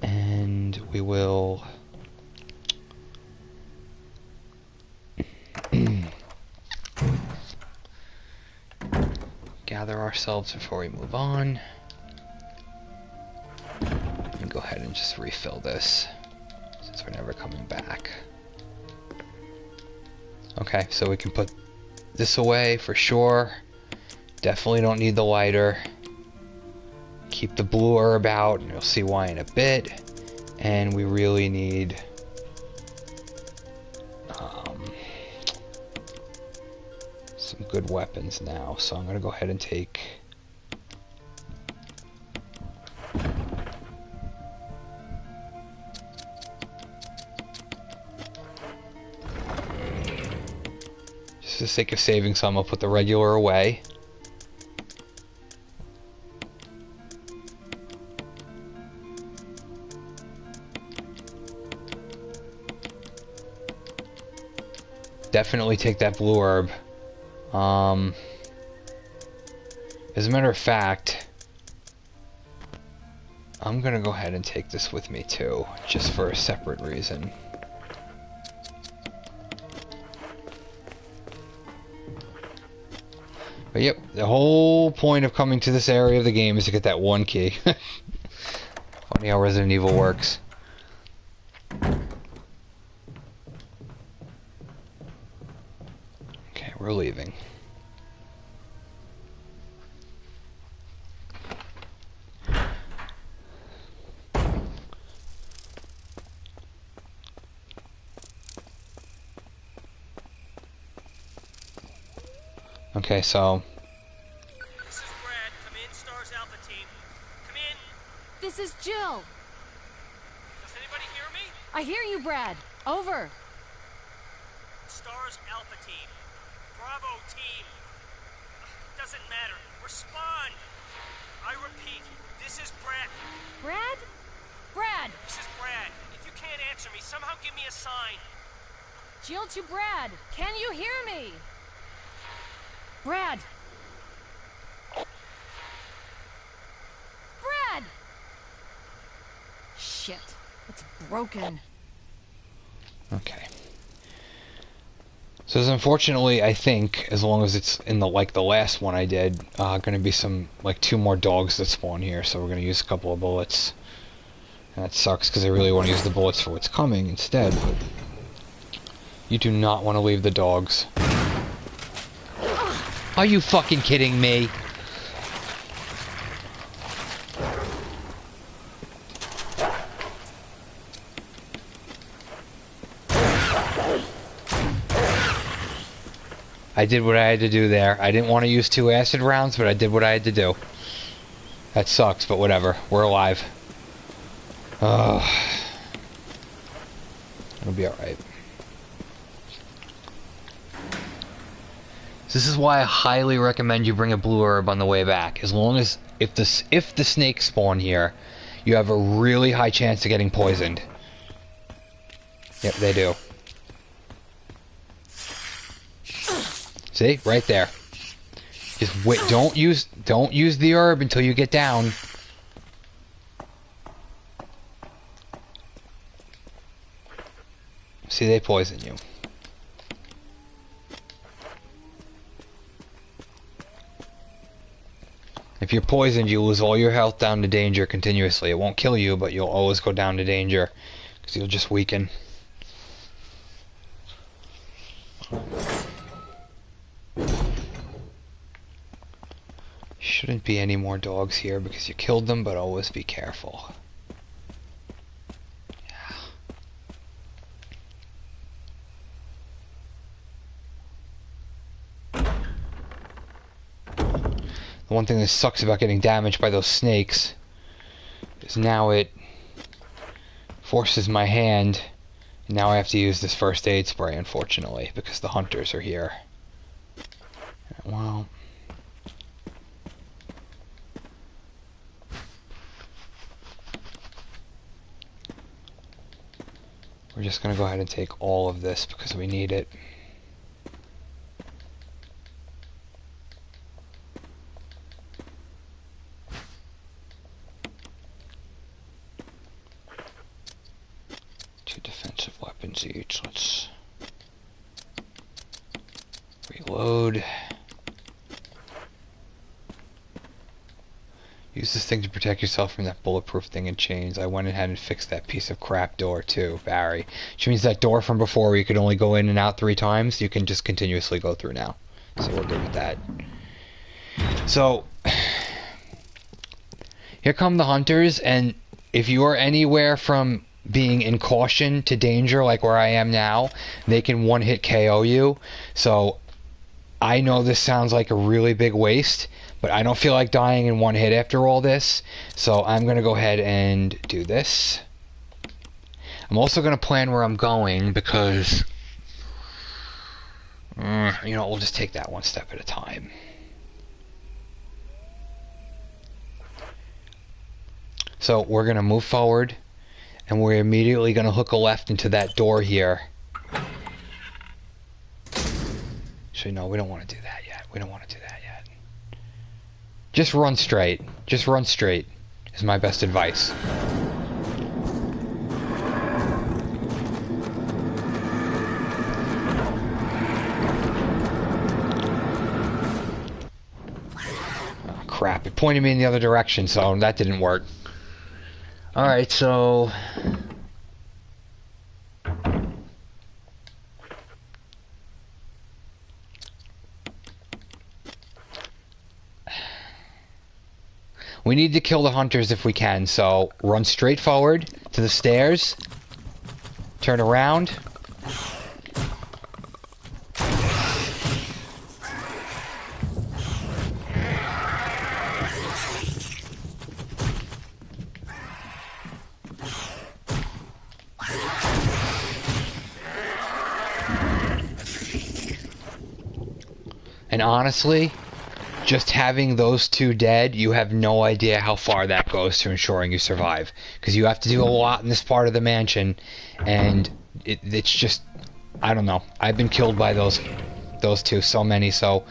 And we will... gather ourselves before we move on. And go ahead and just refill this, since we're never coming back. Okay, so we can put this away for sure. Definitely don't need the lighter. Keep the blue herb out, and you'll see why in a bit. And we really need... some good weapons now, so I'm gonna go ahead and take just for the sake of saving some, I'll put the regular away. Definitely take that blue herb. As a matter of fact, I'm gonna go ahead and take this with me too, just for a separate reason. But yep, the whole point of coming to this area of the game is to get that one key. Funny how Resident Evil works. Okay, we're leaving. Okay, so... This is Brad. Come in, Stars Alpha Team. Come in. This is Jill. Does anybody hear me? I hear you, Brad. Over. Stars Alpha Team. Bravo Team. Doesn't matter. Respond. I repeat, this is Brad. Brad? Brad! This is Brad. If you can't answer me, somehow give me a sign. Jill to Brad. Can you hear me? Brad! Brad! Shit. It's broken. Okay. So unfortunately, I think, as long as it's in the last one I did, gonna be some, 2 more dogs that spawn here, so we're gonna use a couple of bullets. And that sucks, because I really want to use the bullets for what's coming instead, but... You do not want to leave the dogs. Are you fucking kidding me? I did what I had to do there. I didn't want to use 2 acid rounds, but I did what I had to do. That sucks, but whatever. We're alive. It'll be alright. This is why I highly recommend you bring a blue herb on the way back. As long as, if the snakes spawn here, you have a really high chance of getting poisoned. Yep, they do. See? Right there. Just wait, don't use the herb until you get down. See, they poison you. If you're poisoned, you lose all your health down to danger continuously. It won't kill you, but you'll always go down to danger because you'll just weaken. Shouldn't be any more dogs here because you killed them, but always be careful. The one thing that sucks about getting damaged by those snakes is now it forces my hand, and now I have to use this first aid spray, unfortunately, because the hunters are here. Well, we're just going to go ahead and take all of this because we need it. Defensive weapons each. Let's reload. Use this thing to protect yourself from that bulletproof thing in chains. I went ahead and fixed that piece of crap door too, Barry. Which means that door from before where you could only go in and out 3 times, you can just continuously go through now. So we're good with that. So here come the hunters, and if you are anywhere from being in caution to danger like where I am now, they can one-hit KO you. So I know this sounds like a really big waste, but I don't feel like dying in one hit after all this, so I'm going to go ahead and do this. I'm also going to plan where I'm going because you know, we'll just take that one step at a time. So we're going to move forward, and we're immediately going to hook a left into that door here. Actually, no, we don't want to do that yet. We don't want to do that yet. Just run straight. Just run straight is my best advice. Oh, crap. It pointed me in the other direction, so that didn't work. Alright, so we need to kill the hunters if we can, so run straight forward to the stairs, turn around, and honestly, just having those 2 dead, you have no idea how far that goes to ensuring you survive. Because you have to do a lot in this part of the mansion, and it's just, I don't know. I've been killed by those 2 so many, so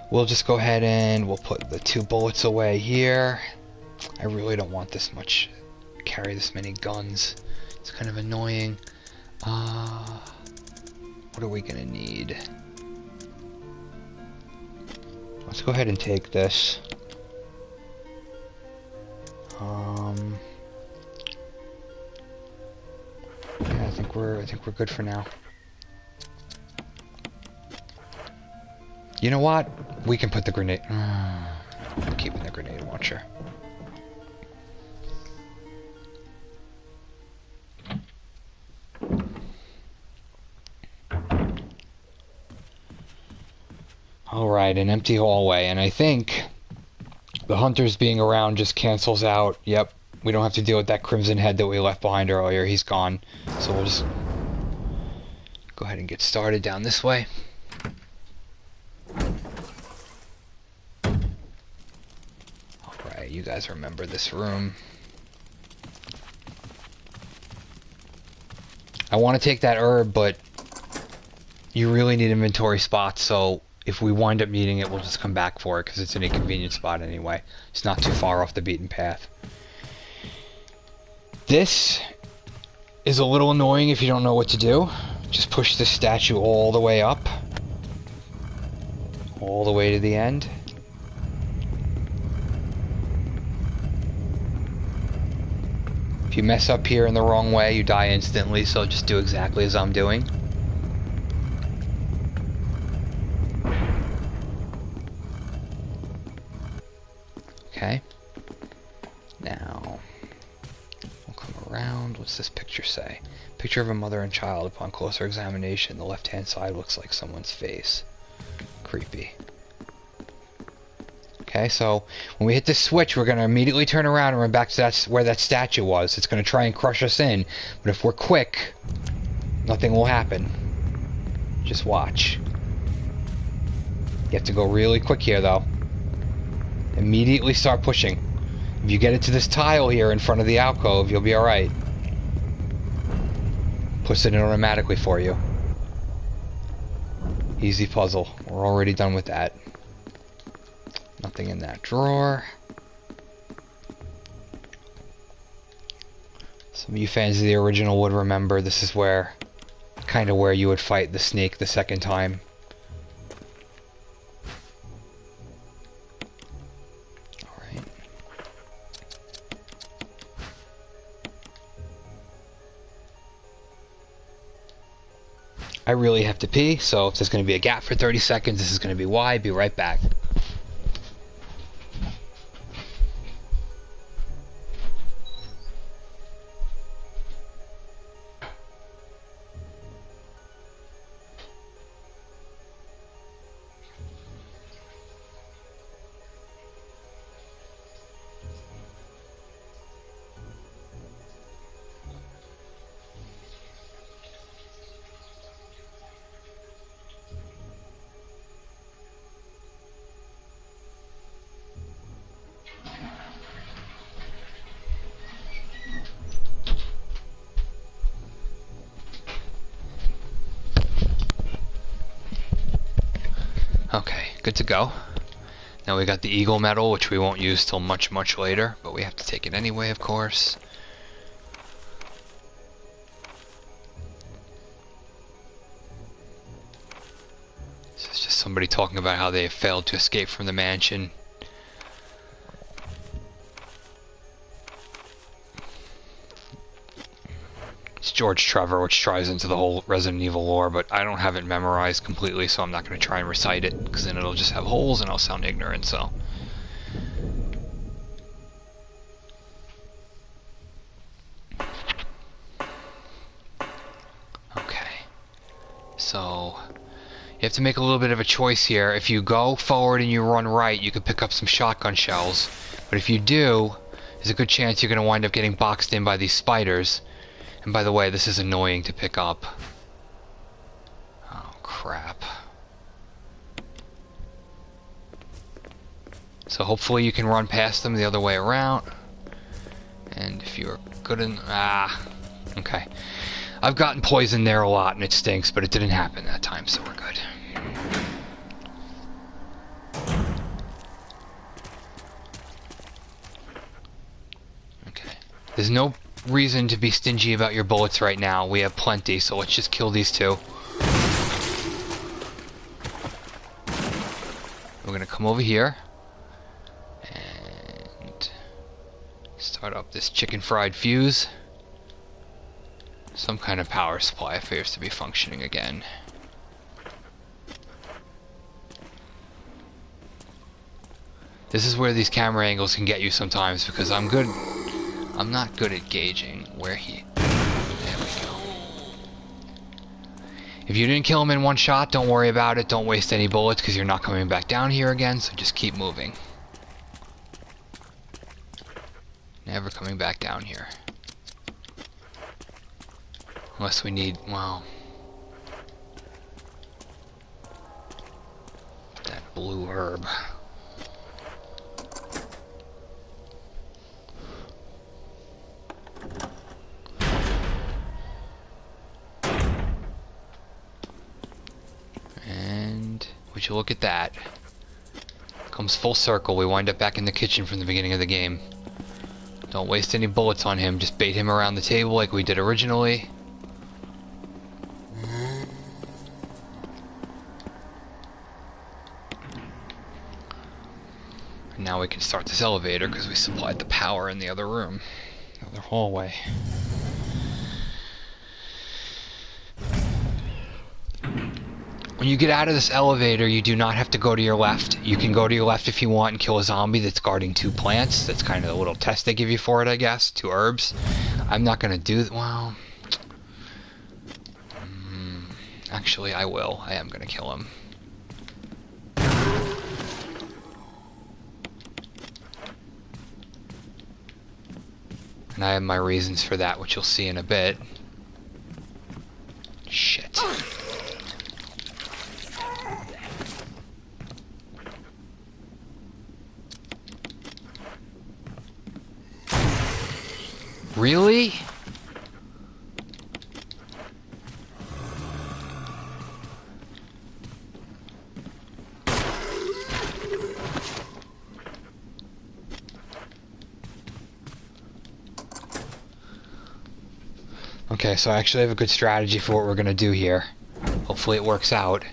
we'll just go ahead and we'll put the 2 bullets away here. I really don't want this much, carry this many guns. It's kind of annoying. What are we gonna need? Let's go ahead and take this. Yeah, I think we're good for now. You know what? We can put the grenade. I'm keeping the grenade launcher. Alright, an empty hallway, and I think the hunters being around just cancels out. Yep, we don't have to deal with that crimson head that we left behind earlier. He's gone. So we'll just go ahead and get started down this way. Alright, you guys remember this room. I want to take that herb, but you really need inventory spots, so if we wind up needing it, we'll just come back for it, because it's an inconvenient spot anyway. It's not too far off the beaten path. This is a little annoying if you don't know what to do. Just push this statue all the way up. All the way to the end. If you mess up here in the wrong way, you die instantly, so just do exactly as I'm doing. Okay. Now, we'll come around. What's this picture say? Picture of a mother and child. Upon closer examination, the left-hand side looks like someone's face. Creepy. Okay, so when we hit this switch, we're going to immediately turn around and run back to where that statue was. It's going to try and crush us in. But if we're quick, nothing will happen. Just watch. You have to go really quick here, though. Immediately start pushing. If you get it to this tile here in front of the alcove, you'll be alright. Push it in automatically for you. Easy puzzle. We're already done with that. Nothing in that drawer. Some of you fans of the original would remember this is where, kind of where you would fight the snake the second time. Alright. I really have to pee, so if there's going to be a gap for 30 seconds, this is going to be why. Be right back. Okay, good to go. Now we got the Eagle medal, which we won't use till much, much later, but we have to take it anyway, of course. This is just somebody talking about how they have failed to escape from the mansion. It's George Trevor, which tries into the whole Resident Evil lore, but I don't have it memorized completely, so I'm not going to try and recite it, because then it'll just have holes and I'll sound ignorant, so. Okay. So, you have to make a little bit of a choice here. If you go forward and you run right, you can pick up some shotgun shells, but if you do, there's a good chance you're going to wind up getting boxed in by these spiders. And by the way, this is annoying to pick up. Oh, crap. So hopefully you can run past them the other way around. And if you're good in... okay. I've gotten poisoned there a lot and it stinks, but it didn't happen that time, so we're good. Okay. There's no reason to be stingy about your bullets right now. We have plenty, so let's just kill these two. We're gonna come over here and start up this chicken fried fuse. Some kind of power supply appears to be functioning again. This is where these camera angles can get you sometimes, because I'm not good at gauging where he... There we go. If you didn't kill him in one shot, don't worry about it. Don't waste any bullets, because you're not coming back down here again, so just keep moving. Never coming back down here. Unless we need, well... that blue herb. Would you look at that? Comes full circle. We wind up back in the kitchen from the beginning of the game. Don't waste any bullets on him. Just bait him around the table like we did originally. And now we can start this elevator because we supplied the power in the other room. Another hallway. When you get out of this elevator, you do not have to go to your left. You can go to your left if you want and kill a zombie that's guarding 2 plants. That's kind of a little test they give you for it, I guess. 2 herbs. I'm not going to do that. Well, actually, I will. I am going to kill him. And I have my reasons for that, which you'll see in a bit. Shit. Really? Okay, so I actually have a good strategy for what we're going to do here. Hopefully it works out.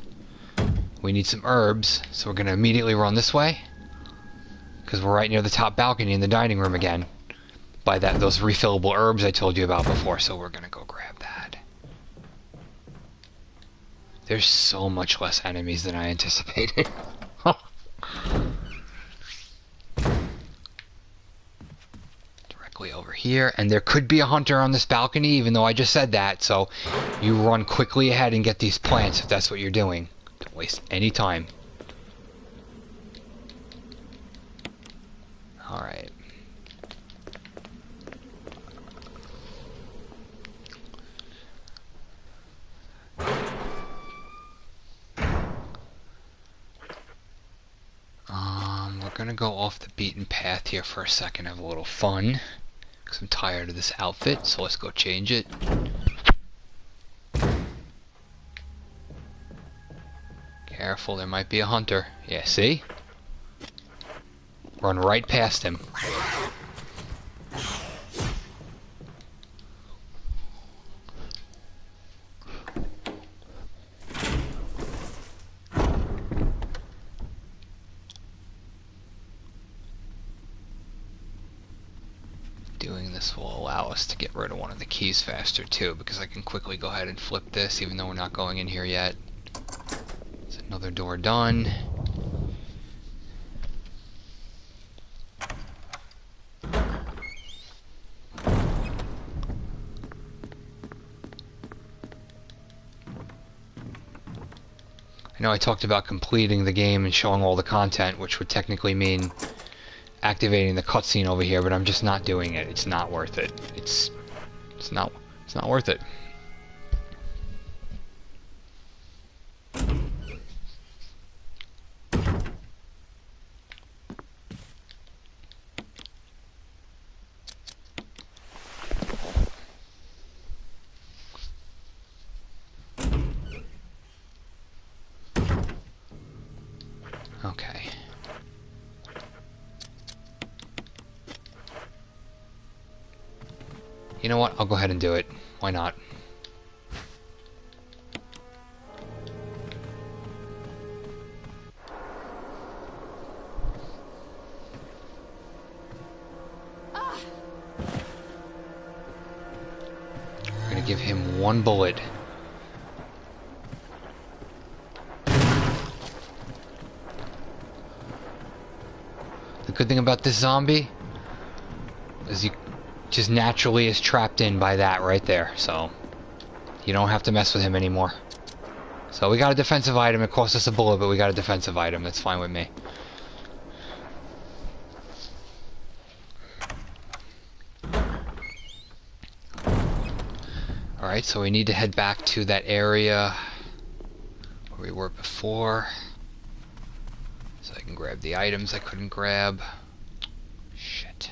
We need some herbs, so we're going to immediately run this way. Because we're right near the top balcony in the dining room again. By those refillable herbs I told you about before, so we're going to go grab that. There's so much less enemies than I anticipated. Directly over here, and there could be a hunter on this balcony, even though I just said that, so you run quickly ahead and get these plants if that's what you're doing. Don't waste any time. Alright. We're gonna go off the beaten path here for a second, have a little fun. Because I'm tired of this outfit, so let's go change it. Careful, there might be a hunter. Yeah, see? Run right past him. Doing this will allow us to get rid of one of the keys faster too, because I can quickly go ahead and flip this even though we're not going in here yet. There's another door done. I know I talked about completing the game and showing all the content, which would technically mean activating the cutscene over here, but I'm just not doing it. It's not worth it. It's not worth it. Okay. You know what? I'll go ahead and do it. Why not? We're gonna give him 1 bullet. The good thing about this zombie is you just naturally is trapped in by that right there, so you don't have to mess with him anymore. So we got a defensive item. It cost us a bullet, but we got a defensive item. That's fine with me. Alright, so we need to head back to that area where we were before, so I can grab the items I couldn't grab. Shit.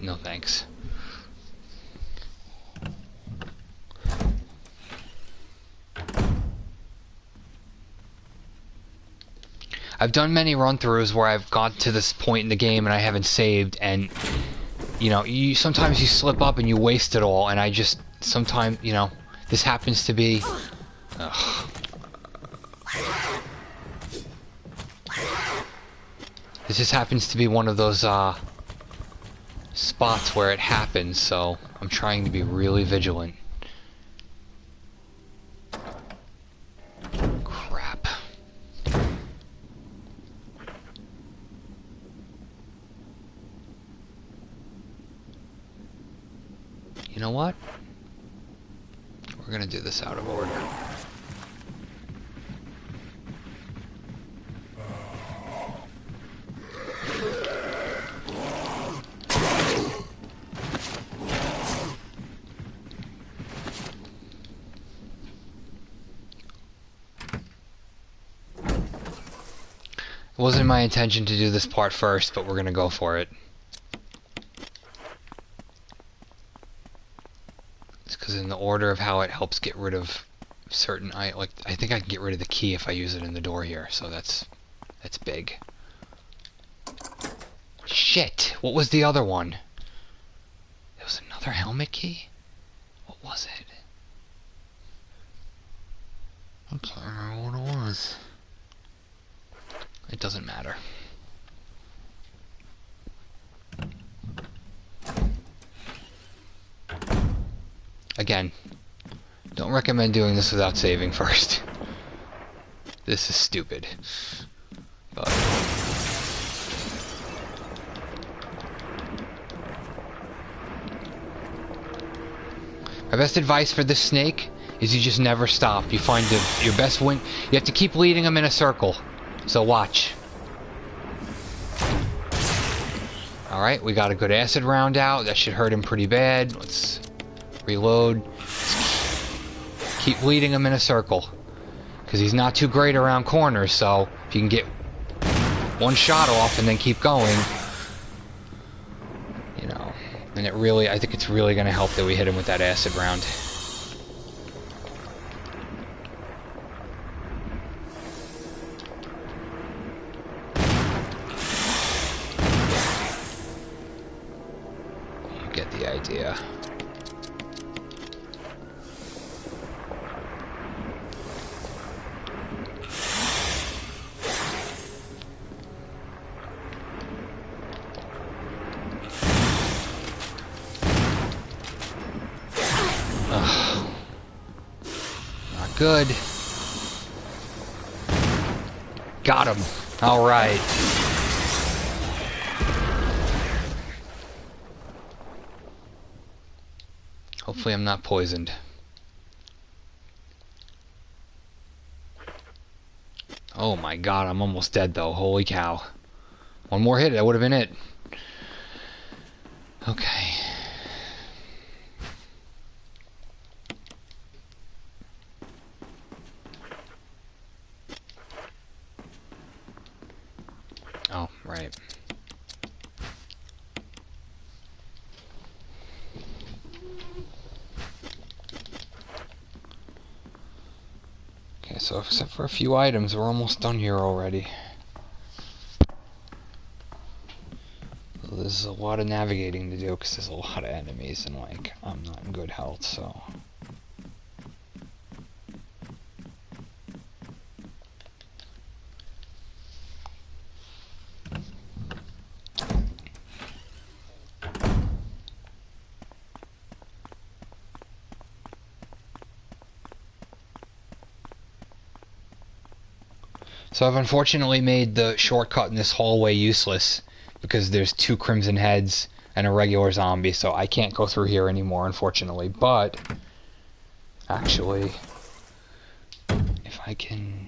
No thanks. I've done many run-throughs where I've got to this point in the game and I haven't saved, and you know, sometimes you slip up and you waste it all, and I just sometimes, you know, this happens to be. Ugh. This just happens to be one of those spots where it happens, so I'm trying to be really vigilant. Crap. You know what? We're gonna do this out of order. It wasn't my intention to do this part first, but we're gonna go for it. It's because in the order of how it helps get rid of certain I think I can get rid of the key if I use it in the door here, so that's big. Shit! What was the other one? There was another helmet key? What was it? I can't remember what it was. It doesn't matter. Again, don't recommend doing this without saving first. This is stupid. But my best advice for this snake is you just never stop. You find your best win. You have to keep leading them in a circle. So watch. Alright, we got a good acid round out. That should hurt him pretty bad. Let's reload. Keep leading him in a circle. Because he's not too great around corners, so if you can get one shot off and then keep going, you know. And it really, I think it's really going to help that we hit him with that acid round. Idea. Ugh. Not good. Got him. All right. Hopefully I'm not poisoned. Oh my god, I'm almost dead though. Holy cow. One more hit, that would have been it. Okay. Oh, right. So except for a few items, we're almost done here already. There's a lot of navigating to do because there's a lot of enemies and like I'm not in good health, so. So I've unfortunately made the shortcut in this hallway useless because there's 2 crimson heads and a regular zombie, so I can't go through here anymore, unfortunately. But actually, if I can...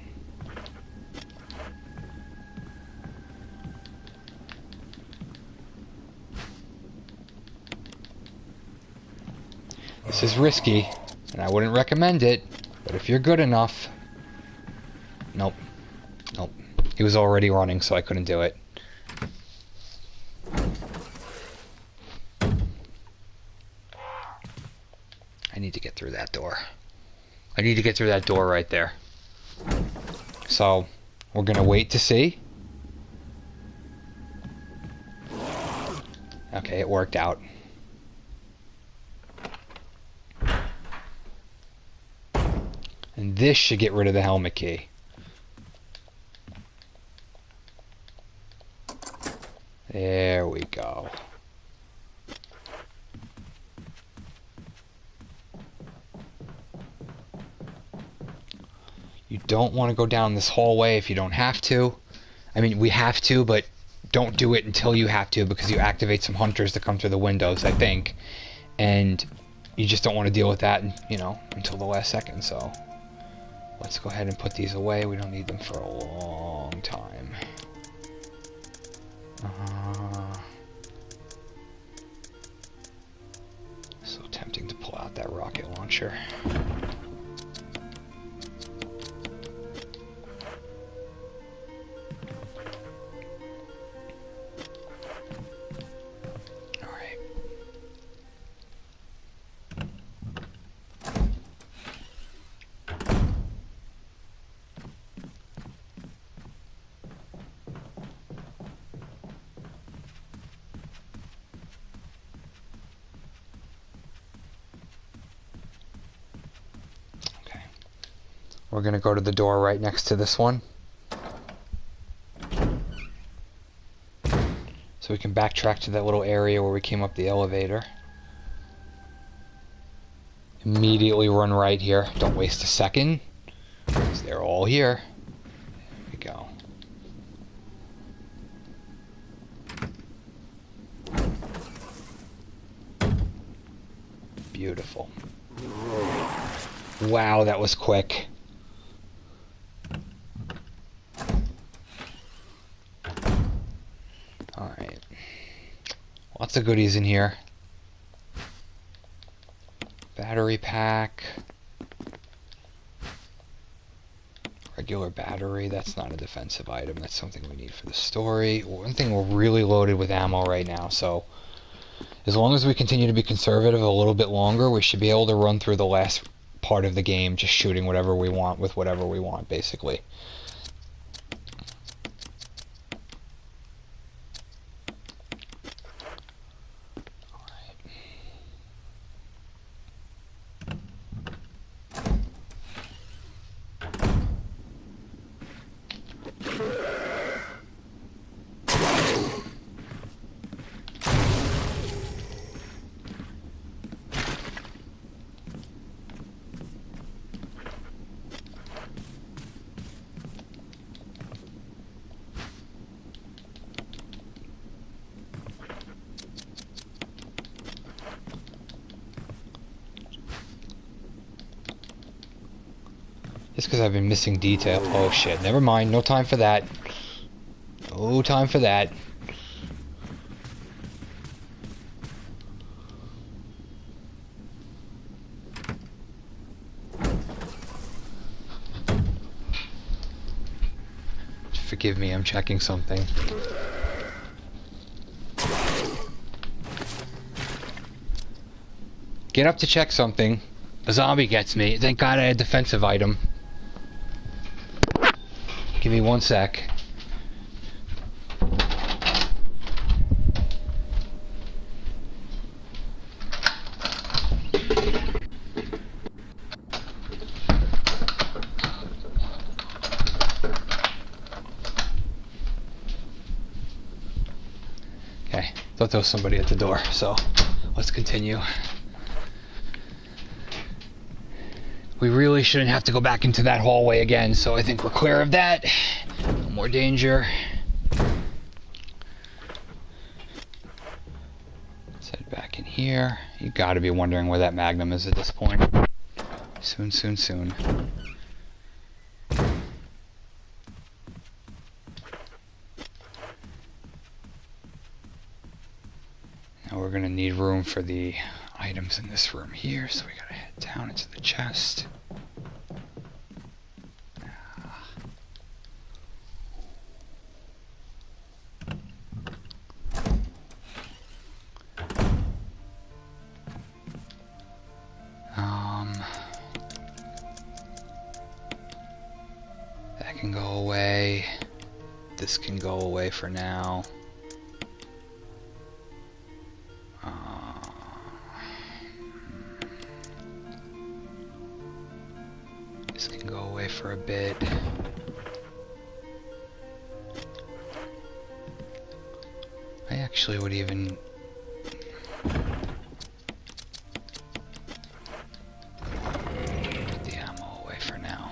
This is risky, and I wouldn't recommend it, but if you're good enough... Nope. Nope. He was already running, so I couldn't do it. I need to get through that door. I need to get through that door right there. So, We're gonna wait to see. Okay, it worked out. And this should get rid of the helmet key. There we go. You don't want to go down this hallway if you don't have to. I mean, we have to, but don't do it until you have to, because you activate some hunters to come through the windows, I think. And you just don't want to deal with that, you know, until the last second. So let's go ahead and put these away. We don't need them for a long time. So tempting to pull out that rocket launcher. We're going to go to the door right next to this one. So we can backtrack to that little area where we came up the elevator. Immediately run right here. Don't waste a second, because they're all here. There we go. Beautiful. Wow, that was quick. Alright. Lots of goodies in here. Battery pack. Regular battery. That's not a defensive item. That's something we need for the story. One thing, we're really loaded with ammo right now, so as long as we continue to be conservative a little bit longer, we should be able to run through the last part of the game just shooting whatever we want with whatever we want, basically. Just because I've been missing detail. Oh shit, never mind, no time for that. No time for that. Forgive me, I'm checking something. Get up to check something. A zombie gets me. Thank God I had a defensive item. Give me 1 sec. Okay, thought there was somebody at the door, so let's continue. We really shouldn't have to go back into that hallway again, so I think we're clear of that. No more danger. Let's head back in here. You gotta be wondering where that Magnum is at this point. Soon, soon, soon. Now we're gonna need room for the items in this room here, so we gotta head down into the chest. The That can go away. This can go away for now. This can go away for a bit. I actually would even... put the ammo away for now.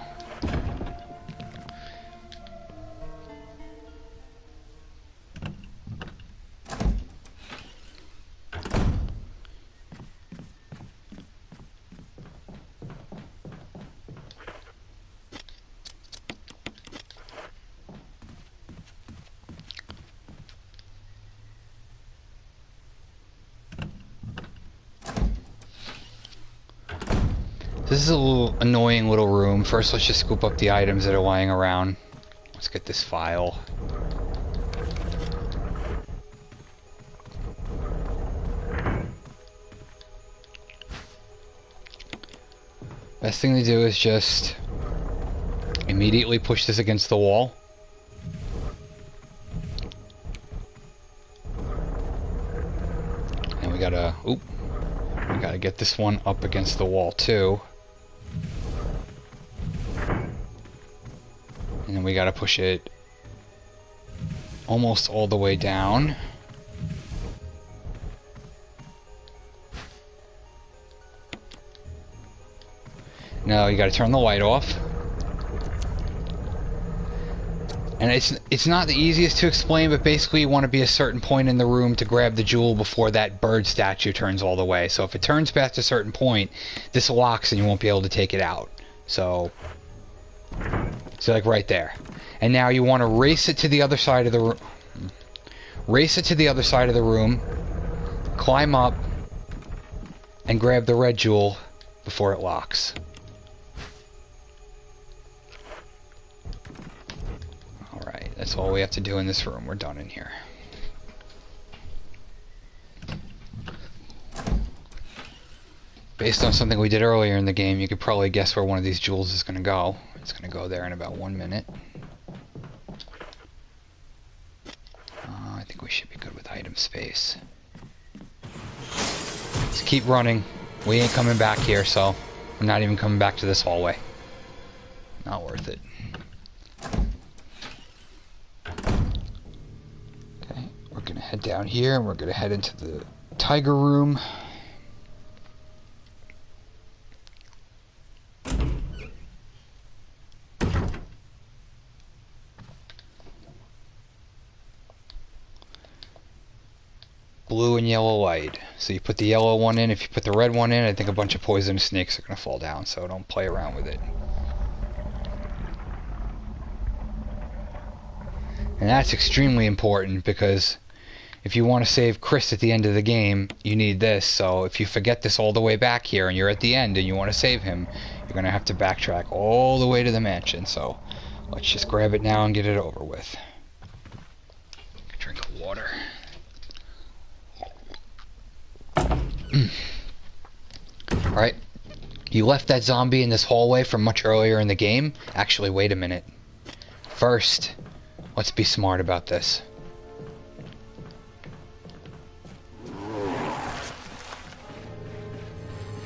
This is a little annoying little room. First, let's just scoop up the items that are lying around. Let's get this file. Best thing to do is just immediately push this against the wall. And we gotta get this one up against the wall too. And then we gotta push it almost all the way down. Now you gotta turn the light off. And it's not the easiest to explain, but basically you want to be a certain point in the room to grab the jewel before that bird statue turns all the way. So if it turns past a certain point, this locks and you won't be able to take it out. So like right there. And now you want to race it to the other side of the room. Race it to the other side of the room. Climb up and grab the red jewel before it locks. Alright, that's all we have to do in this room. We're done in here. Based on something we did earlier in the game, you could probably guess where one of these jewels is going to go. It's going to go there in about 1 minute. I think we should be good with item space. Let's keep running. We ain't coming back here, so I'm not even coming back to this hallway. Not worth it. Okay, we're going to head down here and we're going to head into the tiger room. Blue and yellow light. So you put the yellow one in. If you put the red one in, I think a bunch of poisonous snakes are going to fall down, so don't play around with it. And that's extremely important because if you want to save Chris at the end of the game, you need this. So if you forget this all the way back here and you're at the end and you want to save him, you're going to have to backtrack all the way to the mansion. So let's just grab it now and get it over with. Drink of water. Alright, you left that zombie in this hallway from much earlier in the game. Actually, wait a minute. First, let's be smart about this.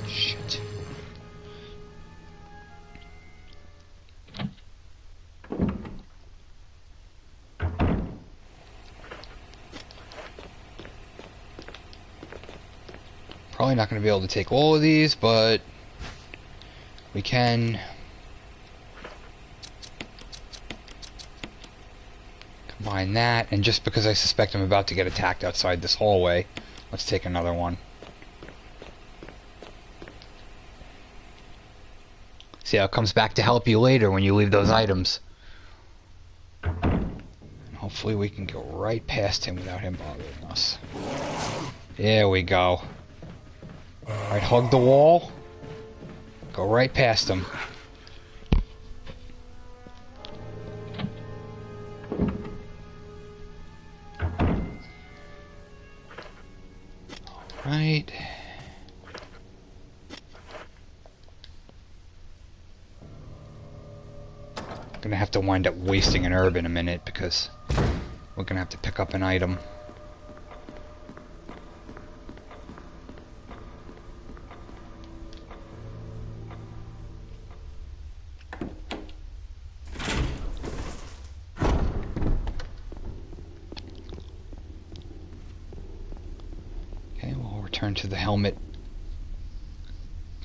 Shit. Probably not going to be able to take all of these, but we can combine that. And just because I suspect I'm about to get attacked outside this hallway, let's take another one. See how it comes back to help you later when you leave those items. And hopefully we can go right past him without him bothering us. There we go. Alright, hug the wall. Go right past him. Alright. gonna have to wind up wasting an herb in a minute because we're gonna have to pick up an item. Okay, we'll return to the helmet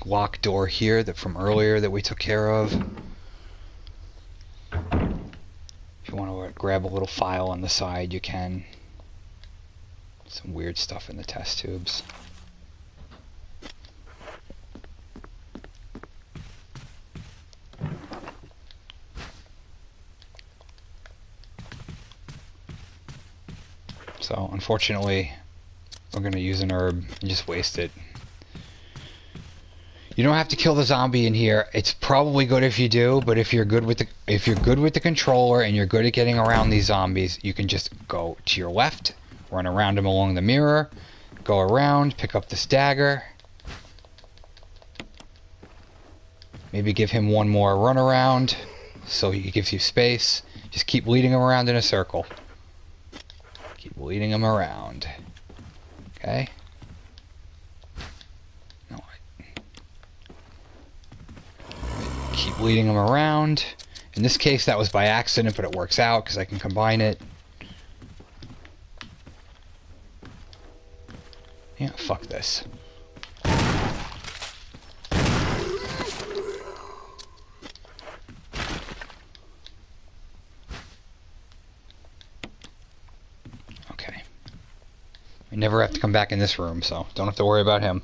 lock door here that from earlier that we took care of. If you want to grab a little file on the side, you can. Some weird stuff in the test tubes. So, unfortunately, we're going to use an herb and just waste it. You don't have to kill the zombie in here. It's probably good if you do, but if you're good with the controller and you're good at getting around these zombies, you can just go to your left, run around him along the mirror, go around, pick up this dagger. Maybe give him one more run around so he gives you space. Just keep leading him around in a circle. Keep leading him around. Okay? No. Keep leading him around. In this case, that was by accident, but it works out because I can combine it. Yeah, fuck this. Okay. We never have to come back in this room, so don't have to worry about him.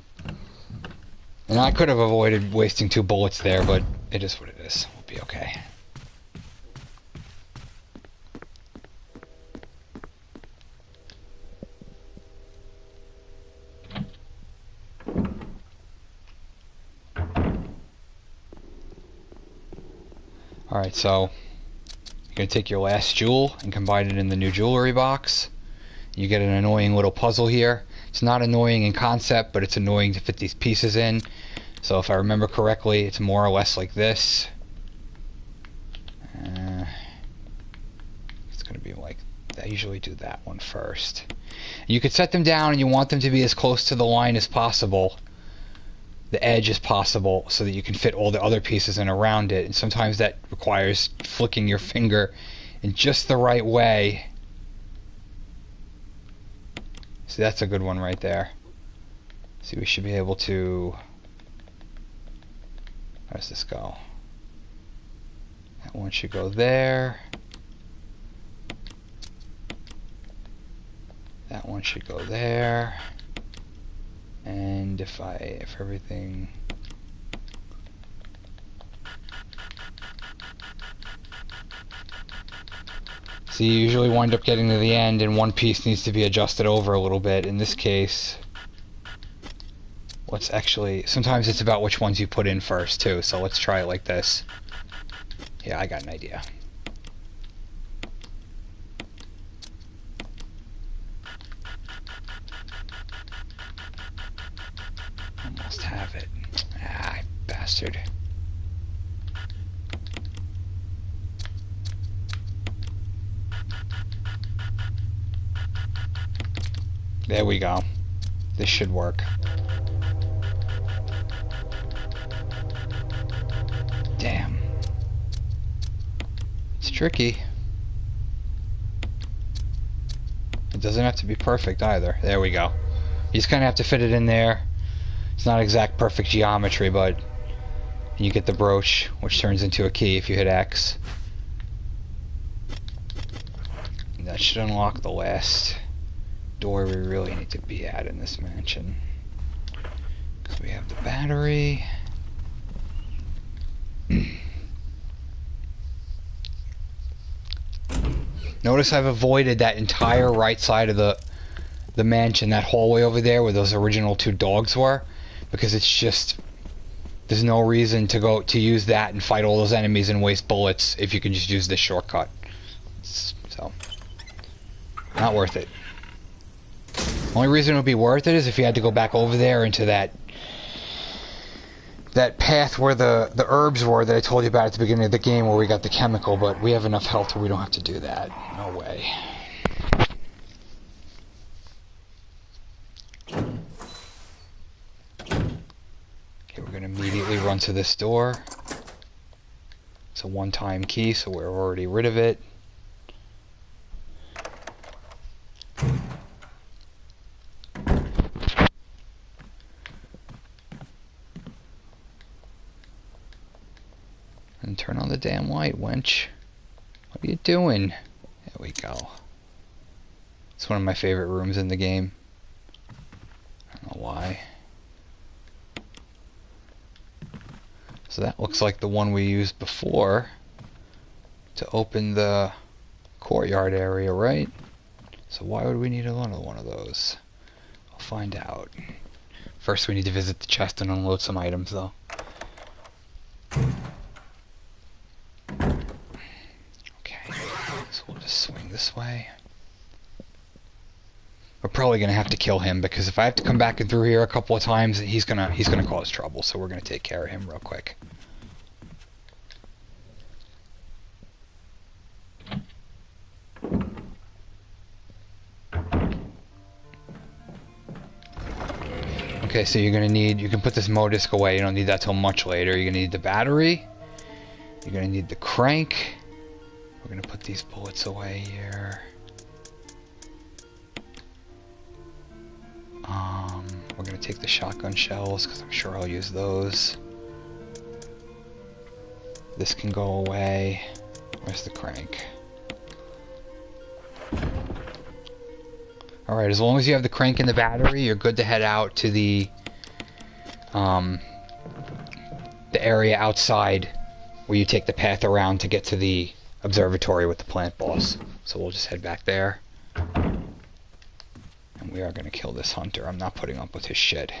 And I could have avoided wasting 2 bullets there, but it is what it is. We'll be okay. Alright, so you're going to take your last jewel and combine it in the new jewelry box. You get an annoying little puzzle here. It's not annoying in concept, but it's annoying to fit these pieces in. So if I remember correctly, it's more or less like this. It's going to be like, I usually do that one first. You could set them down and you want them to be as close to the line as possible, the edge as possible, so that you can fit all the other pieces in around it. And sometimes that requires flicking your finger in just the right way. See, that's a good one right there. See, we should be able to... How does this go? That one should go there. That one should go there. And if everything... So you usually wind up getting to the end and one piece needs to be adjusted over a little bit. In this case, let's actually... Sometimes it's about which ones you put in first too, so let's try it like this. Yeah, I got an idea. Almost have it. Ah, bastard. There we go. This should work. Damn. It's tricky. It doesn't have to be perfect either. There we go. You just kind of have to fit it in there. It's not exact perfect geometry, but you get the brooch, which turns into a key if you hit X. And that should unlock the last door we really need to be at in this mansion. Because we have the battery. Notice I've avoided that entire right side of the mansion, that hallway over there where those original 2 dogs were, because it's just, there's no reason to use that and fight all those enemies and waste bullets if you can just use this shortcut. So, not worth it. Only reason it would be worth it is if you had to go back over there into that that path where the herbs were that I told you about at the beginning of the game where we got the chemical, but we have enough health where we don't have to do that. No way. Okay, we're going to immediately run to this door. It's a one-time key, so we're already rid of it. And turn on the damn light, wench. What are you doing? There we go. It's one of my favorite rooms in the game. I don't know why. So that looks like the one we used before to open the courtyard area, right? So why would we need another one of those? I'll find out. First we need to visit the chest and unload some items though. Okay, so we'll just swing this way. We're probably gonna have to kill him because if I have to come back and through here a couple of times, he's gonna cause trouble. So we're gonna take care of him real quick. Okay, so you're gonna need, you can put this 𝘦𝘷𝘦𝘳𝘺 away. You don't need that till much later. You're gonna need the battery. You're gonna need the crank. We're gonna put these bullets away here. We're gonna take the shotgun shells because I'm sure I'll use those. This can go away. Where's the crank? Alright, as long as you have the crank and the battery, you're good to head out to the area outside where you take the path around to get to the observatory with the plant boss. So we'll just head back there. And we are going to kill this hunter. I'm not putting up with his shit.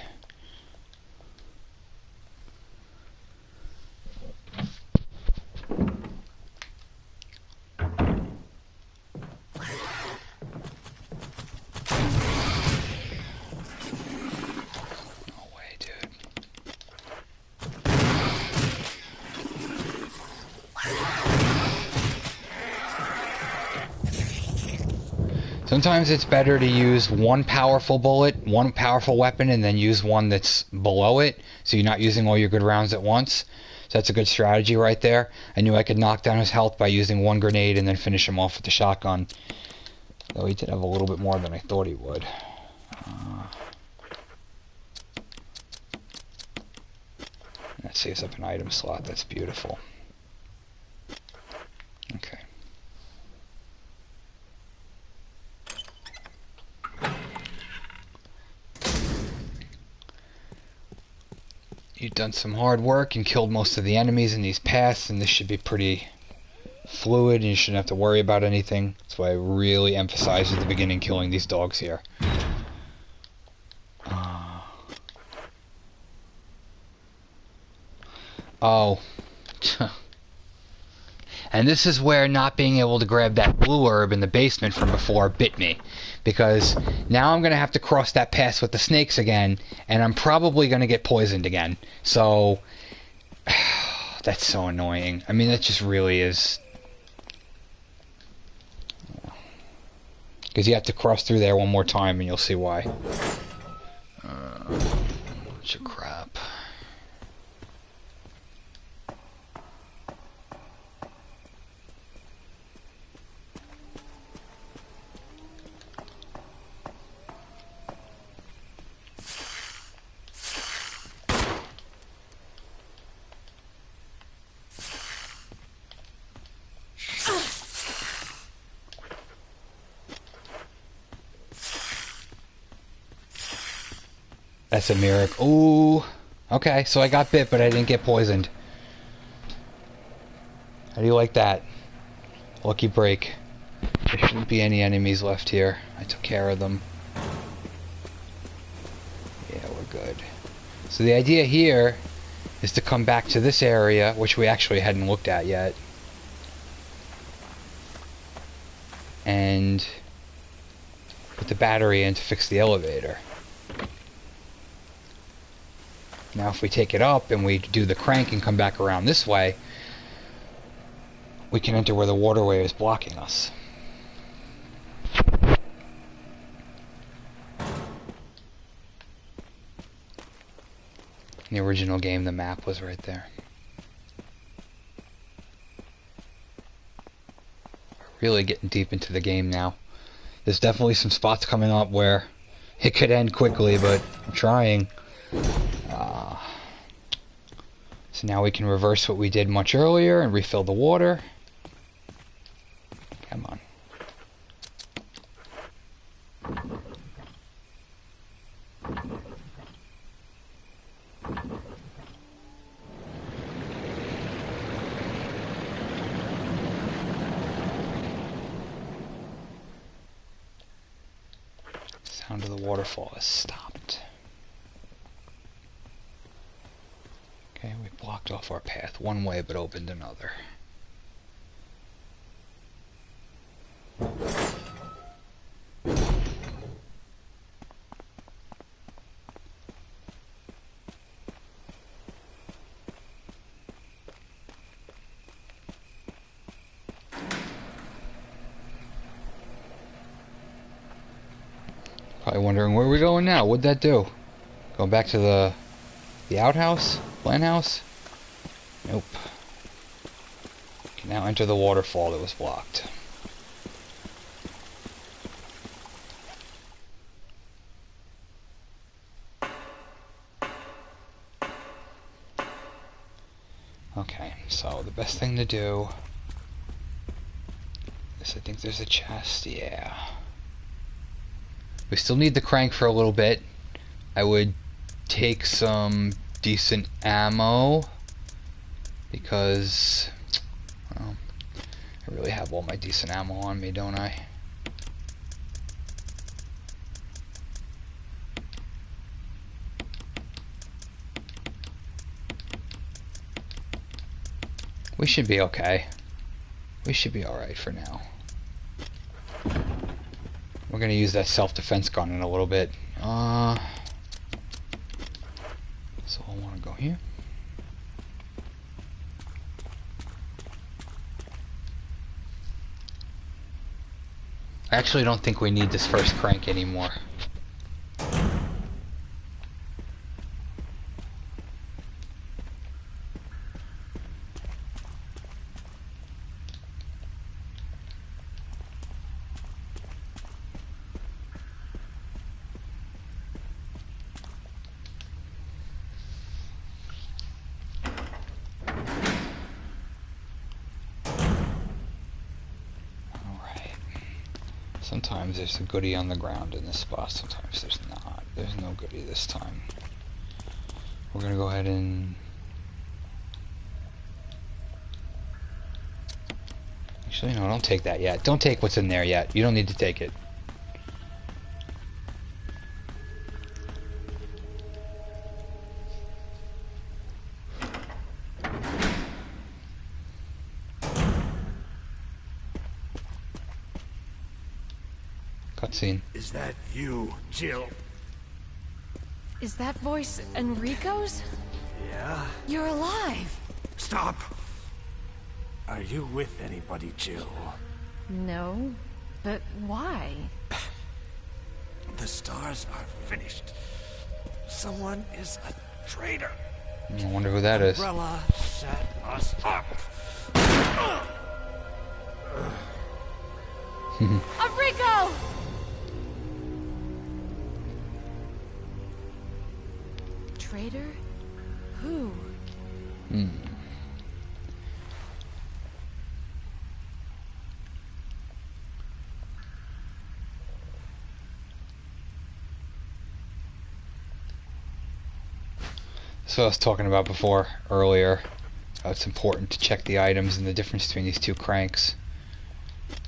Sometimes it's better to use one powerful bullet, one powerful weapon, and then use one that's below it, so you're not using all your good rounds at once. So that's a good strategy right there. I knew I could knock down his health by using one grenade and then finish him off with the shotgun. Though he did have a little bit more than I thought he would. That saves up an item slot. That's beautiful. Okay. You've done some hard work and killed most of the enemies in these paths, and this should be pretty fluid and you shouldn't have to worry about anything. That's why I really emphasized at the beginning killing these dogs here. Oh. And this is where not being able to grab that blue herb in the basement from before bit me. Because now I'm going to have to cross that path with the snakes again, and I'm probably going to get poisoned again. So, that's so annoying. I mean, that just really is. Because you have to cross through there one more time, and you'll see why. Bunch of crap. That's a miracle. Ooh. Okay, so I got bit, but I didn't get poisoned. How do you like that? Lucky break. There shouldn't be any enemies left here. I took care of them. Yeah, we're good. So the idea here is to come back to this area, which we actually hadn't looked at yet. And put the battery in to fix the elevator. Now if we take it up and we do the crank and come back around this way, we can enter where the waterway is blocking us. In the original game, the map was right there. We're really getting deep into the game now. There's definitely some spots coming up where it could end quickly, but I'm trying. So now we can reverse what we did much earlier and refill the water. Come on. Sound of the waterfall has stopped. Okay, we blocked off our path one way but opened another. Probably wondering where we're going now. What'd that do? Going back to the outhouse? Plant house? Nope. Can now enter the waterfall that was blocked. Okay, so the best thing to do is, I think there's a chest, yeah. We still need the crank for a little bit. I would take some decent ammo because, well, I really have all my decent ammo on me, don't I? We should be okay. We should be alright for now. We're gonna use that self-defense gun in a little bit. So I wanna go here. I actually don't think we need this first crank anymore. Sometimes there's a goodie on the ground in this spot, sometimes there's not. There's no goodie this time. We're gonna go ahead and... Actually, no, don't take that yet. Don't take what's in there yet. You don't need to take it. Cutscene. Is that you, Jill? Is that voice Enrico's? Yeah? You're alive! Stop! Are you with anybody, Jill? No, but why? The stars are finished. Someone is a traitor. I wonder who that is. Umbrella set us up. Enrico! Traitor? Who? So I was talking about before, earlier, how it's important to check the items and the difference between these two cranks.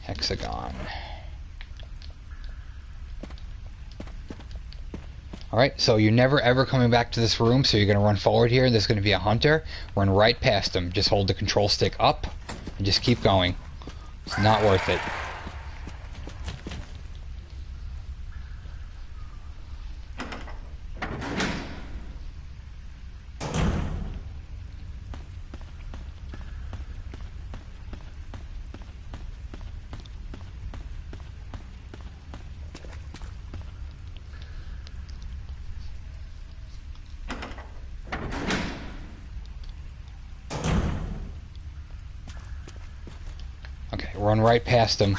Hexagon. Alright, so you're never ever coming back to this room, so you're going to run forward here, and there's going to be a hunter. Run right past him. Just hold the control stick up, and just keep going. It's not worth it. run right past him.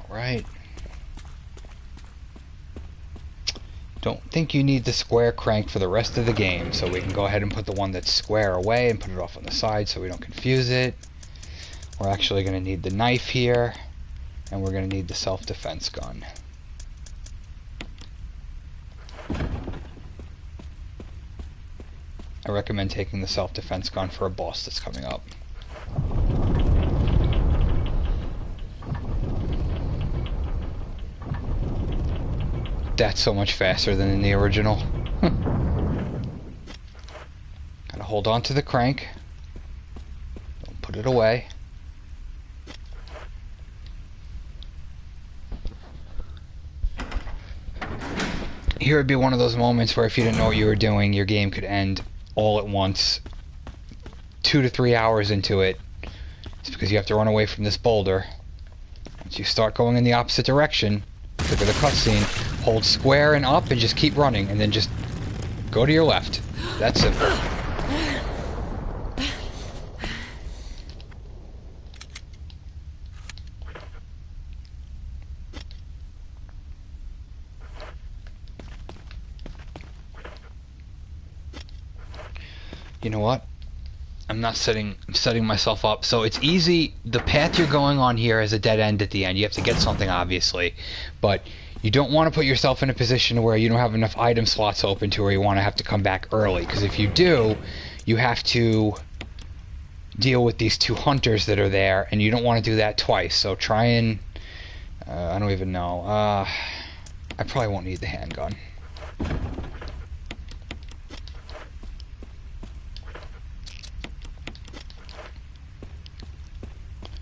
Alright. Don't think you need the square crank for the rest of the game, so we can go ahead and put the one that's square away and put it off on the side so we don't confuse it. We're actually going to need the knife here, and we're going to need the self-defense gun. I recommend taking the self-defense gun for a boss that's coming up. That's so much faster than in the original. Gotta hold on to the crank. Don't put it away. Here would be one of those moments where if you didn't know what you were doing, your game could end all at once. 2 to 3 hours into it. It's because you have to run away from this boulder. Once you start going in the opposite direction, look at the cutscene, hold square and up and just keep running, and then just go to your left. That's simple. You know what? I'm setting myself up. So it's easy. The path you're going on here is a dead end at the end. You have to get something, obviously. But you don't want to put yourself in a position where you don't have enough item slots open to where you want to have to come back early. Because if you do, you have to deal with these 2 hunters that are there. And you don't want to do that twice. So try and... I don't even know. I probably won't need the handgun.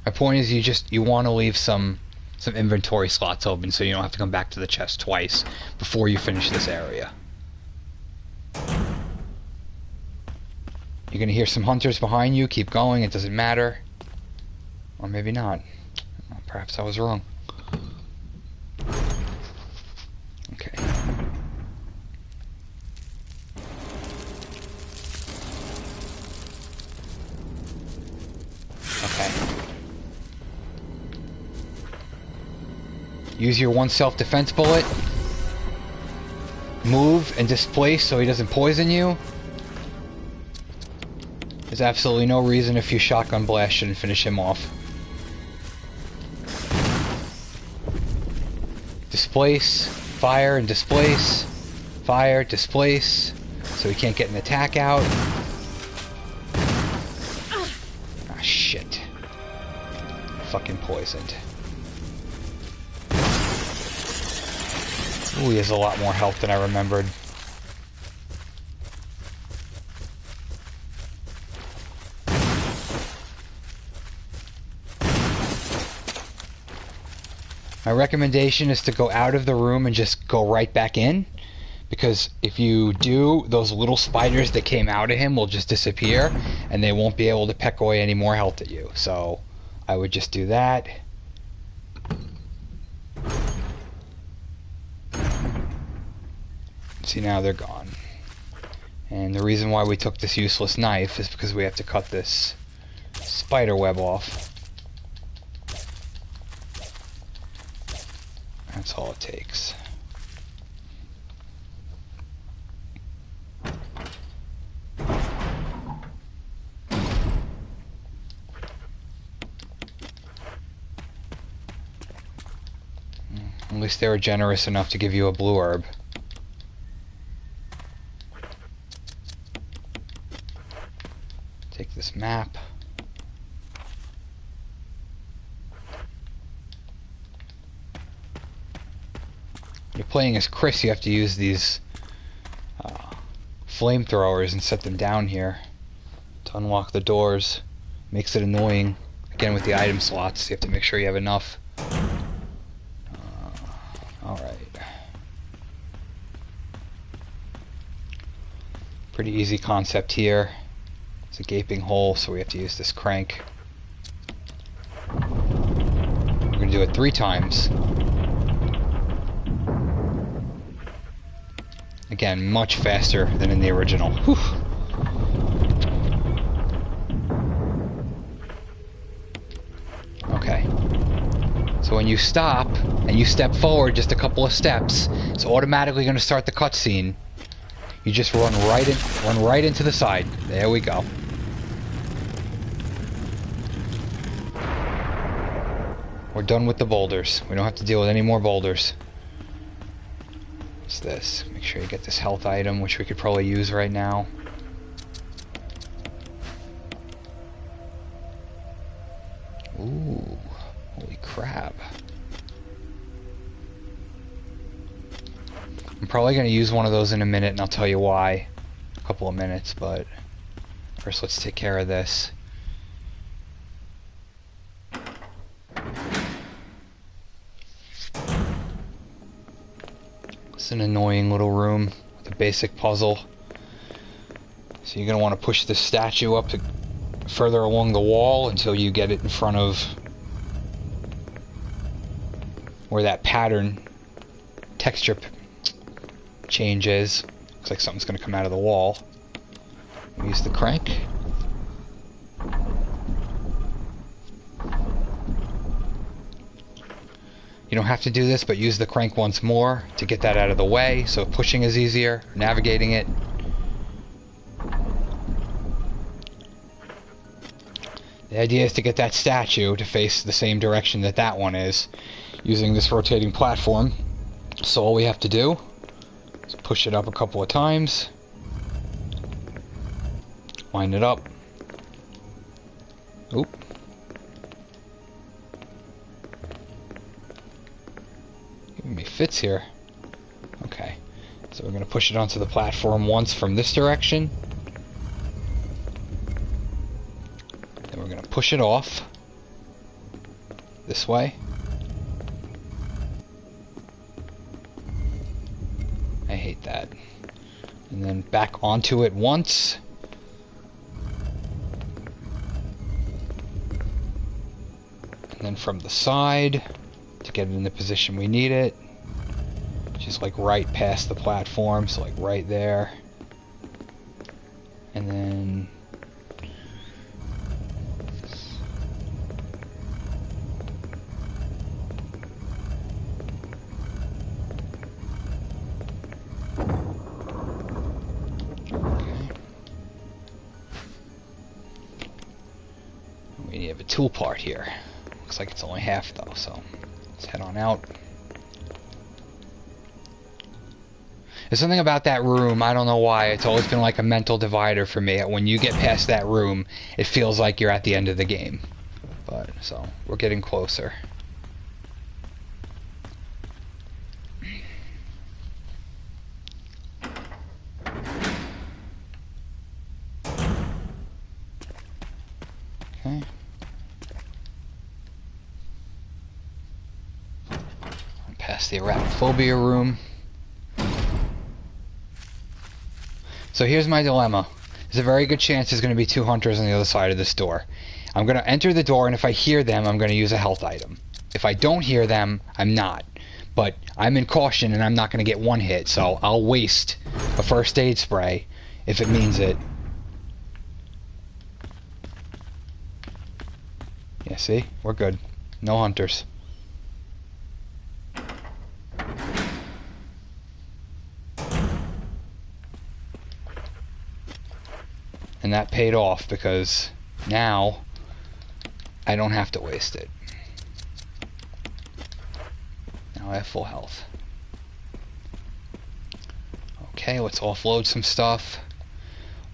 My point is you want to leave some inventory slots open so you don't have to come back to the chest twice before you finish this area. You're going to hear some hunters behind you. Keep going. It doesn't matter. Or maybe not. Perhaps I was wrong. Okay. Use your 1 self-defense bullet. Move and displace so he doesn't poison you. There's absolutely no reason if you shotgun blast shouldn't finish him off. Displace, fire and displace. Fire, displace. So he can't get an attack out. Ah, shit. Fucking poisoned. Ooh, he has a lot more health than I remembered. My recommendation is to go out of the room and just go right back in. Because if you do, those little spiders that came out of him will just disappear. And they won't be able to peck away any more health at you. So, I would just do that. See, now they're gone. And the reason why we took this useless knife is because we have to cut this spider web off. That's all it takes. At least they were generous enough to give you a blue herb. Take this map. You're playing as Chris, you have to use these flamethrowers and set them down here to unlock the doors. Makes it annoying. Again, with the item slots, you have to make sure you have enough. Alright. Pretty easy concept here. It's a gaping hole, so we have to use this crank. We're going to do it 3 times. Again, much faster than in the original. Whew. Okay. So when you stop and you step forward just a couple of steps, it's automatically going to start the cutscene. You just run right into the side. There we go. We're done with the boulders. We don't have to deal with any more boulders. What's this? Make sure you get this health item, which we could probably use right now. Ooh, holy crap. I'm probably going to use one of those in a minute, and I'll tell you why. A couple of minutes, but first let's take care of this. It's an annoying little room with a basic puzzle. So you're going to want to push this statue up to further along the wall until you get it in front of where that pattern texture change is. Looks like something's going to come out of the wall. Use the crank. You don't have to do this, but use the crank once more to get that out of the way, so pushing is easier, navigating it. The idea is to get that statue to face the same direction that that one is, using this rotating platform. So all we have to do is push it up a couple of times, line it up. Oop. Giving me fits here. Okay, so we're going to push it onto the platform once from this direction. Then we're going to push it off this way. I hate that. And then back onto it once. And then from the side to get it in the position we need it. Just like right past the platform, so like right there. And then we have a tool part here. Looks like it's only half though, so let's head on out. There's something about that room, I don't know why, it's always been like a mental divider for me. When you get past that room, it feels like you're at the end of the game. But, so, we're getting closer. Okay. Past the arachnophobia room. So here's my dilemma. There's a very good chance there's going to be two hunters on the other side of this door. I'm going to enter the door, and if I hear them, I'm going to use a health item. If I don't hear them, I'm not. But I'm in caution, and I'm not going to get one hit, so I'll waste a first aid spray if it means it. Yeah, see? We're good. No hunters. And that paid off because now I don't have to waste it. Now I have full health. Okay, let's offload some stuff.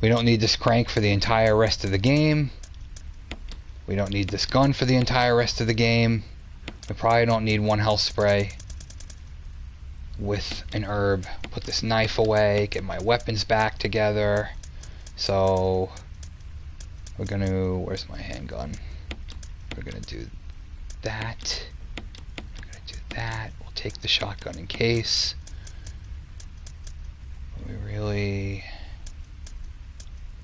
We don't need this crank for the entire rest of the game. We don't need this gun for the entire rest of the game. We probably don't need one health spray with an herb. Put this knife away, get my weapons back together. So we're gonna, where's my handgun? We're gonna do that. We're gonna do that. We'll take the shotgun in case. We really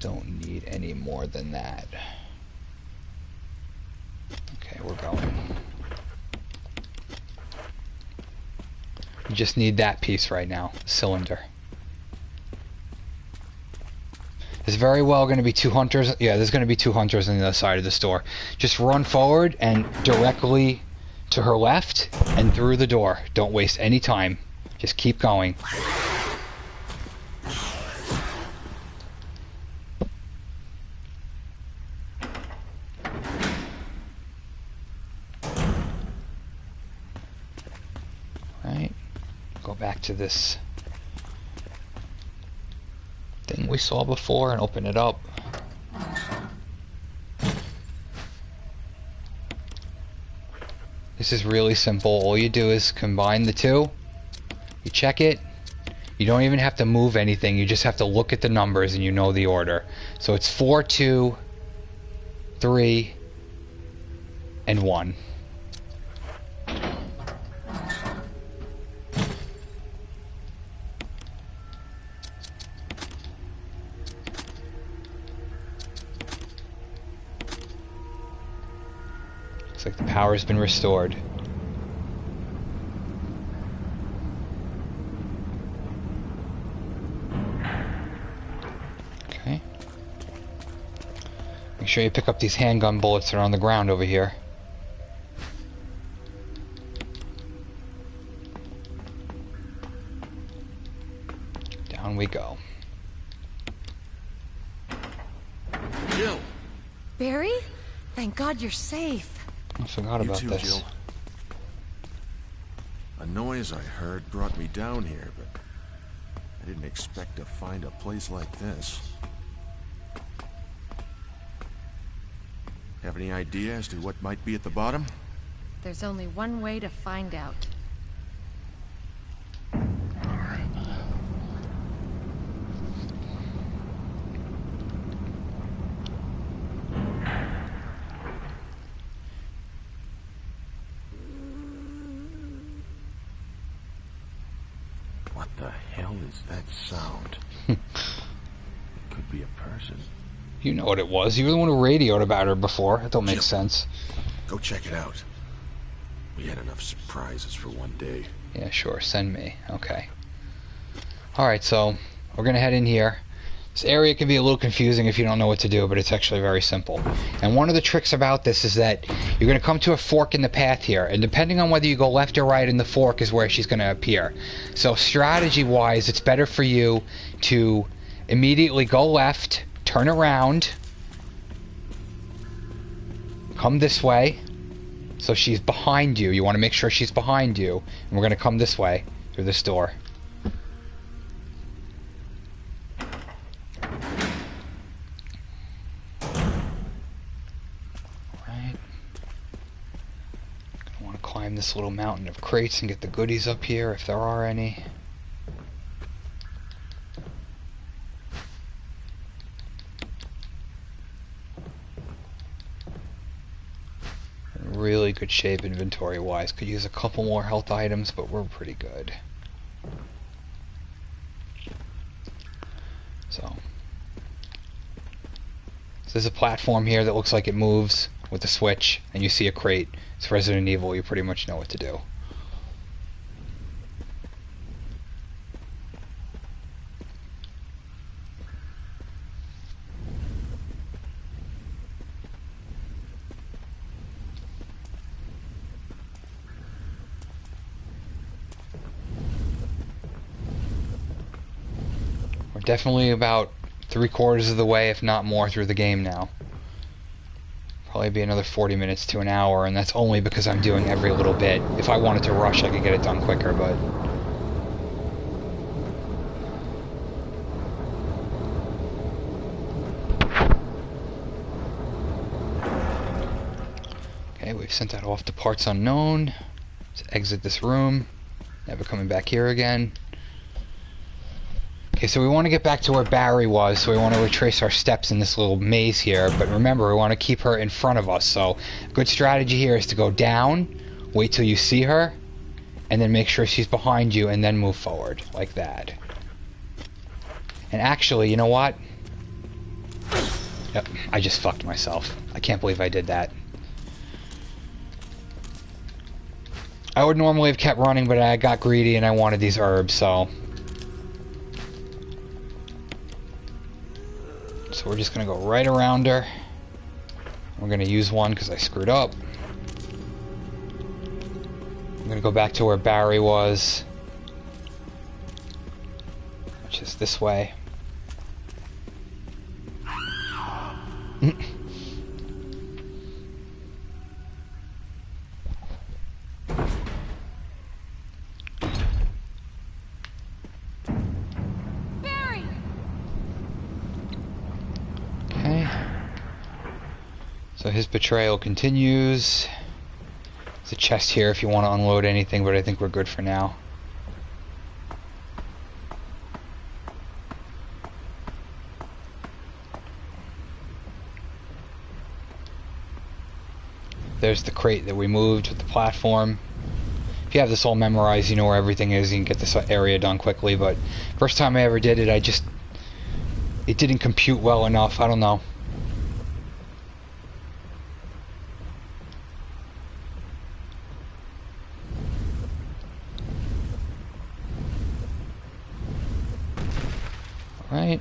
don't need any more than that. Okay, we're going. We just need that piece right now, cylinder. There's very well going to be 2 hunters. Yeah, there's going to be 2 hunters on the other side of the store. Just run forward and directly to her left and through the door. Don't waste any time. Just keep going. Right. Go back to this thing we saw before and open it up. This is really simple. All you do is combine the two. You check it. You don't even have to move anything. You just have to look at the numbers and you know the order. So it's 4, 2, 3, and 1. Looks like the power's been restored. Okay. Make sure you pick up these handgun bullets that are on the ground over here. Down we go. Jill! Barry? Thank God you're safe. I forgot You about too, this. Jill. A noise I heard brought me down here, but I didn't expect to find a place like this. Have any idea as to what might be at the bottom? There's only one way to find out. What the hell is that sound? It could be a person. You know what it was. You were the one who radioed about her before. That don't make Jill. sense. Go check it out. We had enough surprises for one day. Yeah, sure. Send me. Okay. Alright, so we're going to head in here. This area can be a little confusing if you don't know what to do, but it's actually very simple. And one of the tricks about this is that you're going to come to a fork in the path here, and depending on whether you go left or right in the fork is where she's going to appear. So strategy-wise, it's better for you to immediately go left, turn around, come this way, so she's behind you. You want to make sure she's behind you, and we're going to come this way, through this door. Climb this little mountain of crates and get the goodies up here if there are any. In really good shape inventory wise. Could use a couple more health items, but we're pretty good. So there's a platform here that looks like it moves with a switch, and you see a crate. It's Resident Evil, you pretty much know what to do. We're definitely about 3/4 of the way, if not more, through the game now. Probably be another 40 minutes to an hour, and that's only because I'm doing every little bit. If I wanted to rush, I could get it done quicker, but... Okay, we've sent that off to parts unknown. Let's exit this room. Never coming back here again. Okay, so we want to get back to where Barry was, so we want to retrace our steps in this little maze here, but remember, we want to keep her in front of us, so a good strategy here is to go down, wait till you see her, and then make sure she's behind you, and then move forward, like that. And actually, you know what? Yep, I just fucked myself. I can't believe I did that. I would normally have kept running, but I got greedy and I wanted these herbs, so... So we're just going to go right around her. We're going to use one because I screwed up. I'm going to go back to where Barry was, which is this way. Barry! Okay. So his betrayal continues. There's a chest here if you want to unload anything, but I think we're good for now. There's the crate that we moved with the platform. If you have this all memorized, you know where everything is, you can get this area done quickly, but first time I ever did it, it didn't compute well enough, I don't know. Alright.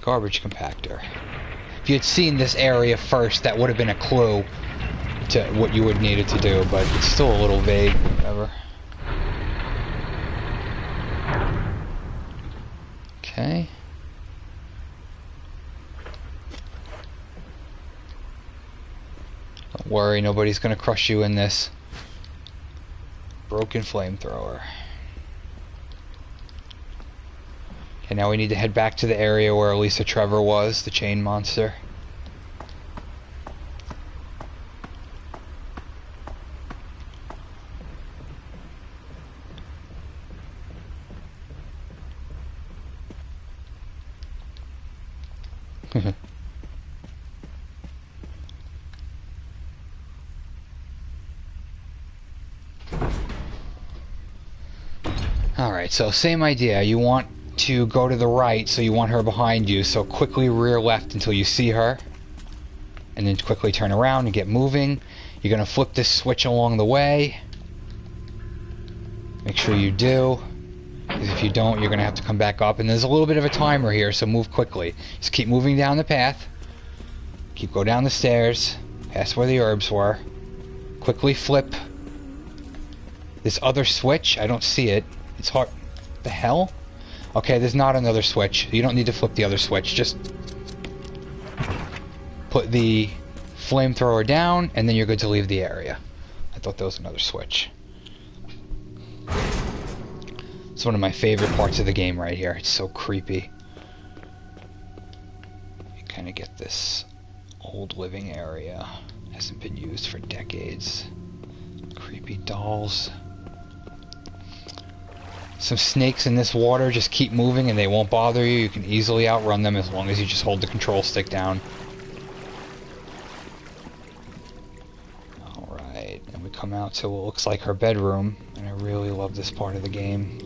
Garbage compactor. If you had seen this area first, that would have been a clue to what you would need it to do, but it's still a little vague, whatever. Okay. Don't worry, nobody's gonna crush you in this. Broken flamethrower. Okay, now we need to head back to the area where Elisa Trevor was, the chain monster. Alright, so same idea. You want to go to the right, so you want her behind you, so quickly rear left until you see her, and then quickly turn around and get moving. You're going to flip this switch along the way. Make sure you do, because if you don't, you're going to have to come back up, and there's a little bit of a timer here, so move quickly. Just keep moving down the path. Go down the stairs, past where the herbs were. Quickly flip this other switch. I don't see it. It's hard. The hell? Okay, there's not another switch. You don't need to flip the other switch. Just put the flamethrower down, and then you're good to leave the area. I thought there was another switch. It's one of my favorite parts of the game right here. It's so creepy. You kind of get this old living area. Hasn't been used for decades. Creepy dolls. Some snakes in this water. Just keep moving and they won't bother you. You can easily outrun them as long as you just hold the control stick down. Alright, and we come out to what looks like her bedroom. And I really love this part of the game.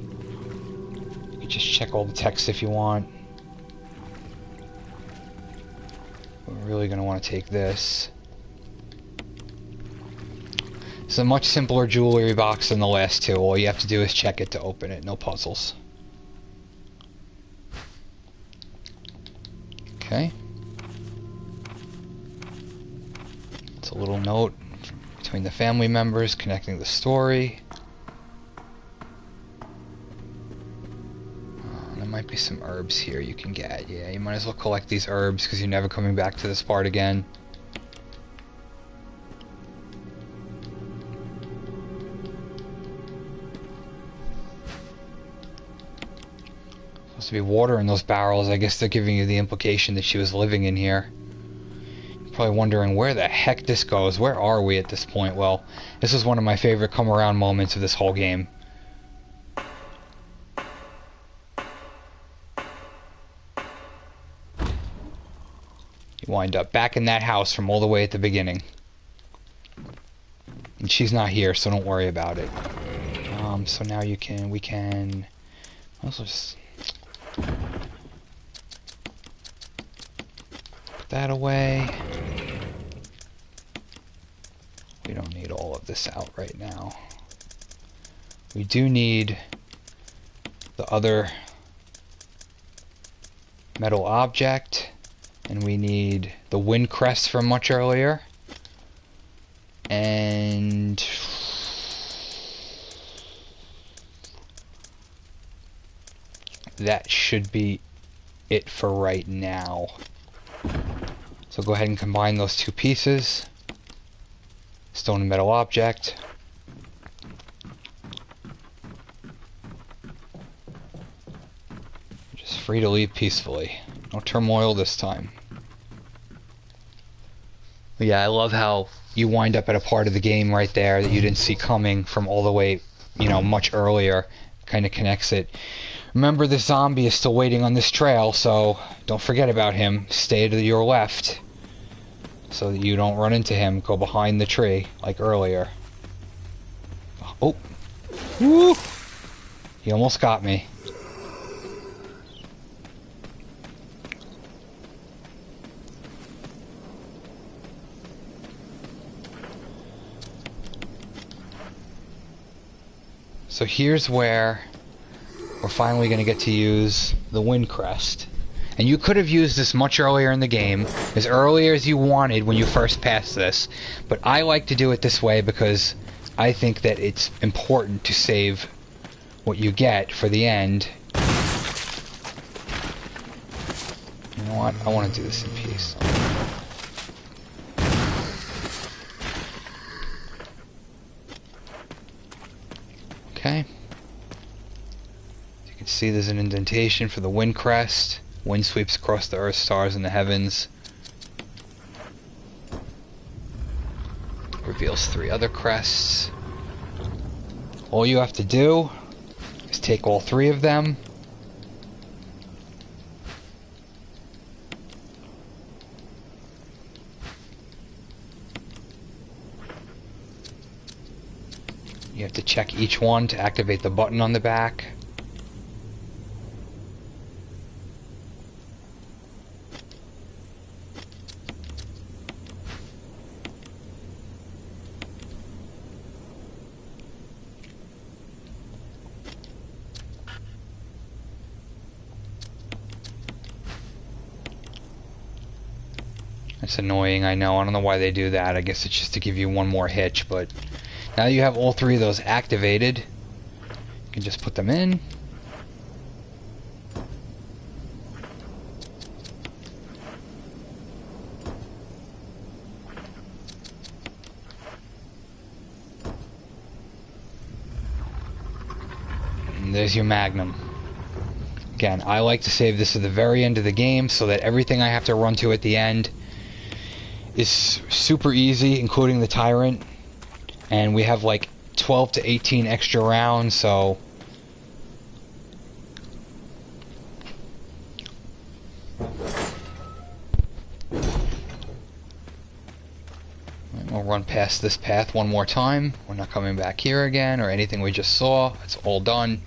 You can just check all the text if you want. We're really going to want to take this. It's a much simpler jewelry box than the last two. All you have to do is check it to open it. No puzzles. Okay. It's a little note between the family members connecting the story. There might be some herbs here you can get. Yeah, you might as well collect these herbs because you're never coming back to this part again. Supposed to be water in those barrels. I guess they're giving you the implication that she was living in here. You're probably wondering where the heck this goes. Where are we at this point? Well, this is one of my favorite come around moments of this whole game. You wind up back in that house from all the way at the beginning. And she's not here, so don't worry about it. So now we can also just put that away. We don't need all of this out right now. We do need the other metal object, and we need the wind crest from much earlier, and that should be it for right now. So go ahead and combine those two pieces. Stone and metal object. Just free to leave peacefully. No turmoil this time. But yeah, I love how you wind up at a part of the game right there that you didn't see coming from all the way, you know, much earlier. Kind of connects it. Remember, the zombie is still waiting on this trail, so don't forget about him. Stay to your left so that you don't run into him. Go behind the tree like earlier. Oh! Woo! He almost got me. So here's where we're finally going to get to use the wind crest. And you could have used this much earlier in the game, as early as you wanted when you first passed this. But I like to do it this way because I think that it's important to save what you get for the end. You know what? I want to do this in peace. Okay. You can see there's an indentation for the wind crest. Wind sweeps across the earth, stars in the heavens. Reveals 3 other crests. All you have to do is take all 3 of them. You have to check each one to activate the button on the back. It's annoying, I know. I don't know why they do that. I guess it's just to give you one more hitch, but now you have all 3 of those activated. You can just put them in. And there's your magnum. Again, I like to save this at the very end of the game so that everything I have to run to at the end is super easy, including the tyrant. And we have like 12 to 18 extra rounds, so we'll run past this path one more time. We're not coming back here again or anything we just saw. It's all done.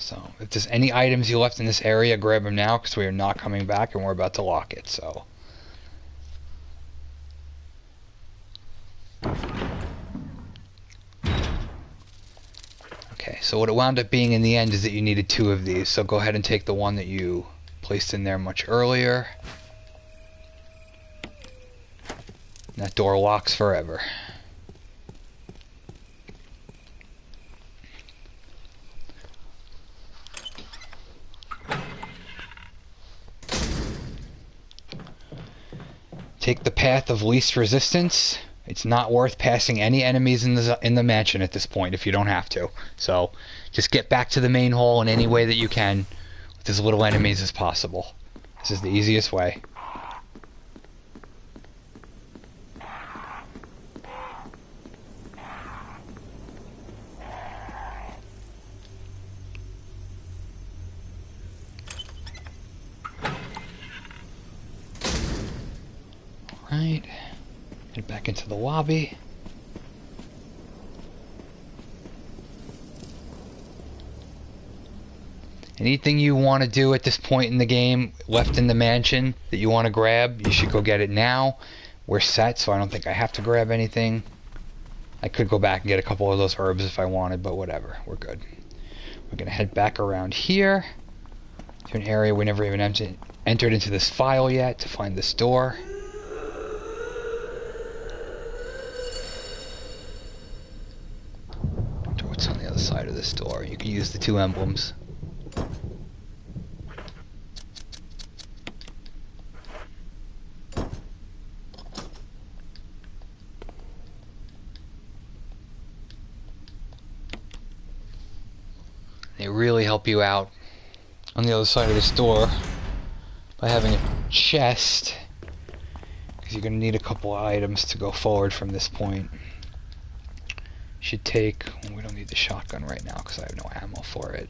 So, if there's any items you left in this area, grab them now, because we are not coming back and we're about to lock it, so. Okay, so what it wound up being in the end is that you needed 2 of these, so go ahead and take the one that you placed in there much earlier. And that door locks forever. Take the path of least resistance. It's not worth passing any enemies in the mansion at this point if you don't have to. So just get back to the main hall in any way that you can with as little enemies as possible. This is the easiest way. Right, head back into the lobby. Anything you want to do at this point in the game left in the mansion that you want to grab, you should go get it now. We're set, so I don't think I have to grab anything. I could go back and get a couple of those herbs if I wanted, but whatever. We're good. We're going to head back around here to an area we never even entered into this file yet to find this door. Wonder what's on the other side of this door. You can use the 2 emblems. They really help you out on the other side of this door by having a chest, because you're going to need a couple of items to go forward from this point. Should take... well, we don't need the shotgun right now because I have no ammo for it.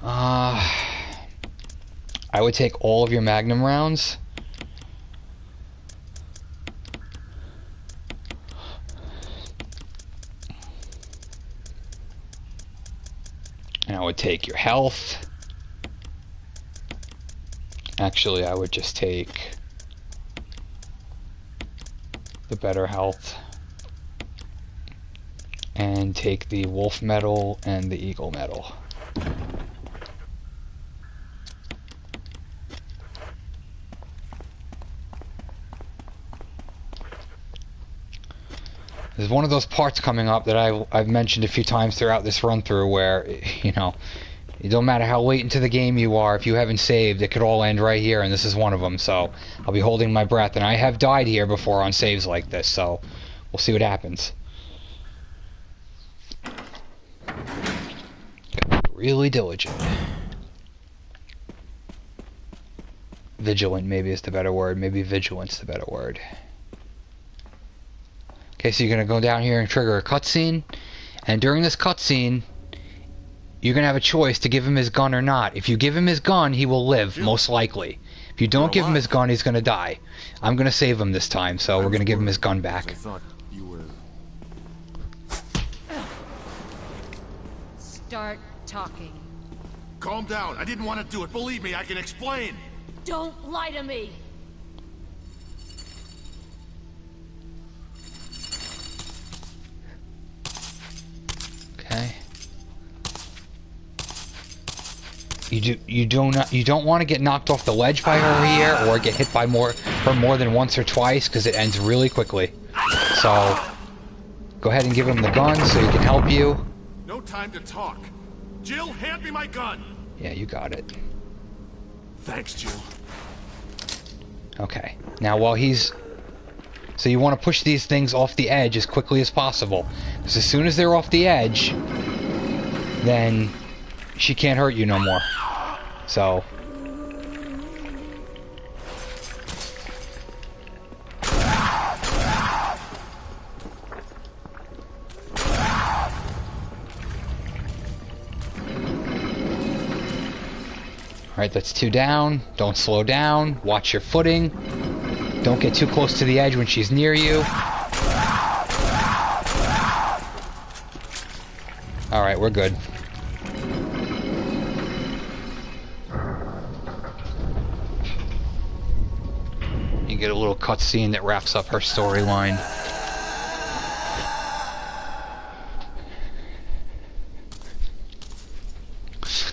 I would take all of your magnum rounds. And I would take your health. Actually, I would just take the better health. And take the wolf medal and the eagle medal. There's one of those parts coming up that I've mentioned a few times throughout this run-through where, you know, it don't matter how late into the game you are, if you haven't saved, it could all end right here, and this is one of them, so I'll be holding my breath. And I have died here before on saves like this, so we'll see what happens. Really diligent. Vigilant maybe is the better word. Maybe vigilant's the better word. Okay, so you're going to go down here and trigger a cutscene, and during this cutscene, you're going to have a choice to give him his gun or not. If you give him his gun, he will live, most likely. If you don't give him his gun, he's going to die. I'm going to save him this time, so we're going to give him his gun back. I thought you were... Start talking. Calm down. I didn't want to do it. Believe me, I can explain. Don't lie to me! Okay. You don't want to get knocked off the ledge by her here, or get hit by her more than once or twice, because it ends really quickly. So go ahead and give him the gun so he can help you. No time to talk. Jill, hand me my gun. Yeah, you got it. Thanks, Jill. Okay. Now while he's... So you want to push these things off the edge as quickly as possible. Because as soon as they're off the edge, then she can't hurt you no more. So... Alright, that's 2 down. Don't slow down. Watch your footing. Don't get too close to the edge when she's near you. Alright, we're good. You get a little cutscene that wraps up her storyline.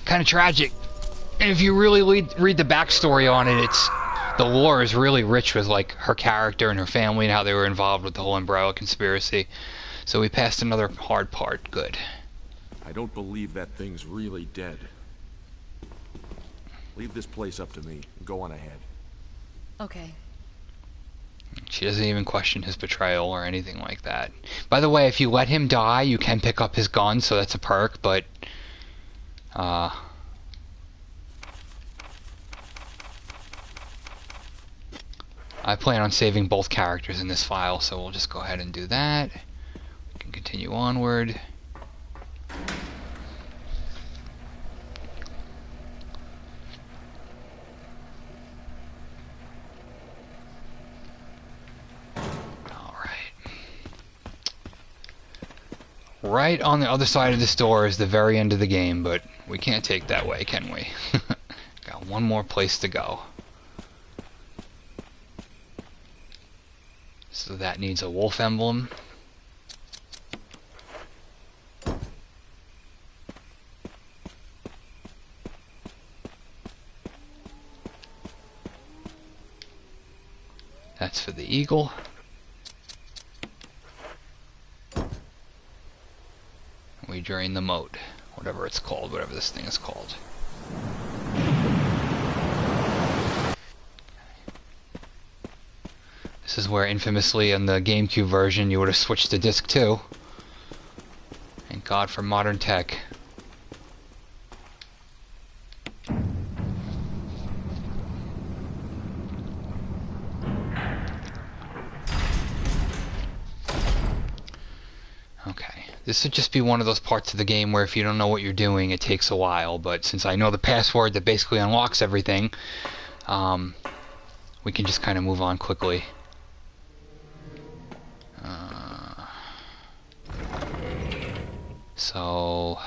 Kind of tragic. And if you really read the backstory on it, the lore is really rich with like her character and her family and how they were involved with the whole Umbrella conspiracy. So we passed another hard part. Good. I don't believe that thing's really dead. Leave this place up to me. Go on ahead. Okay. She doesn't even question his betrayal or anything like that. By the way, if you let him die, you can pick up his gun, so that's a perk, but... I plan on saving both characters in this file, so we'll just go ahead and do that. We can continue onward. Right on the other side of this door is the very end of the game, but we can't take that way, can we? Got one more place to go. So that needs a wolf emblem. That's for the eagle. We drain the moat, whatever it's called, whatever this thing is called. This is where infamously in the GameCube version you would have switched to disc 2. Thank God for modern tech. Okay, this would just be one of those parts of the game where if you don't know what you're doing, it takes a while, but since I know the password that basically unlocks everything, we can just kind of move on quickly. So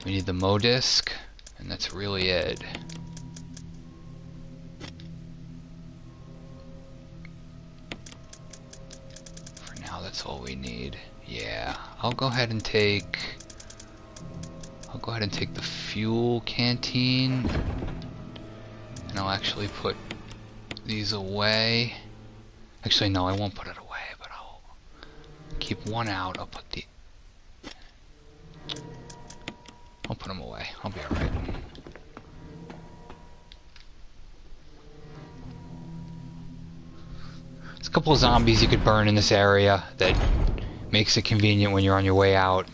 we need the Mo disc, and that's really it. For now, that's all we need. Yeah, I'll go ahead and take the fuel canteen, and I'll actually put these away. Actually, no, I won't put it away, but I'll keep one out. I'll put them away. I'll be alright. There's a couple of zombies you could burn in this area that makes it convenient when you're on your way out.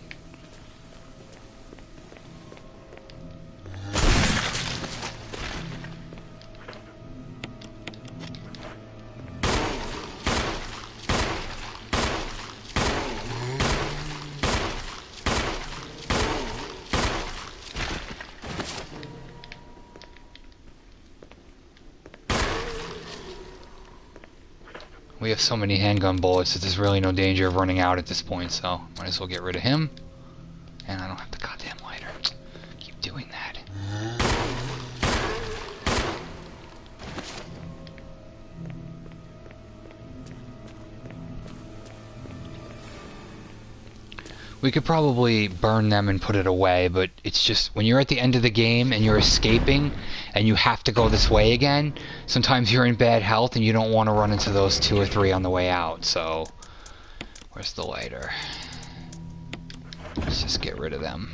We have so many handgun bullets that there's really no danger of running out at this point, so might as well get rid of him. And I don't have the goddamn lighter. Keep doing that. We could probably burn them and put it away, but it's just when you're at the end of the game and you're escaping and you have to go this way again, sometimes you're in bad health and you don't want to run into those 2 or 3 on the way out. So where's the lighter? Let's just get rid of them.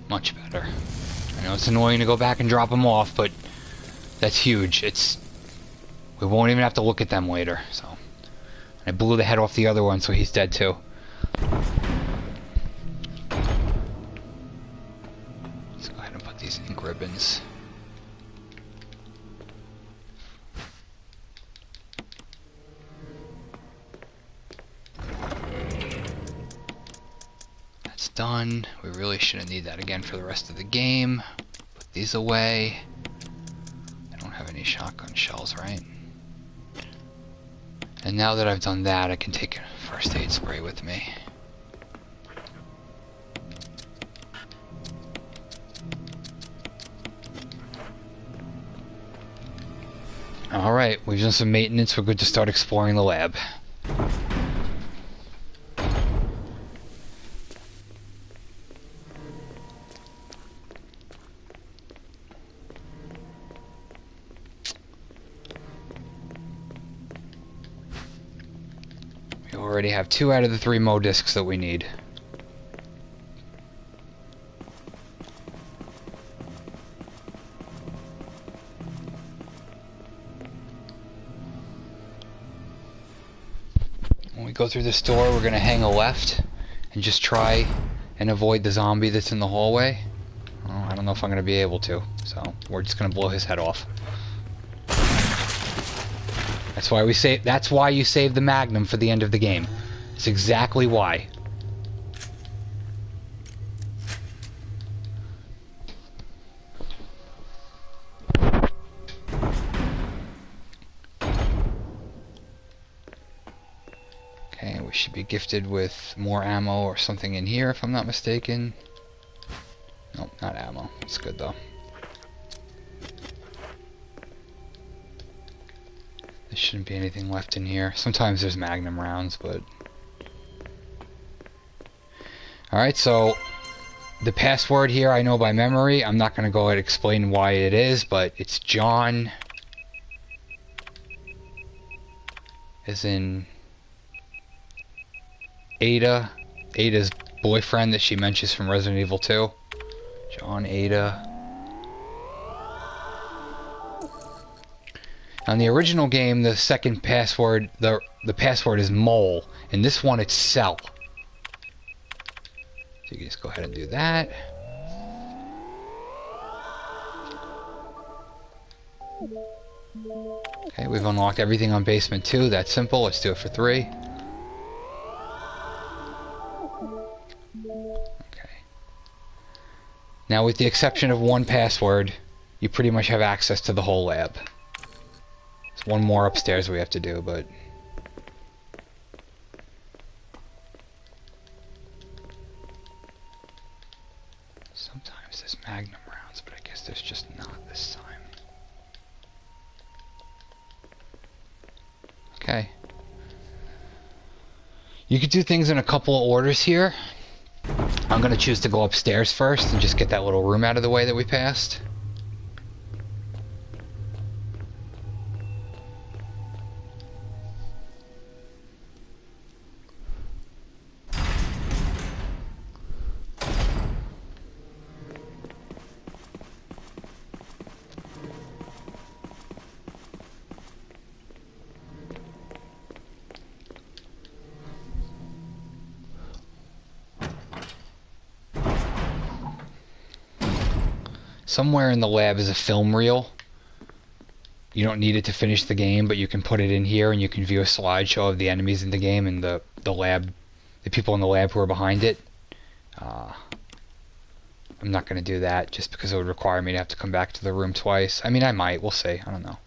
Much better. I know it's annoying to go back and drop them off, but that's huge. We won't even have to look at them later. So I blew the head off the other one, so he's dead too. Let's go ahead and put these ink ribbons. Done. We really shouldn't need that again for the rest of the game. Put these away. I don't have any shotgun shells, right? And now that I've done that, I can take a first aid spray with me. Alright, we've done some maintenance. We're good to start exploring the lab. We already have 2 out of the 3 Mo discs that we need. When we go through this door, we're going to hang a left and just try and avoid the zombie that's in the hallway? Well, I don't know if I'm going to be able to, so we're just going to blow his head off. That's why we save. That's why you save the Magnum for the end of the game. It's exactly why. Okay, we should be gifted with more ammo or something in here, if I'm not mistaken. Nope, not ammo. It's good though. There shouldn't be anything left in here. Sometimes there's Magnum rounds, but... Alright, so the password here I know by memory. I'm not going to go ahead and explain why it is, but it's John... as in... Ada. Ada's boyfriend that she mentions from Resident Evil 2. John, Ada... On the original game, the second password, the password is mole. In this one, it's cell. So you can just go ahead and do that. Okay, we've unlocked everything on basement 2. That's simple. Let's do it for 3. Okay. Now, with the exception of one password, you pretty much have access to the whole lab. One more upstairs we have to do, but... Sometimes there's Magnum rounds, but I guess there's just not this time. Okay. You could do things in a couple of orders here. I'm going to choose to go upstairs first and just get that little room out of the way that we passed. Somewhere in the lab is a film reel. You don't need it to finish the game, but you can put it in here and you can view a slideshow of the enemies in the game and the lab, the people in the lab who are behind it. I'm not going to do that just because it would require me to have to come back to the room twice. I mean, I might. We'll see. I don't know.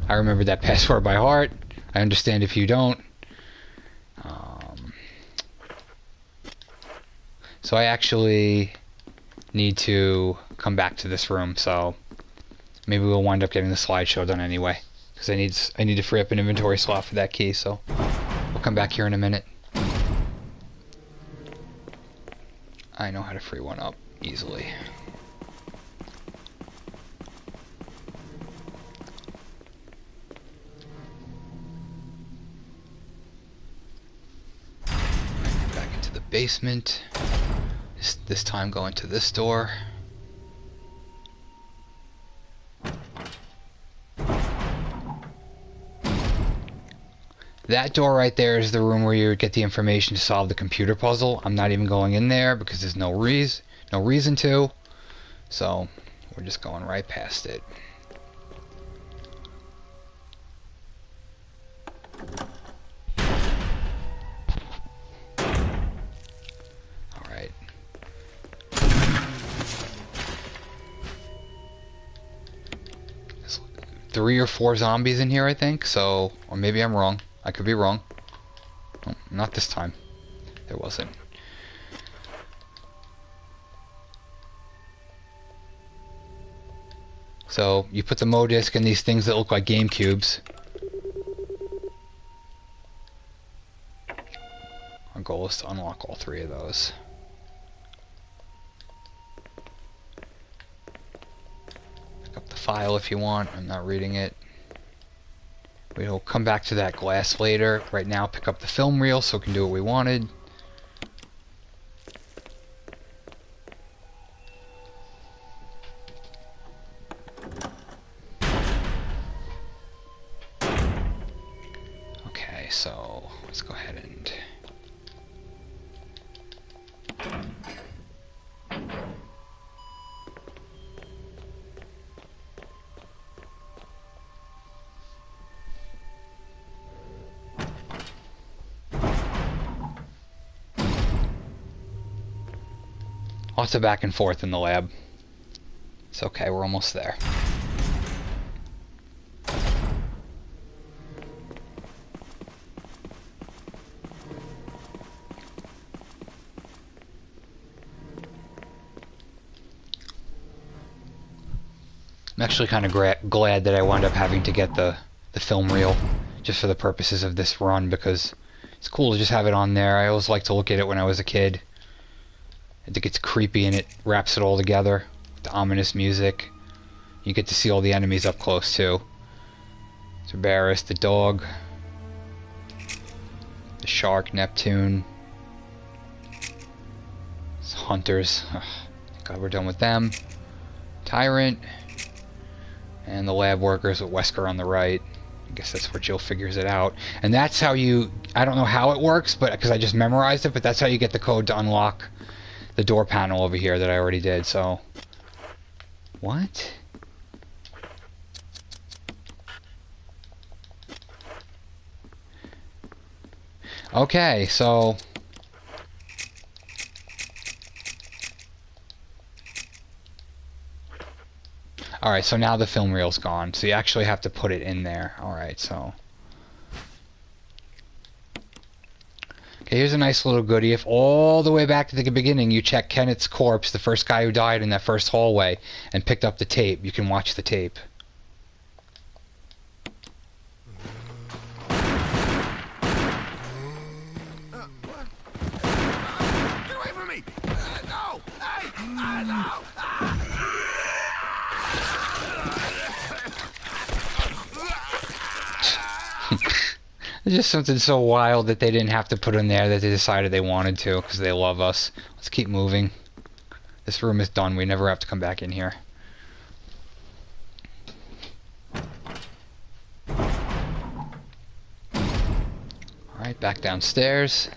I remember that password by heart. I understand if you don't. So I actually need to come back to this room, so maybe we'll wind up getting the slideshow done anyway. Because I need to free up an inventory slot for that key, so we'll come back here in a minute. I know how to free one up easily. Back into the basement. This time going to this door. That door right there is the room where you would get the information to solve the computer puzzle. I'm not even going in there because there's no reason to. So we're just going right past it. Alright. There's 3 or 4 zombies in here, I think, so, or maybe I'm wrong. I could be wrong. Oh, not this time. There wasn't. So, you put the Mo disc in these things that look like Game Cubes. Our goal is to unlock all 3 of those. Pick up the file if you want. I'm not reading it. We'll come back to that glass later. Right now, pick up the film reel so we can do what we wanted. Okay, so let's go ahead and... Lots of back and forth in the lab. It's okay, we're almost there. I'm actually kind of glad that I wound up having to get the film reel just for the purposes of this run, because it's cool to just have it on there. I always liked to look at it when I was a kid. I think it's creepy and it wraps it all together. The ominous music. You get to see all the enemies up close too. Cerberus, the dog. The shark, Neptune. It's hunters. Ugh, thank God we're done with them. Tyrant. And the lab workers with Wesker on the right. I guess that's where Jill figures it out. And that's how you... I don't know how it works, but because I just memorized it, but that's how you get the code to unlock the door panel over here that I already did, so... What? Okay, so... Alright, so now the film reel's gone, so you actually have to put it in there. Alright, so... Okay, here's a nice little goodie. If all the way back to the beginning you check Kennett's corpse, the first guy who died in that first hallway, and picked up the tape, you can watch the tape. What? Get away from me! No! Hey! No! It's just something so wild that they didn't have to put in there that they decided they wanted to because they love us. Let's keep moving. This room is done. We never have to come back in here. Alright, back downstairs.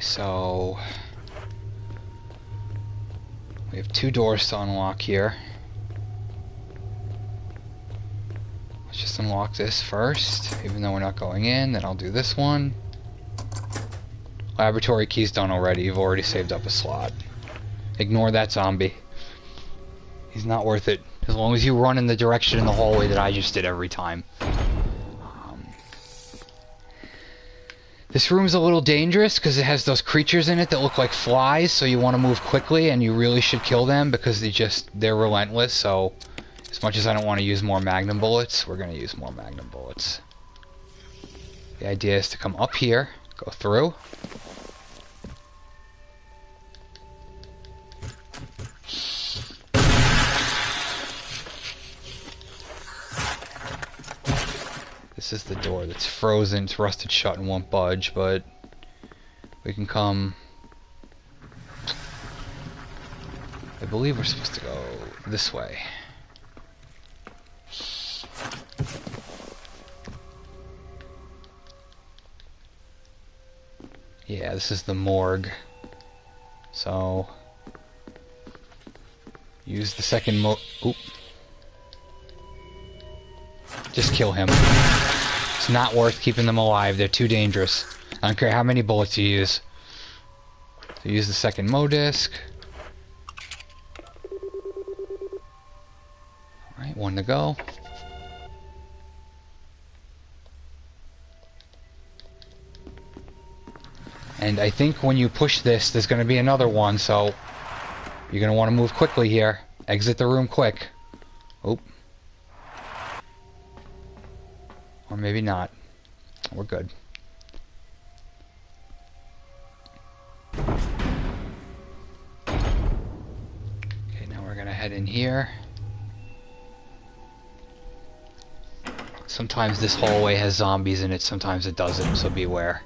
So we have 2 doors to unlock here. Let's just unlock this first, even though we're not going in. Then I'll do this one. Laboratory key's done already. You've already saved up a slot. Ignore that zombie. He's not worth it. As long as you run in the direction in the hallway that I just did every time. This room's a little dangerous because it has those creatures in it that look like flies, so you want to move quickly, and you really should kill them because they're relentless. So as much as I don't want to use more magnum bullets, we're going to use more magnum bullets. The idea is to come up here, go through. This is the door that's frozen, it's rusted shut and won't budge, but we can come... I believe we're supposed to go this way. Yeah, this is the morgue. So... use the second Oop. Just kill him. It's not worth keeping them alive. They're too dangerous. I don't care how many bullets you use. So use the second disc. Alright, 1 to go. And I think when you push this, there's going to be another one, so you're going to want to move quickly here. Exit the room quick. Oop. Or maybe not. We're good. Okay, now we're gonna head in here. Sometimes this hallway has zombies in it, sometimes it doesn't, so beware.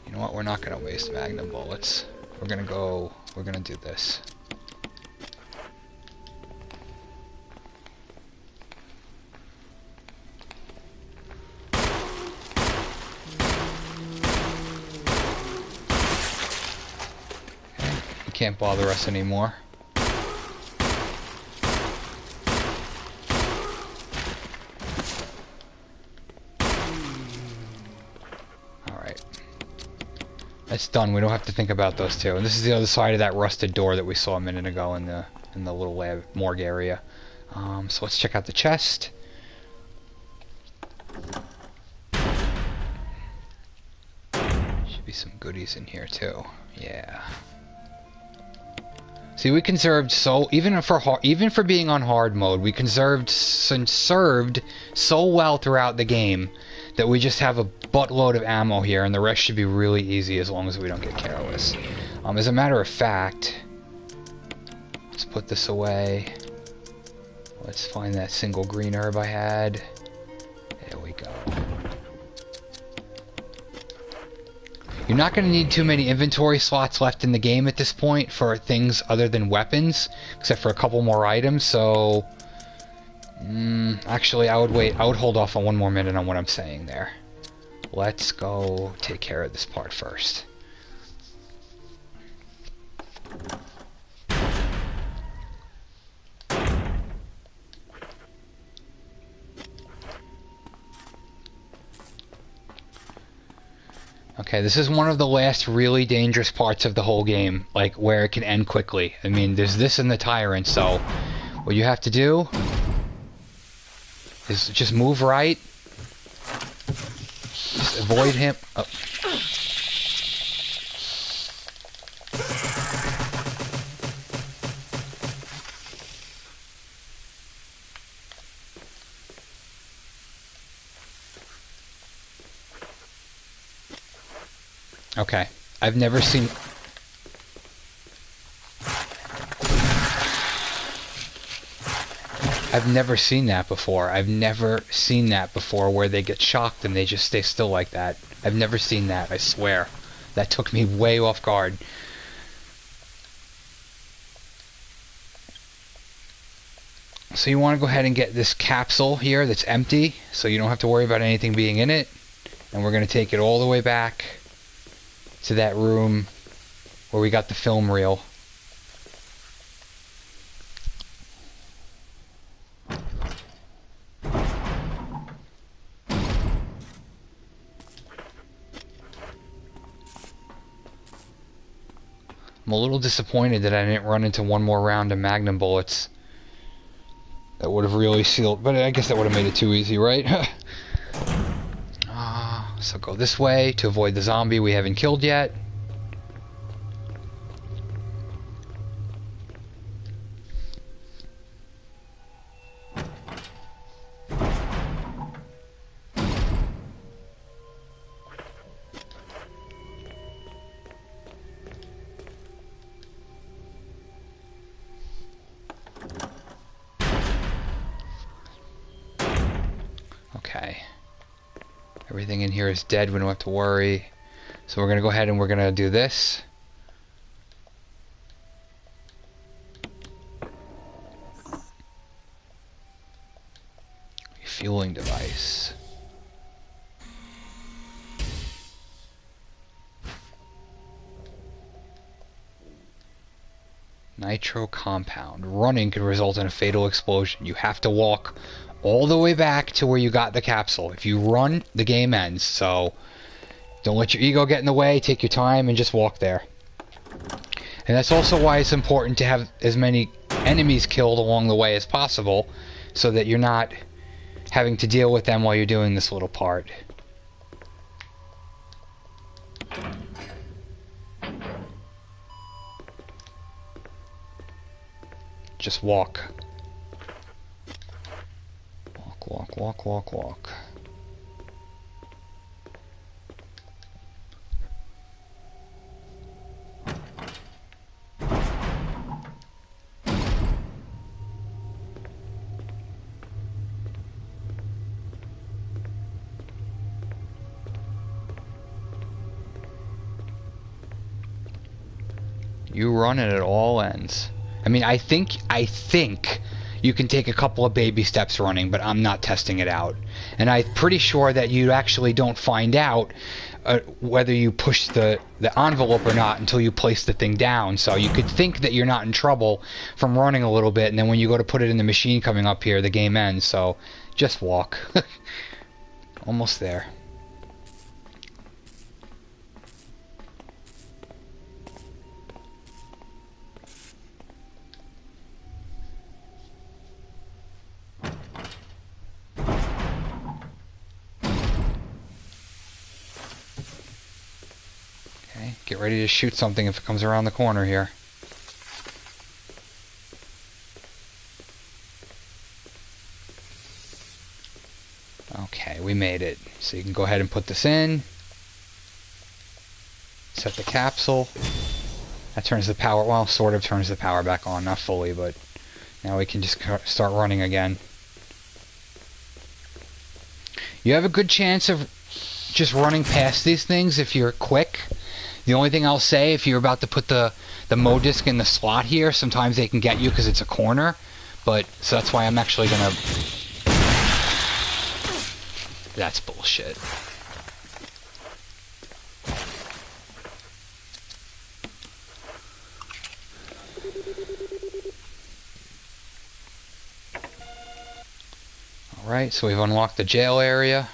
You know what, we're not gonna waste magnum bullets. We're gonna do this. Can't bother us anymore. Alright. That's done. We don't have to think about those two. And this is the other side of that rusted door that we saw a minute ago in the little lab morgue area. So let's check out the chest. Should be some goodies in here too. Yeah. See, we conserved even for being on hard mode, we conserved so well throughout the game that we just have a buttload of ammo here, and the rest should be really easy as long as we don't get careless. As a matter of fact, let's put this away. Let's find that single green herb I had. There we go. You're not going to need too many inventory slots left in the game at this point for things other than weapons, except for a couple more items, so... actually, I would hold off on one more minute on what I'm saying there. Let's go take care of this part first. Okay, this is one of the last really dangerous parts of the whole game, like where it can end quickly. I mean, there's this in the Tyrant, so what you have to do is just move right. Just avoid him. Oh. Okay, I've never seen... that before. I've never seen that before where they get shocked and they just stay still like that. I've never seen that, I swear. That took me way off guard. So you want to go ahead and get this capsule here that's empty, so you don't have to worry about anything being in it. And we're going to take it all the way back to that room where we got the film reel. I'm a little disappointed that I didn't run into one more round of magnum bullets. That would have really sealed, but I guess that would have made it too easy, right? So go this way to avoid the zombie we haven't killed yet. Okay. Everything in here is dead, we don't have to worry. So we're going to go ahead and we're going to do this. Refueling device. Nitro compound. Running could result in a fatal explosion. You have to walk all the way back to where you got the capsule. If you run, the game ends. So don't let your ego get in the way. Take your time and just walk there. And that's also why it's important to have as many enemies killed along the way as possible, so that you're not having to deal with them while you're doing this little part. Just walk. Walk, walk, walk, walk. You run and it all ends. I mean, I think you can take a couple of baby steps running, but I'm not testing it out. And I'm pretty sure that you actually don't find out whether you push the envelope or not until you place the thing down. So you could think that you're not in trouble from running a little bit, and then when you go to put it in the machine coming up here, the game ends. So just walk. Almost there. Get ready to shoot something if it comes around the corner here. Okay, we made it. So you can go ahead and put this in. Set the capsule. That turns the power, well, sort of turns the power back on, not fully, but now we can just start running again. You have a good chance of just running past these things if you're quick. The only thing I'll say, if you're about to put the 𝘦𝘕 disc in the slot here, sometimes they can get you because it's a corner. But, so that's why I'm actually gonna... That's bullshit. Alright, so we've unlocked the jail area.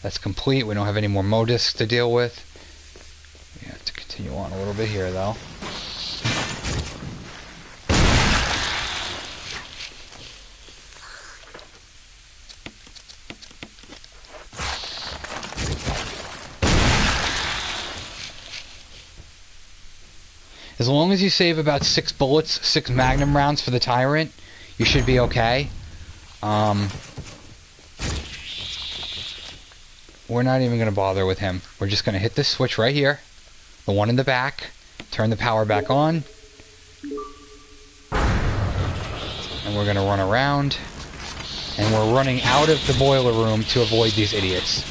That's complete. We don't have any more 𝘦 discs to deal with. We have to continue on a little bit here, though. As long as you save about 6 bullets, 6 magnum rounds for the tyrant, you should be okay. We're not even going to bother with him. We're just going to hit this switch right here, the one in the back, turn the power back on, and we're going to run around, and we're running out of the boiler room to avoid these idiots.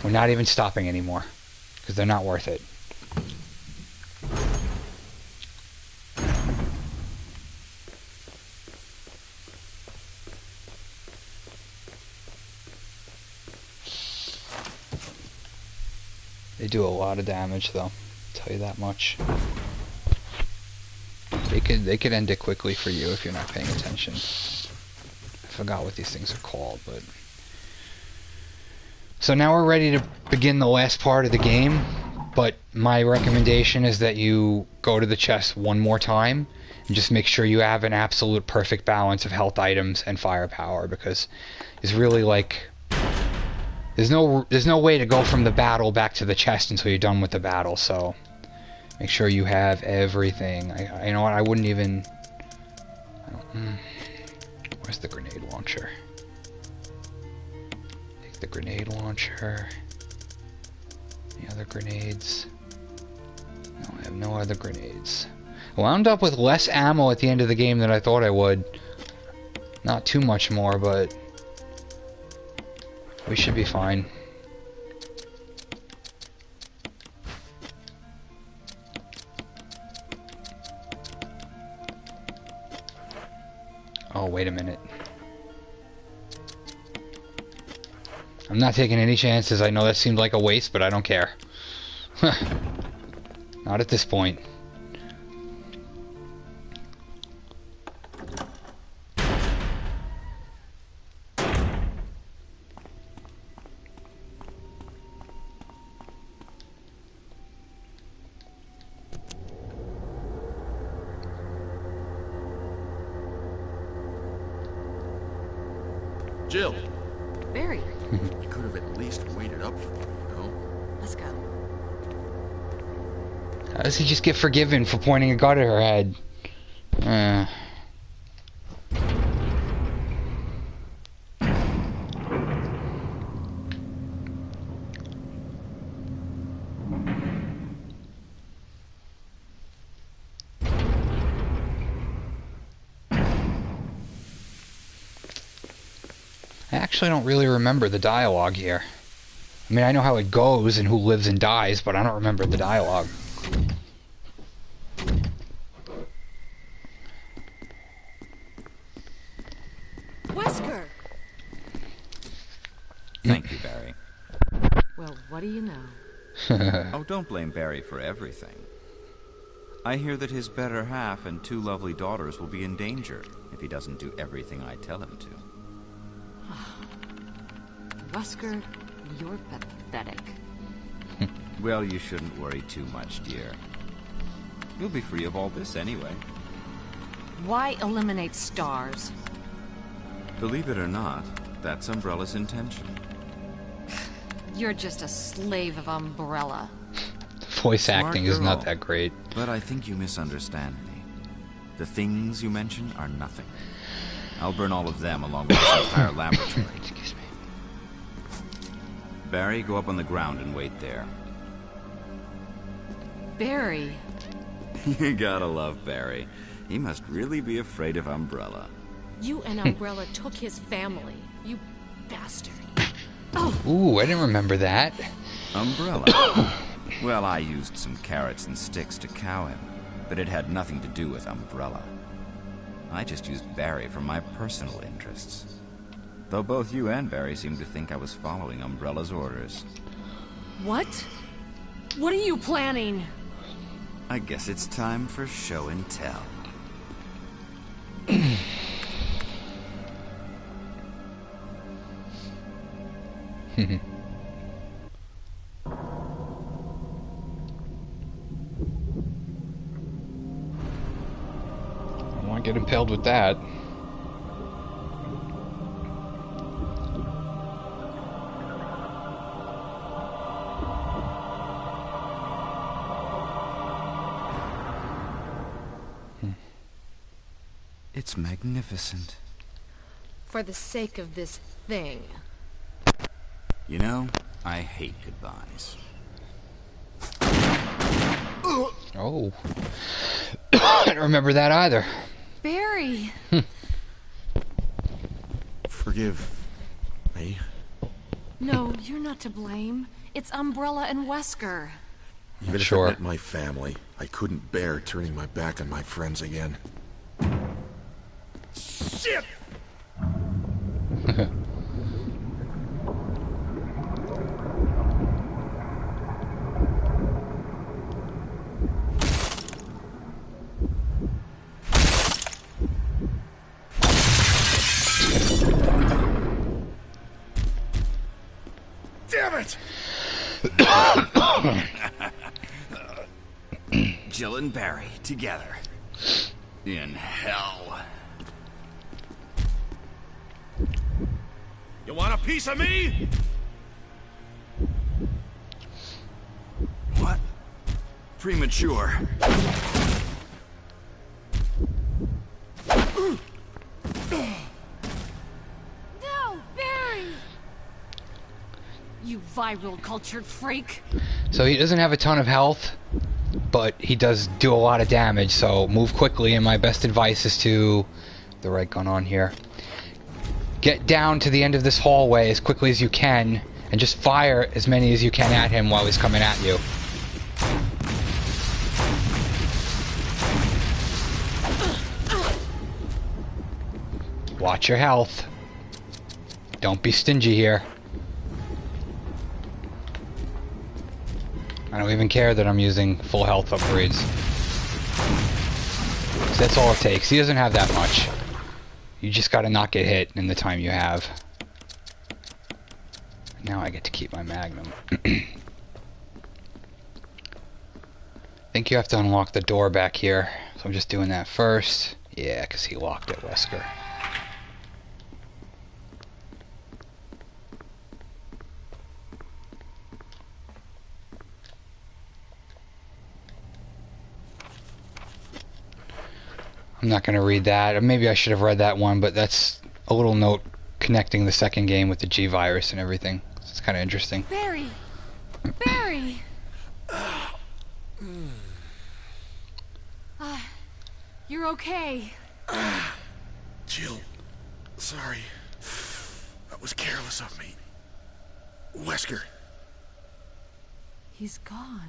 We're not even stopping anymore, because they're not worth it. They do a lot of damage, though. I'll tell you that much. They could end it quickly for you if you're not paying attention. I forgot what these things are called, but... So now we're ready to begin the last part of the game, but my recommendation is that you go to the chest one more time and just make sure you have an absolute perfect balance of health items and firepower, because it's really like... There's no way to go from the battle back to the chest until you're done with the battle, so make sure you have everything. You know what, I wouldn't even... Where's the grenade launcher? Take the grenade launcher. Any other grenades? No, I have no other grenades. I wound up with less ammo at the end of the game than I thought I would. Not too much more, but... we should be fine. Oh, wait a minute. I'm not taking any chances. I know that seemed like a waste, but I don't care. Not at this point. Jill, Barry, you could have at least waited up for me, you know? let's go. How does he just get forgiven for pointing a gun at her head? I actually don't really remember the dialogue here. I mean, I know how it goes and who lives and dies, but I don't remember the dialogue. Oh, don't blame Barry for everything. I hear that his better half and 2 lovely daughters will be in danger if he doesn't do everything I tell him to. Wesker, you're pathetic. Well, you shouldn't worry too much, dear. You'll be free of all this anyway. Why eliminate stars? Believe it or not, that's Umbrella's intention. You're just a slave of Umbrella. Voice Smart acting is not girl. that great. But I think you misunderstand me. The things you mention are nothing. I'll burn all of them along with this entire laboratory. Excuse me. Barry, go up on the ground and wait there. Barry. You gotta love Barry. He must really be afraid of Umbrella. You and Umbrella took his family. You bastard. Ooh, I didn't remember that. Umbrella? Well, I used some carrots and sticks to cow him, but it had nothing to do with Umbrella. I just used Barry for my personal interests. Though both you and Barry seem to think I was following Umbrella's orders. What? What are you planning? I guess it's time for show and tell. I don't want to get impaled with that. It's magnificent. For the sake of this thing. You know, I hate goodbyes. Oh. I don't remember that either. Barry! Forgive me. No, you're not to blame. It's Umbrella and Wesker. Even Sure. if it meant my family, I couldn't bear turning my back on my friends again. Shit! Damn it! Jill and Barry together. In hell. You want a piece of me? What? Premature. No, Barry! You viral cultured freak. So he doesn't have a ton of health, but he does do a lot of damage, so move quickly, and my best advice is to... the right gun on here. Get down to the end of this hallway as quickly as you can, and just fire as many as you can at him while he's coming at you. Watch your health. Don't be stingy here. I don't even care that I'm using full health upgrades. So that's all it takes. He doesn't have that much. You just gotta not get hit in the time you have. Now I get to keep my magnum. I think you have to unlock the door back here. So I'm just doing that first. Yeah, because he locked it, Wesker. I'm not going to read that. Or maybe I should have read that one, but that's a little note connecting the second game with the G virus and everything. So it's kind of interesting. Barry! Barry! You're okay. Jill, sorry. That was careless of me. Wesker, He's gone.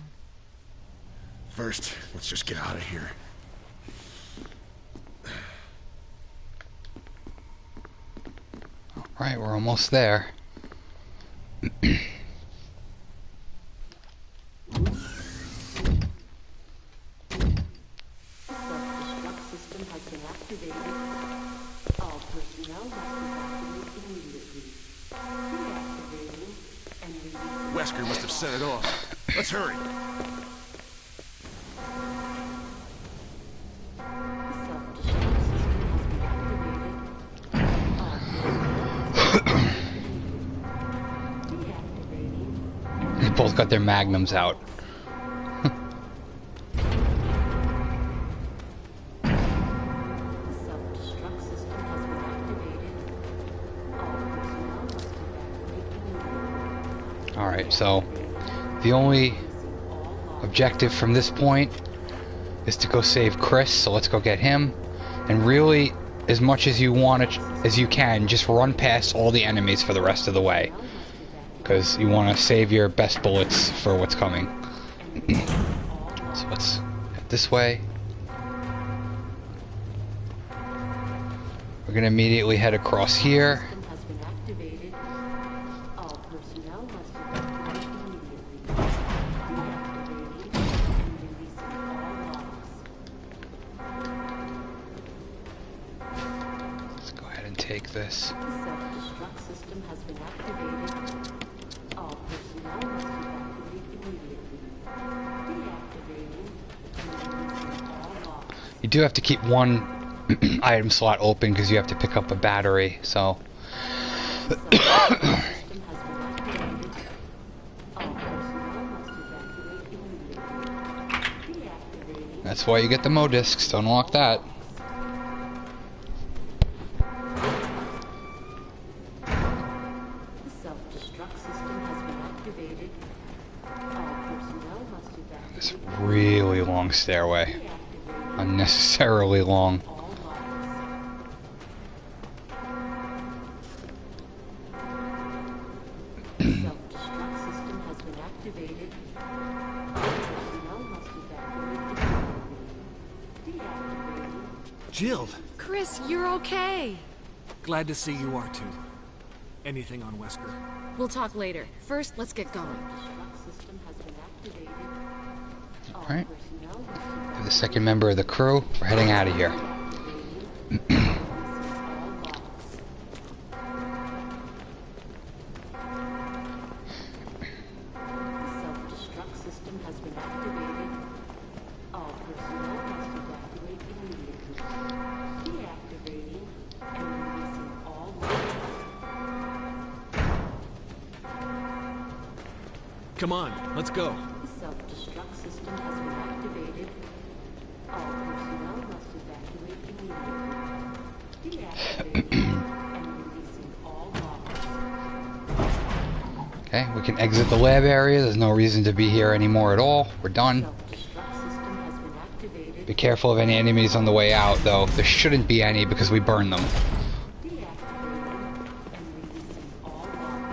first, let's just get out of here. Right, we're almost there. Wesker must have set it off. Let's hurry. They both got their magnums out. Alright, so the only objective from this point is to go save Chris, so let's go get him. And really, as much as you want as you can, just run past all the enemies for the rest of the way. Because you want to save your best bullets for what's coming. So let's head this way. We're going to immediately head across here. Let's go ahead and take this. Self-destruct system has been activated. All personnel must evacuate immediately. Deactivating and releasing all logs. You do have to keep one item slot open because you have to pick up a battery, so System has been activated. All personnel must evacuate immediately. Deactivating. that's why you get the Mo discs. Don't unlock that. The self-destruct system has been activated. All personnel must evacuate. This really long stairway. Deactivating Unnecessarily long. all logs. Self-destruct system has been activated. All personnel must evacuate immediately. Deactivating. Jill, Chris, you're okay. glad to see you are too. Anything on Wesker? We'll talk later. First, let's get going. Self-destruct system has been activated. All Alright. personnel must You're the second member of the crew. We're heading out of here. Self-destruct system has been activated. All personnel must evacuate immediately. Deactivating and releasing all logs. Come on, let's go. Self-destruct system has been activated. All personnel must evacuate immediately. Deactivating and releasing all logs. Okay, we can exit the lab area. There's no reason to be here anymore at all. We're done. Self-destruct system has been activated. Be careful of any enemies on the way out, though. There shouldn't be any because we burned them. Deactivating and releasing all logs.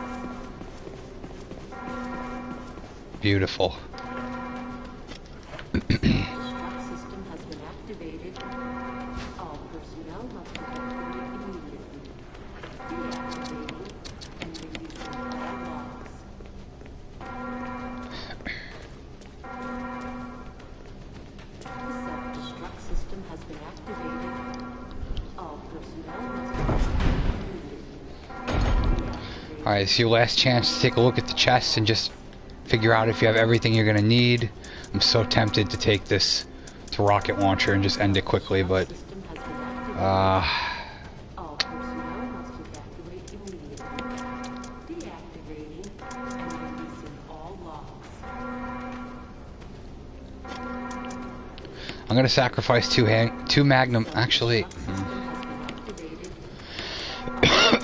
Beautiful. Self-destruct system has been activated. All personnel must evacuate immediately. Deactivating and releasing all logs. The self-destruct system has been activated. All personnel must evacuate immediately. Deactivating. Alright, it's your last chance to take a look at the chest and just figure out if you have everything you're gonna need. I'm so tempted to take this to rocket launcher and just end it quickly, but System has been activated. All personnel must evacuate immediately. Deactivating and releasing all logs. I'm gonna sacrifice two magnum. Actually, System has been activated. All personnel must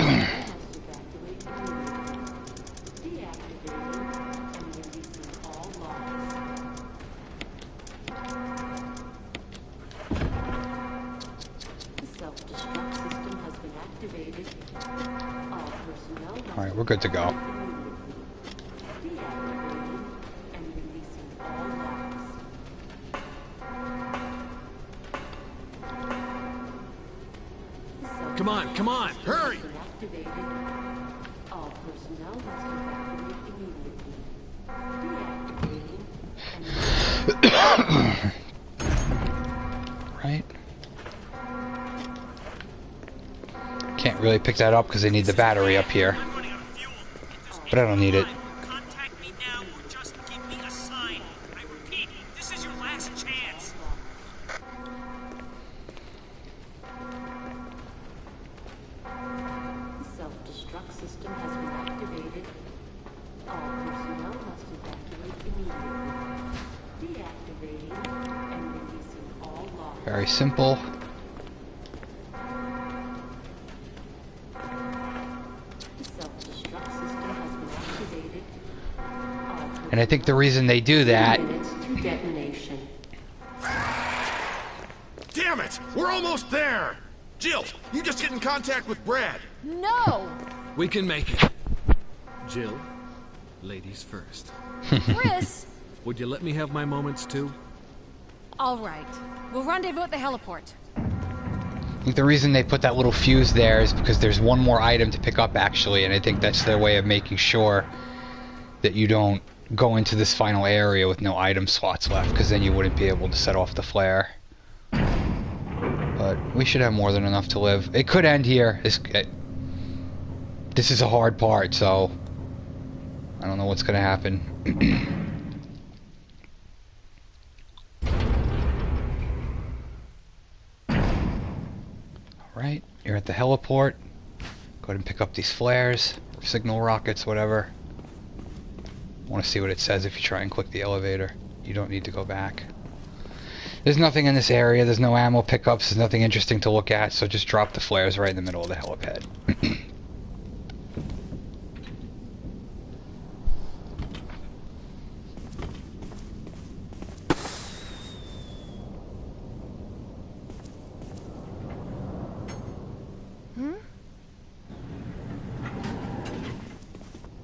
evacuate immediately. Deactivating and releasing all logs. The self-destruct system has been activated. All personnel must alright, we're good to go. deactivating and releasing all logs. Come on, hurry! Been activated. All personnel must evacuate immediately. Deactivating and Right? Can't really pick that up because they need the battery up here. I'm running out of fuel. But I don't need it. Contact me Very simple. The self-destruct system has been activated. And I think the reason they do that... 2 minutes to detonation. Damn it! We're almost there! Jill, you just get in contact with Brad. No! We can make it. Jill, ladies first. Chris! Would you let me have my moments too? All right. We'll rendezvous at the heliport. I think the reason they put that little fuse there is because there's one more item to pick up, actually, and I think that's their way of making sure that you don't go into this final area with no item slots left, because then you wouldn't be able to set off the flare. But we should have more than enough to live. It could end here. This is a hard part, so I don't know what's going to happen. Alright, you're at the heliport. Go ahead and pick up these flares, signal rockets, whatever. Want to see what it says if you try and click the elevator. You don't need to go back. There's nothing in this area, there's no ammo pickups, there's nothing interesting to look at, so just drop the flares right in the middle of the helipad.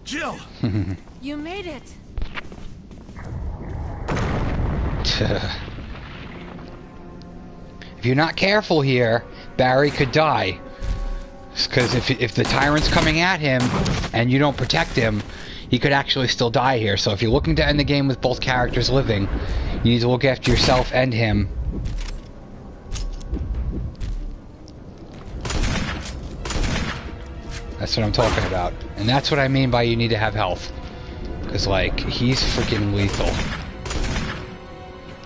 Jill! You made it. If you're not careful here, Barry could die. Because if the tyrant's coming at him and you don't protect him, he could actually still die here. So if you're looking to end the game with both characters living, you need to look after yourself and him. That's what I'm talking about. And that's what I mean by you need to have health. Because, like, he's freaking lethal.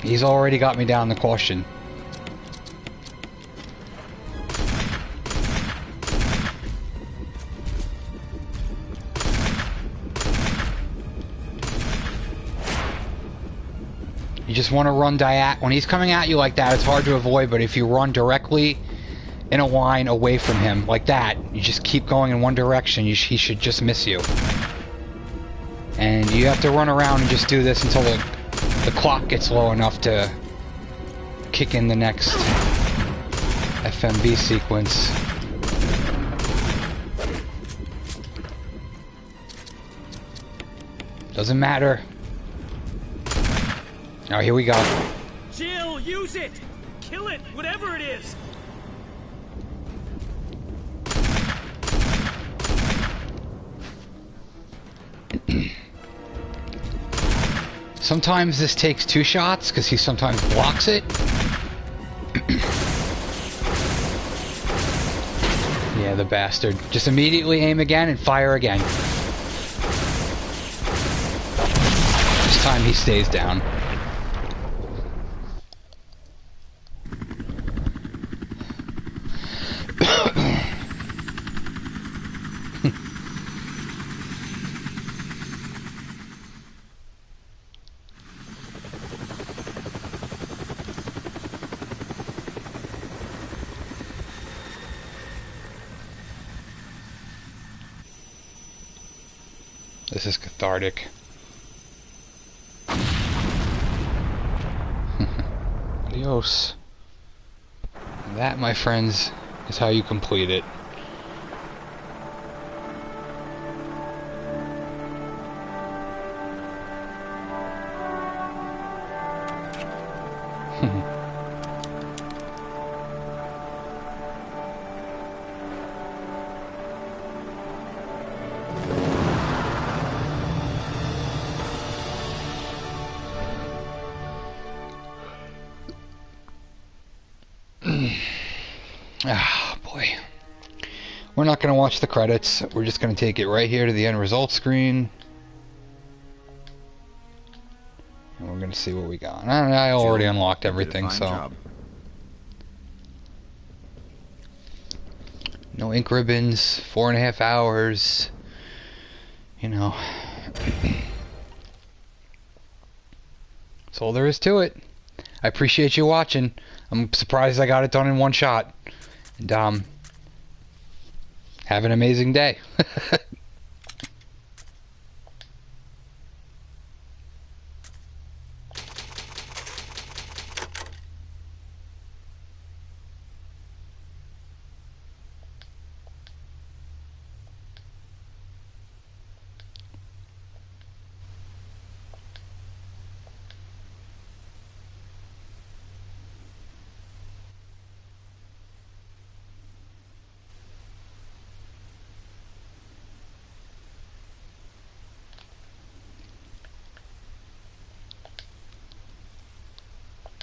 He's already got me down the caution. You just want to run when he's coming at you like that, it's hard to avoid, but if you run directly in a line away from him, like that, you just keep going in one direction, he should just miss you. And you have to run around and just do this until the clock gets low enough to kick in the next FMV sequence. Doesn't matter. Oh, here we go. Jill, use it! Kill it, whatever it is! Sometimes this takes 2 shots, because he sometimes blocks it. Yeah, the bastard. Just immediately aim again and fire again. This time he stays down. This is cathartic. Adios. That, my friends, is how you complete it. Ah, boy. We're not going to watch the credits. We're just going to take it right here to the end result screen. And we're going to see what we got. I already unlocked everything, so... Job. No ink ribbons, 4.5 hours. You know. That's all there is to it. I appreciate you watching. I'm surprised I got it done in one shot. And have an amazing day.